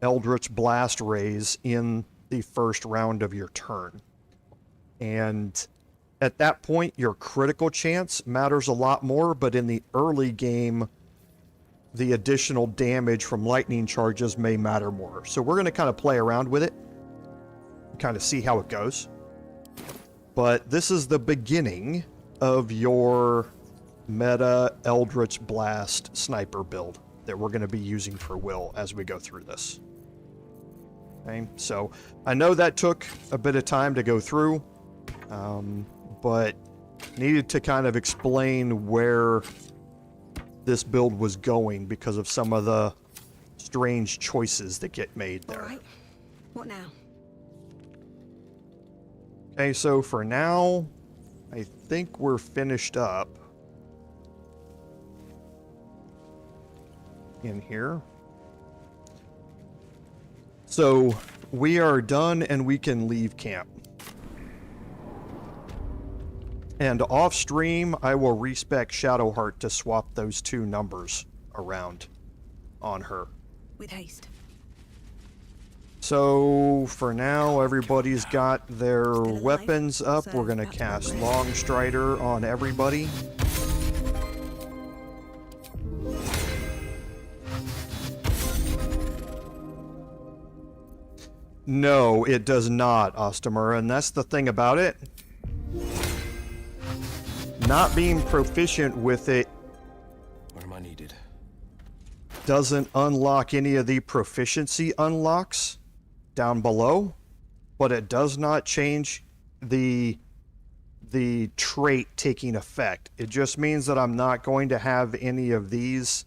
Eldritch Blast Rays in the first round of your turn. And at that point, your critical chance matters a lot more, but in the early game, the additional damage from lightning charges may matter more. So we're going to kind of play around with it, kind of see how it goes. But this is the beginning of your meta Eldritch Blast sniper build that we're going to be using for Wyll as we go through this. Okay, so I know that took a bit of time to go through, but needed to kind of explain where this build was going because of some of the strange choices that get made there. All right. What now? Okay, so for now, I think we're finished up in here. So we are done and we can leave camp. And off stream, I will respec Shadowheart to swap those 2 numbers around on her. With haste. So, for now, everybody's got their weapons up. We're going to cast Long Strider on everybody. No, it does not, Ostomer, and that's the thing about it. Not being proficient with it Where am I needed? doesn't unlock any of the proficiency unlocks down below, but it does not change the trait taking effect. It just means that I'm not going to have any of these,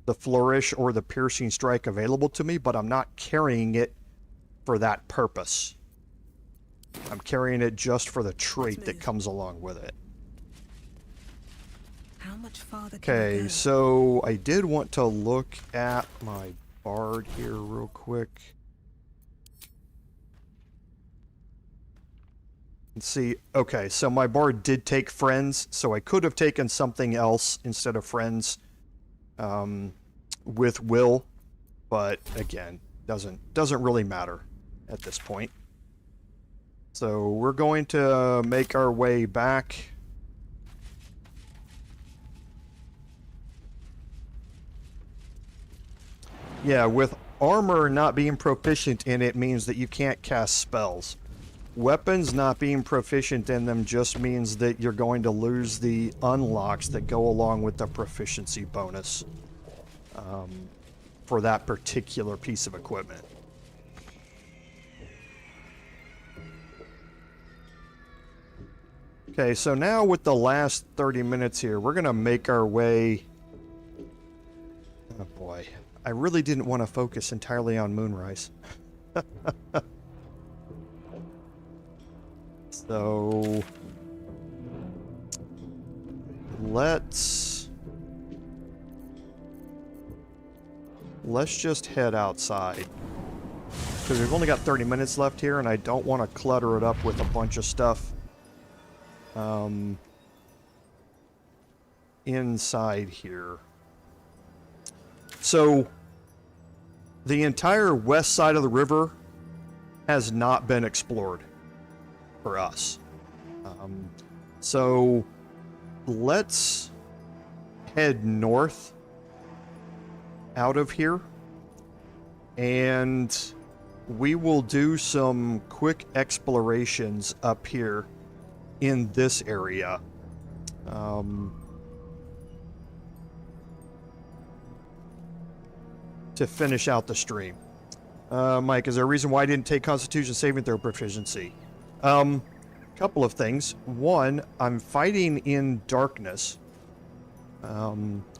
the Flourish or the Piercing Strike, available to me, but I'm not carrying it for that purpose. I'm carrying it just for the trait that comes along with it. How much farther can I Okay, go? so I did want to look at my bard here real quick. Let's see. Okay, so my bard did take friends, so I could have taken something else instead of friends with Wyll, but again, doesn't really matter at this point. So we're going to make our way back. Yeah, with armor not being proficient in it means that you can't cast spells. Weapons not being proficient in them just means that you're going to lose the unlocks that go along with the proficiency bonus for that particular piece of equipment. Okay, so now with the last 30 minutes here, we're going to make our way... Oh boy, I really didn't want to focus entirely on Moonrise. So... Let's just head outside. Because we've only got 30 minutes left here, and I don't want to clutter it up with a bunch of stuff inside here. So, the entire west side of the river has not been explored for us. So, let's head north out of here, and we will do some quick explorations up here in this area. To finish out the stream. Mike, is there a reason why I didn't take Constitution saving throw proficiency? Couple of things. One, I'm fighting in darkness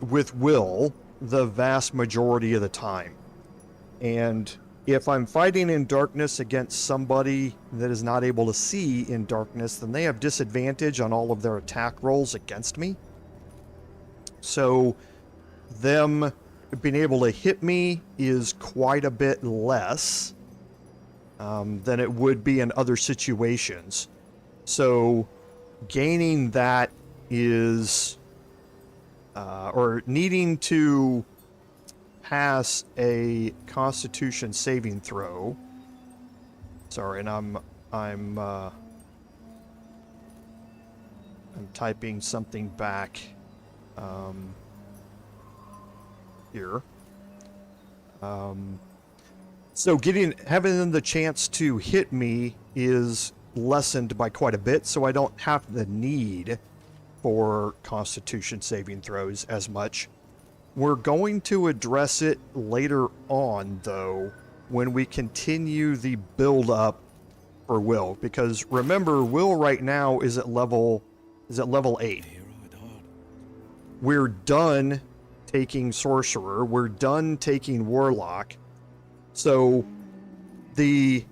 with Wyll the vast majority of the time. And if I'm fighting in darkness against somebody that is not able to see in darkness, then they have disadvantage on all of their attack rolls against me. So them being able to hit me is quite a bit less than it would be in other situations. So gaining that is, or needing to pass a Constitution saving throw. Sorry, and I'm typing something back here. So having them the chance to hit me is lessened by quite a bit, so I don't have the need for Constitution saving throws as much. We're going to address it later on, though, when we continue the build-up for Wyll, because remember, Wyll right now is at level 8. We're done taking Sorcerer. We're done taking Warlock. So the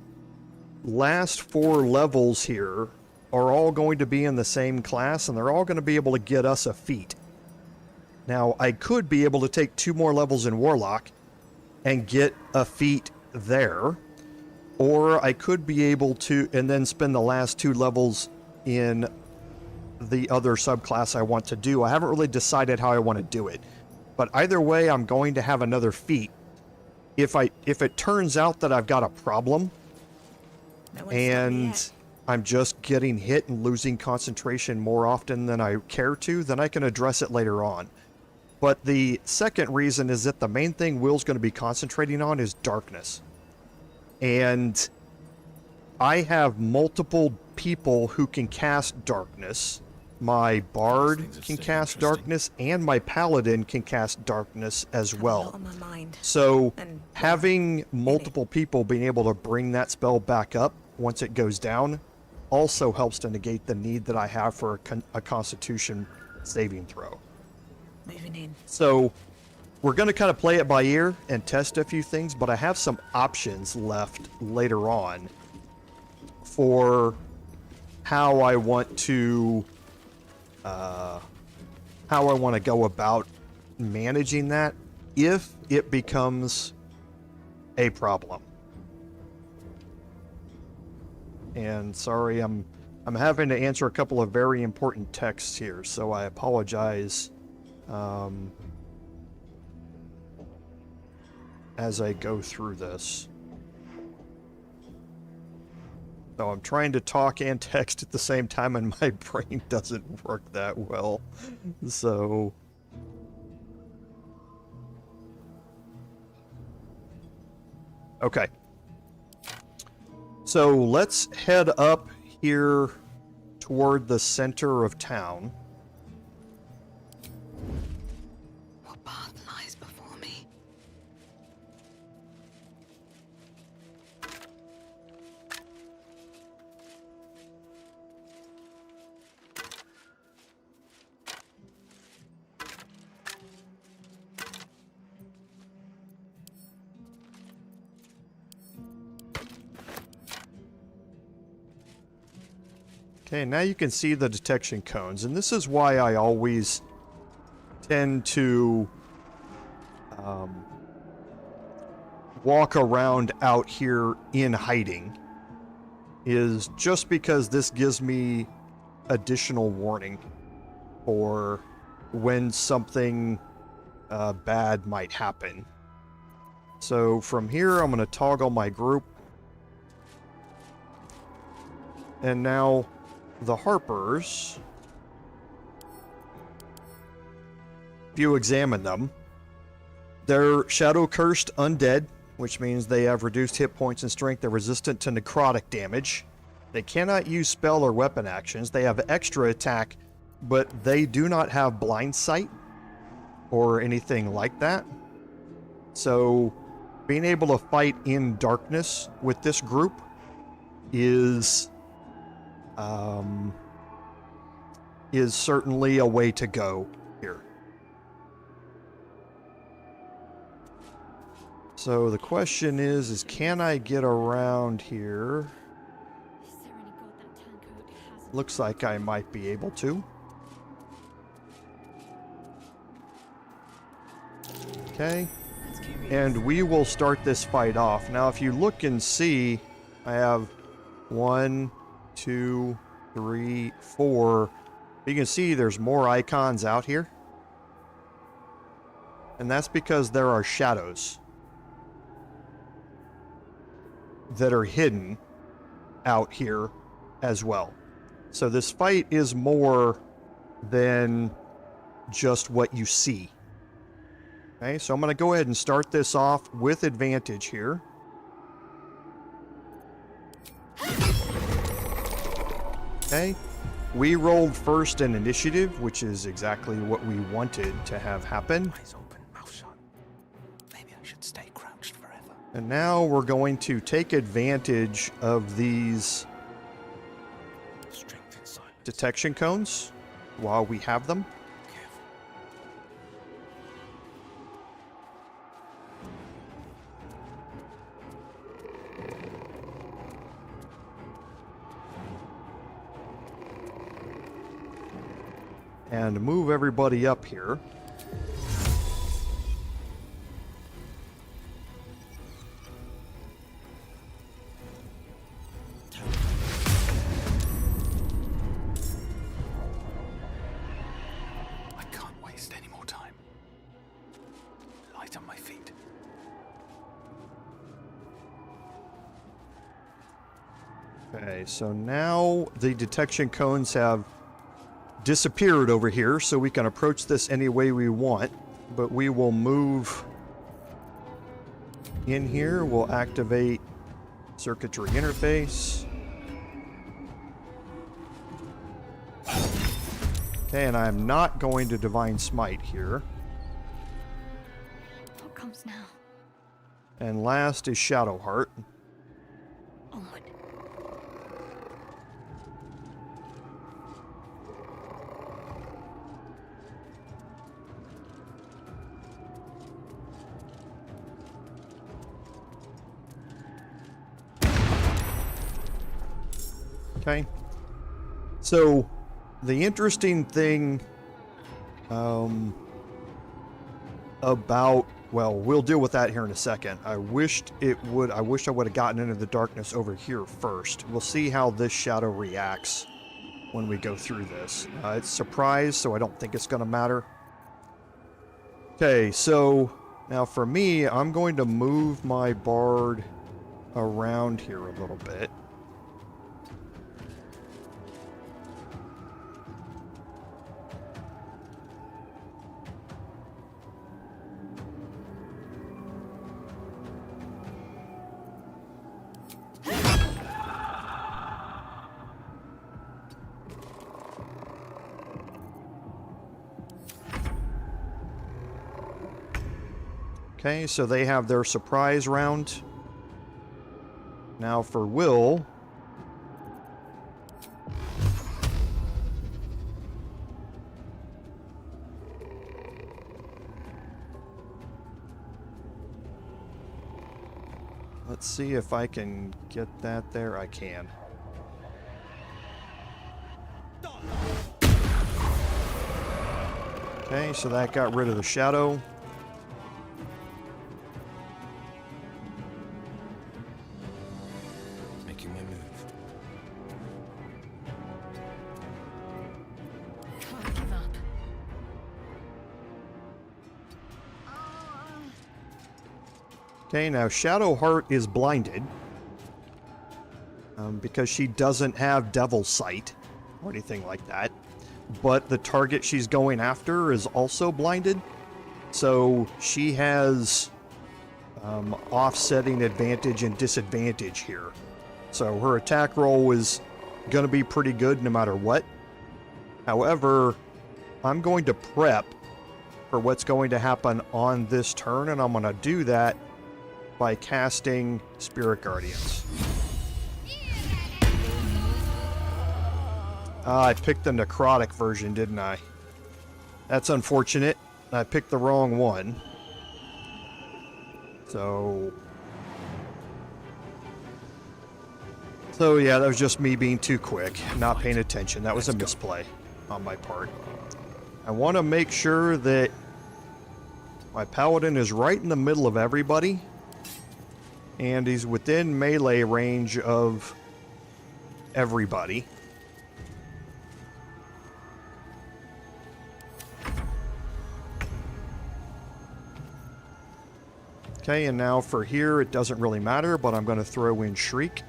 last 4 levels here are all going to be in the same class, and they're all going to be able to get us a feat. Now, I could be able to take 2 more levels in Warlock and get a feat there, or I could be able to, and then spend the last 2 levels in the other subclass I want to do. I haven't really decided how I want to do it. But either way, I'm going to have another feat. If it turns out that I've got a problem, and I'm just getting hit and losing concentration more often than I care to, then I can address it later on. But the second reason is that the main thing Will's going to be concentrating on is darkness. And I have multiple people who can cast darkness. My bard can cast darkness, and my paladin can cast darkness as well. So having multiple people being able to bring that spell back up once it goes down also helps to negate the need that I have for a Constitution saving throw. Moving in. So we're going to kind of play it by ear and test a few things, but I have some options left later on for how I want to go about managing that if it becomes a problem. And sorry, I'm having to answer a couple of very important texts here, so I apologize as I go through this. So I'm trying to talk and text at the same time, and my brain doesn't work that well. So okay. So let's head up here toward the center of town. What path lies before me? Okay, now you can see the detection cones, and this is why I always tend to walk around out here in hiding, is just because this gives me additional warning for when something bad might happen. So from here, I'm going to toggle my group, and now the Harpers, if you examine them, they're shadow cursed undead, which means they have reduced hit points and strength. They're resistant to necrotic damage. They cannot use spell or weapon actions. They have extra attack, but they do not have blind sight or anything like that. So being able to fight in darkness with this group is certainly a way to go here. So the question is can I get around here? Looks like I might be able to. Okay. And we will start this fight off. Now, if you look and see, I have 1, 2, 3, 4. You can see there's more icons out here. And that's because there are shadows that are hidden out here as well. So this fight is more than just what you see. Okay, so I'm going to go ahead and start this off with advantage here. Okay, we rolled first in initiative, which is exactly what we wanted to have happen. Eyes open, mouth shut. Maybe I should stay crouched forever. And now we're going to take advantage of these detection cones while we have them. And move everybody up here. Okay, so now the detection cones have disappeared over here, so we can approach this any way we want, but we will move in here. We'll activate circuitry interface. Okay, and I'm not going to Divine Smite here. What comes now? And last is Shadow Heart. Onward. Okay. So, the interesting thing about, well, we'll deal with that here in a second. I wish I would have gotten into the darkness over here first. We'll see how this shadow reacts when we go through this. It's surprise, so I don't think it's going to matter. Okay, so now for me, I'm going to move my bard around here a little bit. Okay, so they have their surprise round. Now for Wyll. Let's see if I can get that there. I can. Okay, so that got rid of the shadow. Okay, now Shadow Heart is blinded because she doesn't have Devil's Sight or anything like that. But the target she's going after is also blinded, so she has offsetting advantage and disadvantage here. So her attack roll is going to be pretty good no matter what. However, I'm going to prep for what's going to happen on this turn, and I'm going to do that by casting Spirit Guardians. I picked the necrotic version, didn't I? That's unfortunate. I picked the wrong one. So yeah, that was just me being too quick, not paying attention. That was a misplay on my part. I want to make sure that my paladin is right in the middle of everybody, and he's within melee range of everybody. Okay, and now for here, it doesn't really matter, but I'm going to throw in Shriek.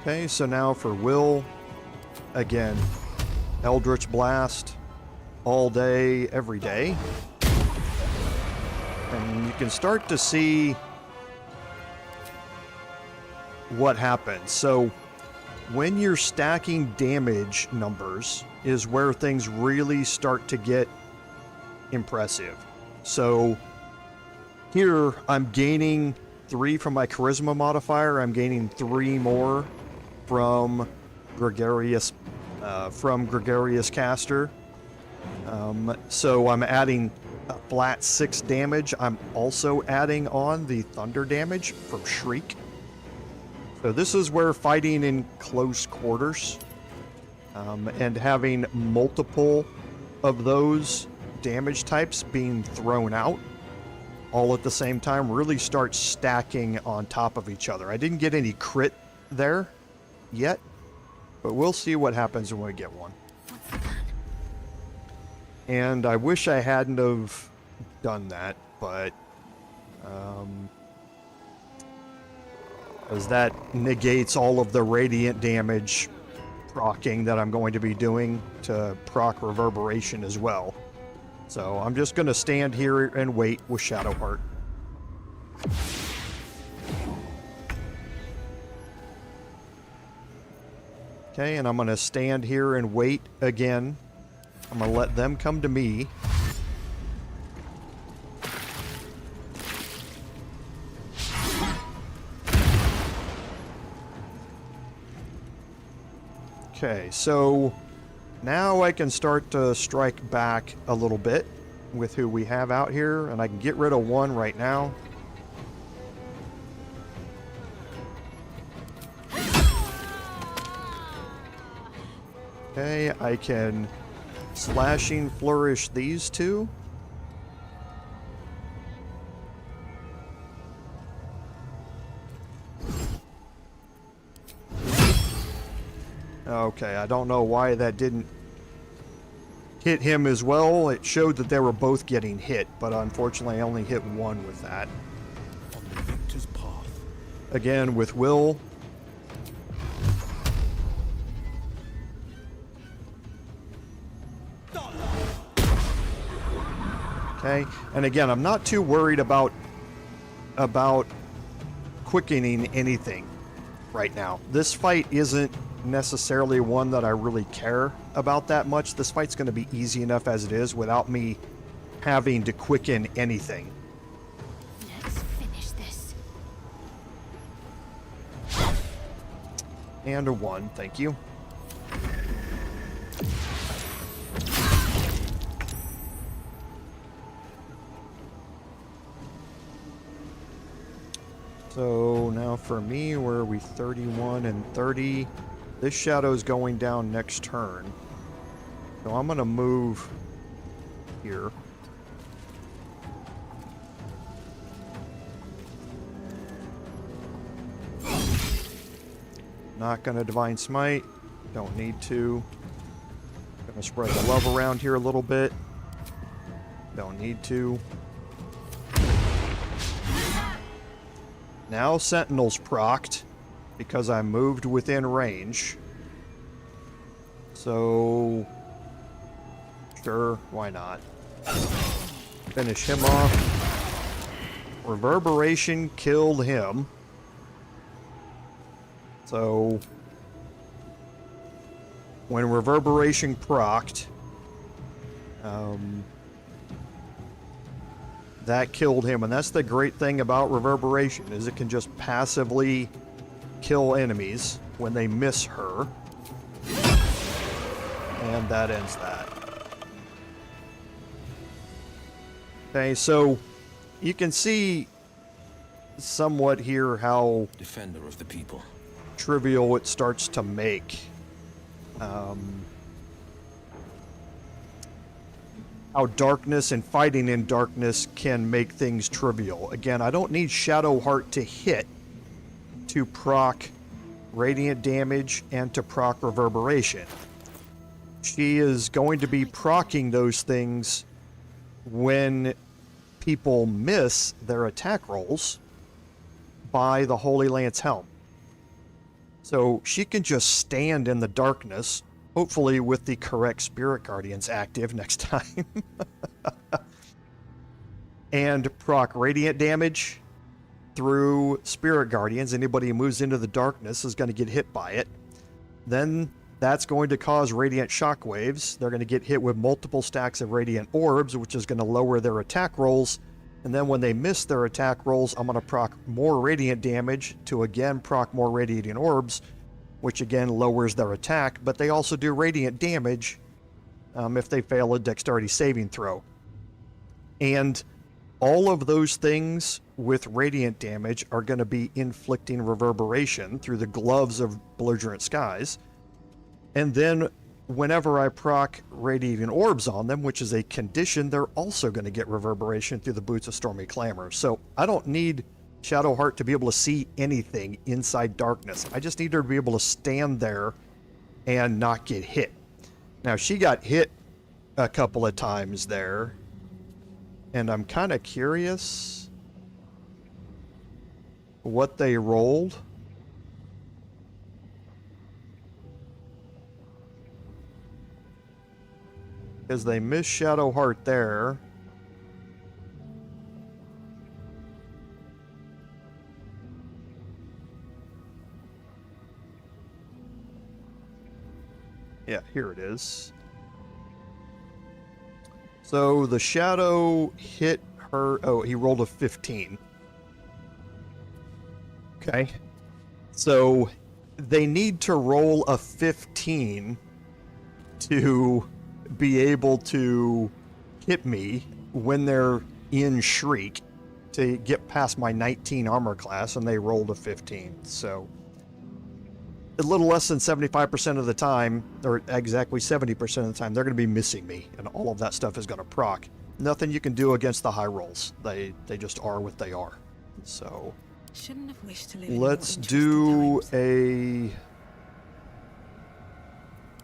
Okay, so now for Wyll, again, Eldritch Blast, all day, every day. And you can start to see what happens. So when you're stacking damage numbers is where things really start to get impressive. So here I'm gaining 3 from my charisma modifier. I'm gaining 3 more from Gregarious Caster. So I'm adding a flat 6 damage. I'm also adding on the thunder damage from Shriek. So this is where fighting in close quarters and having multiple of those damage types being thrown out all at the same time really starts stacking on top of each other. I didn't get any crit there, yet, but we'll see what happens when we get one. And I wish I hadn't have done that, but as that negates all of the radiant damage proccing that I'm going to be doing to proc reverberation as well. So I'm just going to stand here and wait with Shadowheart. Okay, and I'm going to stand here and wait again. I'm going to let them come to me. Okay, so now I can start to strike back a little bit with who we have out here, and I can get rid of one right now. Okay, I can slashing flourish these two. Okay, I don't know why that didn't hit him as well. It showed that they were both getting hit, but unfortunately I only hit one with that. On the victor's path. Again, with Wyll. Okay, and again, I'm not too worried about quickening anything right now. This fight isn't necessarily one that I really care about that much. This fight's going to be easy enough as it is without me having to quicken anything. Let's finish this. And a 1, thank you. So now for me, where are we? 31 and 30. This shadow's going down next turn. So I'm going to move here. Not going to Divine Smite. Don't need to. Going to spread the love around here a little bit. Don't need to. Now Sentinel's procced because I moved within range. So, sure, why not? Finish him off. Reverberation killed him. So, when Reverberation procced, that killed him, and that's the great thing about Reverberation, is it can just passively kill enemies when they miss her. And that ends that. Okay, so you can see somewhat here how Defender of the people. Trivial it starts to make. How darkness and fighting in darkness can make things trivial. Again, I don't need Shadowheart to hit to proc radiant damage and to proc reverberation. She is going to be proccing those things when people miss their attack rolls by the Holy Lance Helm. So she can just stand in the darkness, hopefully with the correct Spirit Guardians active next time, and proc radiant damage through Spirit Guardians. Anybody who moves into the darkness is going to get hit by it. Then that's going to cause radiant shockwaves. They're going to get hit with multiple stacks of radiant orbs, which is going to lower their attack rolls. And then when they miss their attack rolls, I'm going to proc more radiant damage to again proc more radiant orbs, which again lowers their attack, but they also do radiant damage if they fail a dexterity saving throw. And all of those things with radiant damage are going to be inflicting reverberation through the gloves of belligerent skies. And then whenever I proc radiant orbs on them, which is a condition, they're also going to get reverberation through the boots of stormy clamor. So I don't need Shadowheart to be able to see anything inside darkness. I just need her to be able to stand there and not get hit. Now, she got hit a couple of times there, and I'm kind of curious what they rolled. Because they missed Shadowheart there. Yeah, here it is. So the shadow hit her. Oh, he rolled a 15. Okay. So they need to roll a 15 to be able to hit me when they're in Shriek to get past my 19 armor class, and they rolled a 15. So a little less than 75% of the time, or exactly 70% of the time, they're going to be missing me, and all of that stuff is going to proc. Nothing you can do against the high rolls. They just are what they are. So Shouldn't have wished to live in let's more do interesting times.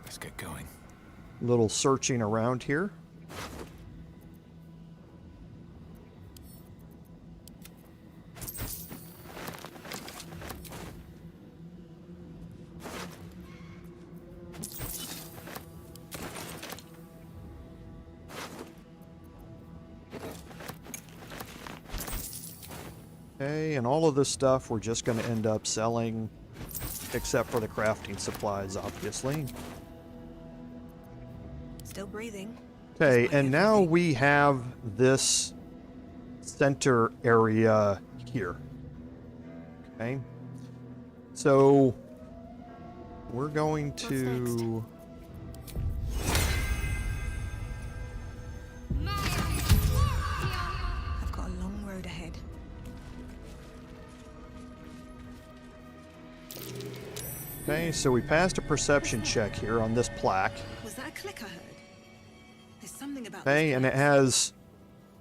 Let's get going. Little searching around here. Okay, and all of this stuff we're just going to end up selling, except for the crafting supplies, obviously. Still breathing. Okay, and now we have this center area here. Okay, so we're going to... I've got a long road ahead. Okay, so we passed a perception check here on this plaque. Was that a click I heard? There's something about Okay, and it has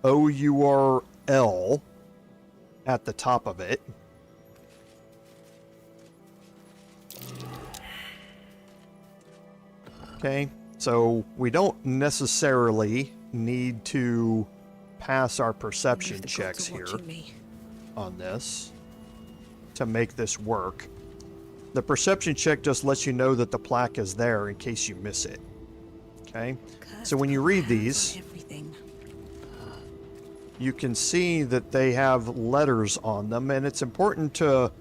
OURL at the top of it. Okay, so we don't necessarily need to pass our perception checks here on this to make this work. The perception check just lets you know that the plaque is there in case you miss it. Okay, so when you read these, you can see that they have letters on them, and it's important to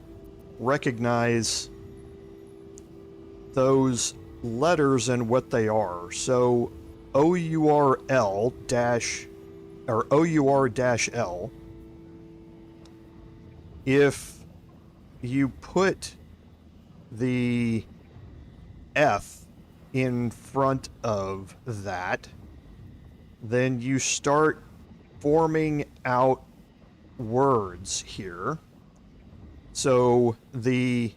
recognize those letters and what they are. So OURL dash or OUR-L, if you put the F in front of that, then you start forming out words here. So the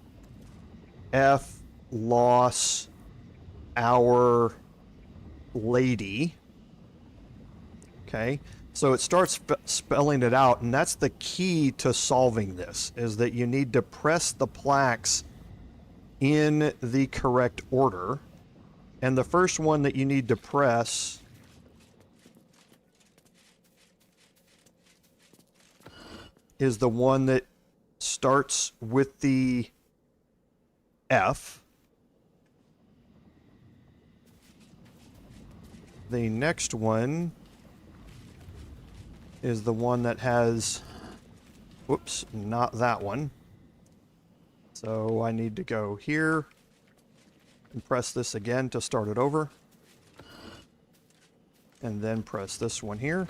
F loss our lady. Okay, so it starts spelling it out, and that's the key to solving this, is that you need to press the plaques in the correct order. And the first one that you need to press is the one that starts with the F. The next one is the one that has, whoops, not that one. So I need to go here and press this again to start it over. And then press this one here.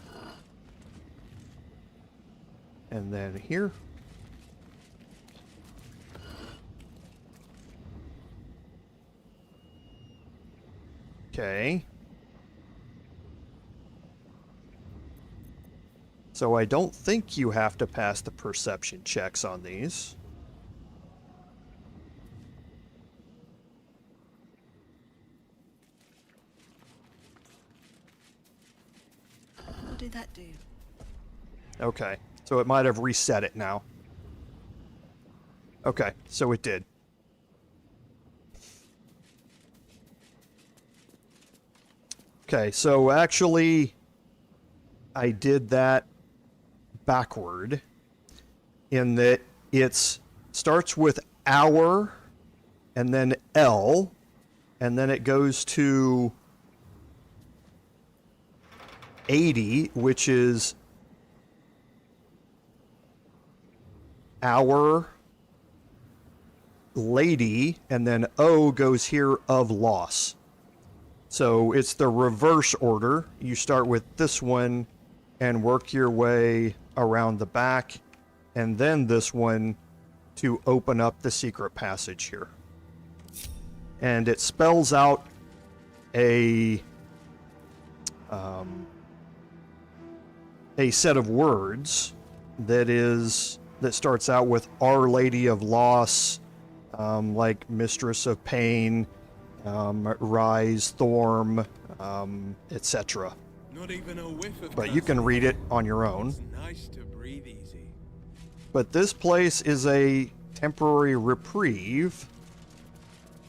And then here. Okay. So I don't think you have to pass the perception checks on these. What did that do? Okay, so it might have reset it now. Okay, so it did. Okay, so actually, I did that backward in that it starts with hour and then L, and then it goes to 80, which is our lady, and then O goes here of loss. So it's the reverse order. You start with this one and work your way around the back, and then this one to open up the secret passage here. And it spells out a set of words that starts out with Our Lady of Loss, like Mistress of Pain, Rise, Thorm, etc. Not even a whiff of But you can read it on your own. It's nice to breathe easy. But this place is a temporary reprieve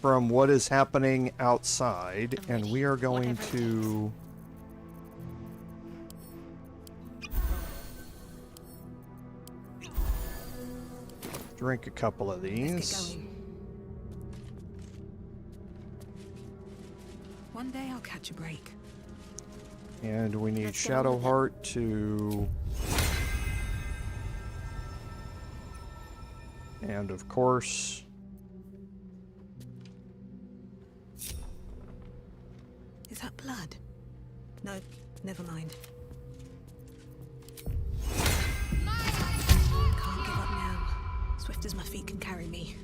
from what is happening outside, and we are going to drink a couple of these. One day I'll catch a break. And we need Shadowheart to... And of course... Is that blood? No, never mind. Can't give up now. Swift as my feet can carry me.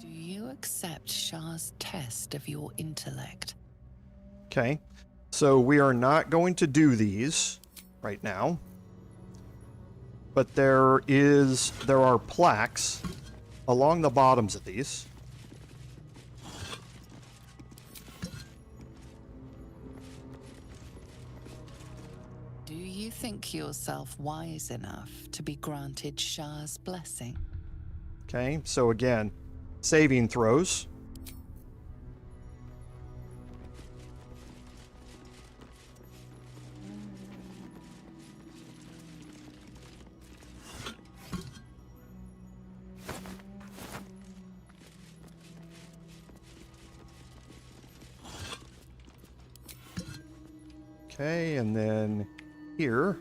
Do you accept Shah's test of your intellect? Okay, so we are not going to do these right now. But there are plaques along the bottoms of these. Do you think yourself wise enough to be granted Shah's blessing? Okay, so again, saving throws. Okay, and then here.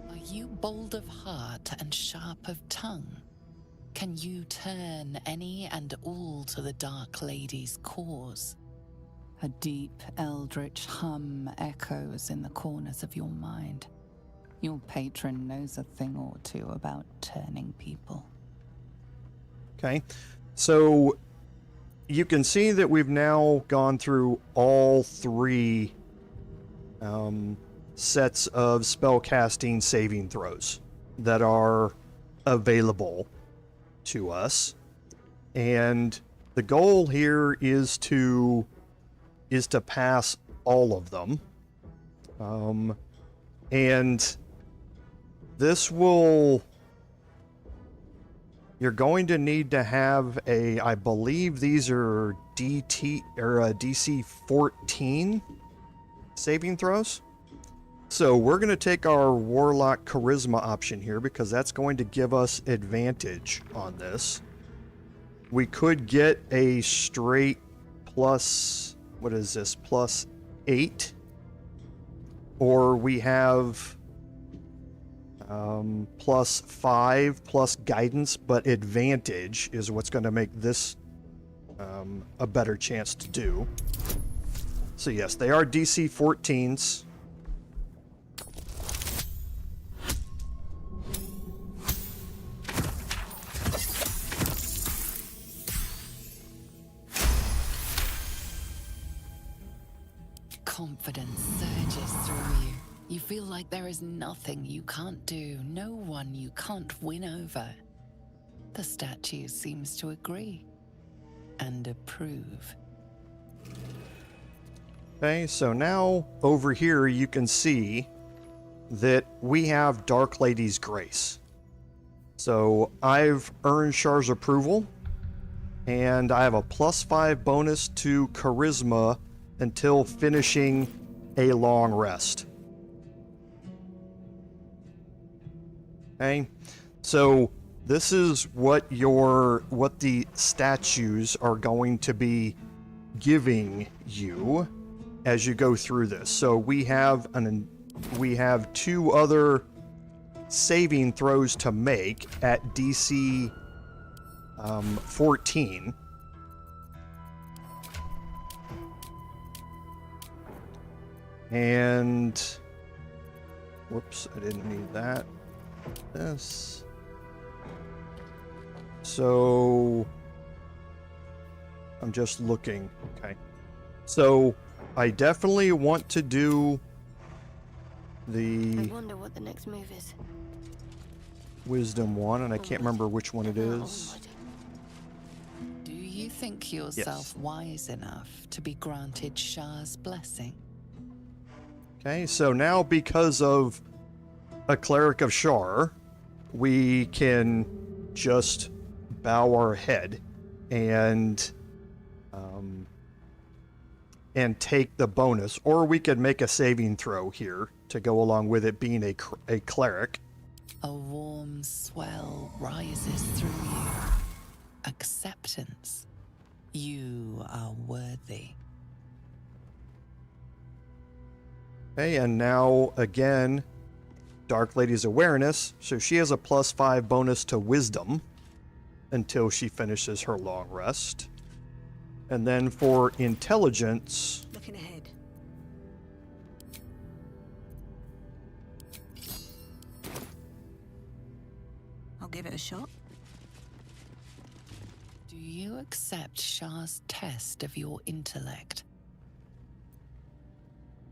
Are you bold of heart and sharp of tongue? Can you turn any and all to the Dark Lady's cause? A deep, eldritch hum echoes in the corners of your mind. Your patron knows a thing or two about turning people. Okay, so you can see that we've now gone through all three sets of spellcasting saving throws that are available to us. And the goal here is to pass all of them. And this will... You're going to need to have I believe these are DC 14 saving throws. So we're going to take our Warlock Charisma option here because that's going to give us advantage on this. We could get a straight plus, what is this, plus 8. Or we have plus 5 plus guidance, but advantage is what's going to make this a better chance to do. So yes, they are DC 14s. Confidence surges through you. You feel like there is nothing you can't do, no one you can't win over. The statue seems to agree. and approve. Okay, so now over here you can see that we have Dark Lady's Grace. So I've earned Char's approval, and I have a +5 bonus to Charisma until finishing a long rest. Okay, so this is what the statues are going to be giving you as you go through this. So we have 2 other saving throws to make at DC 14. And whoops, I didn't need that. This. So I'm just looking. Okay. So I definitely want to do the I wonder what the next move is. Wisdom one, and I can't remember which one it is. Do you think yourself wise enough to be granted Shah's blessing? Okay, so now because of a Cleric of Shar, we can just bow our head and take the bonus, or we could make a saving throw here to go along with it being a cleric. A warm swell rises through you. Acceptance. You are worthy. Okay, and now again, Dark Lady's awareness, so she has a +5 bonus to wisdom until she finishes her long rest. And then for intelligence, Looking ahead. I'll give it a shot. Do you accept Shah's test of your intellect?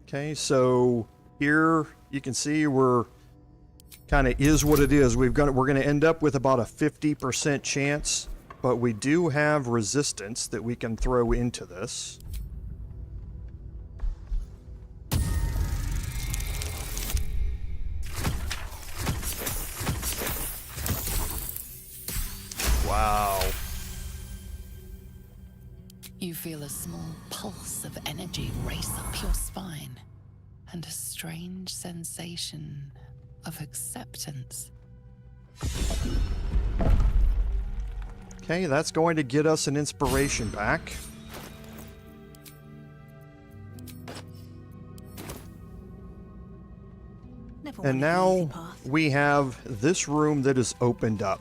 okay, so here you can see we're kind of is what it is. We're going to end up with about a 50% chance, but we do have resistance that we can throw into this. Wow. You feel a small pulse of energy race up your spine, and a strange sensation of acceptance. Okay, that's going to get us an inspiration back. And now we have this room that is opened up.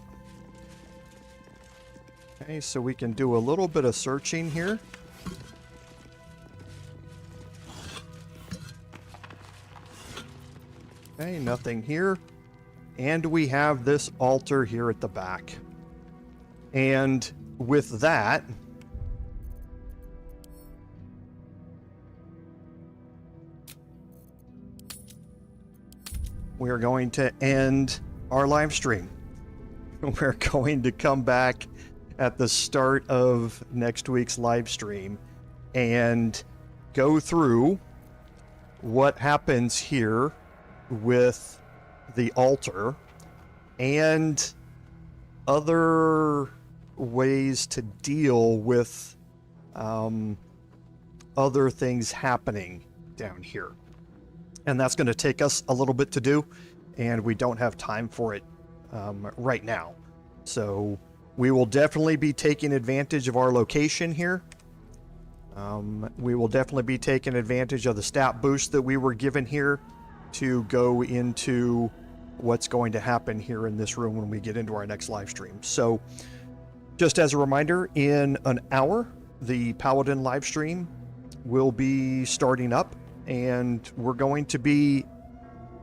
Okay, so we can do a little bit of searching here. Okay, nothing here. And we have this altar here at the back. And with that, we're going to end our live stream. We're going to come back at the start of next week's live stream and go through what happens here with the altar and other ways to deal with other things happening down here. And that's going to take us a little bit to do, and we don't have time for it right now. So we will definitely be taking advantage of our location here. We will definitely be taking advantage of the stat boost that we were given here to go into what's going to happen here in this room when we get into our next live stream. So just as a reminder, in an hour, the Paladin live stream will be starting up, and we're going to be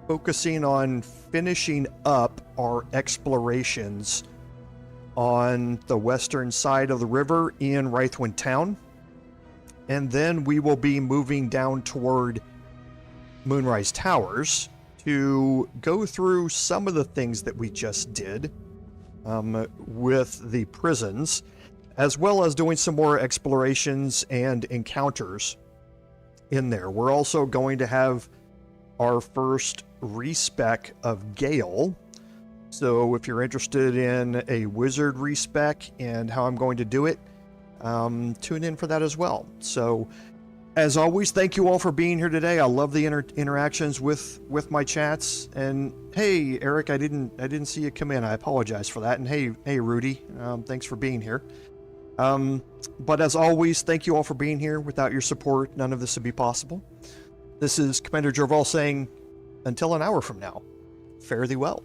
focusing on finishing up our explorations on the western side of the river in Reithwin Town. And then we will be moving down toward Moonrise Towers to go through some of the things that we just did with the prisons. as well as doing some more explorations and encounters in there. We're also going to have our first respec of Gale. So if you're interested in a wizard respec and how I'm going to do it, tune in for that as well. So as always, thank you all for being here today. I love the interactions with my chats. And hey, Eric, I didn't see you come in. I apologize for that. And hey, Rudy, thanks for being here. But as always, thank you all for being here. Without your support, none of this would be possible. This is Commander Jorval saying, until an hour from now, fare thee well.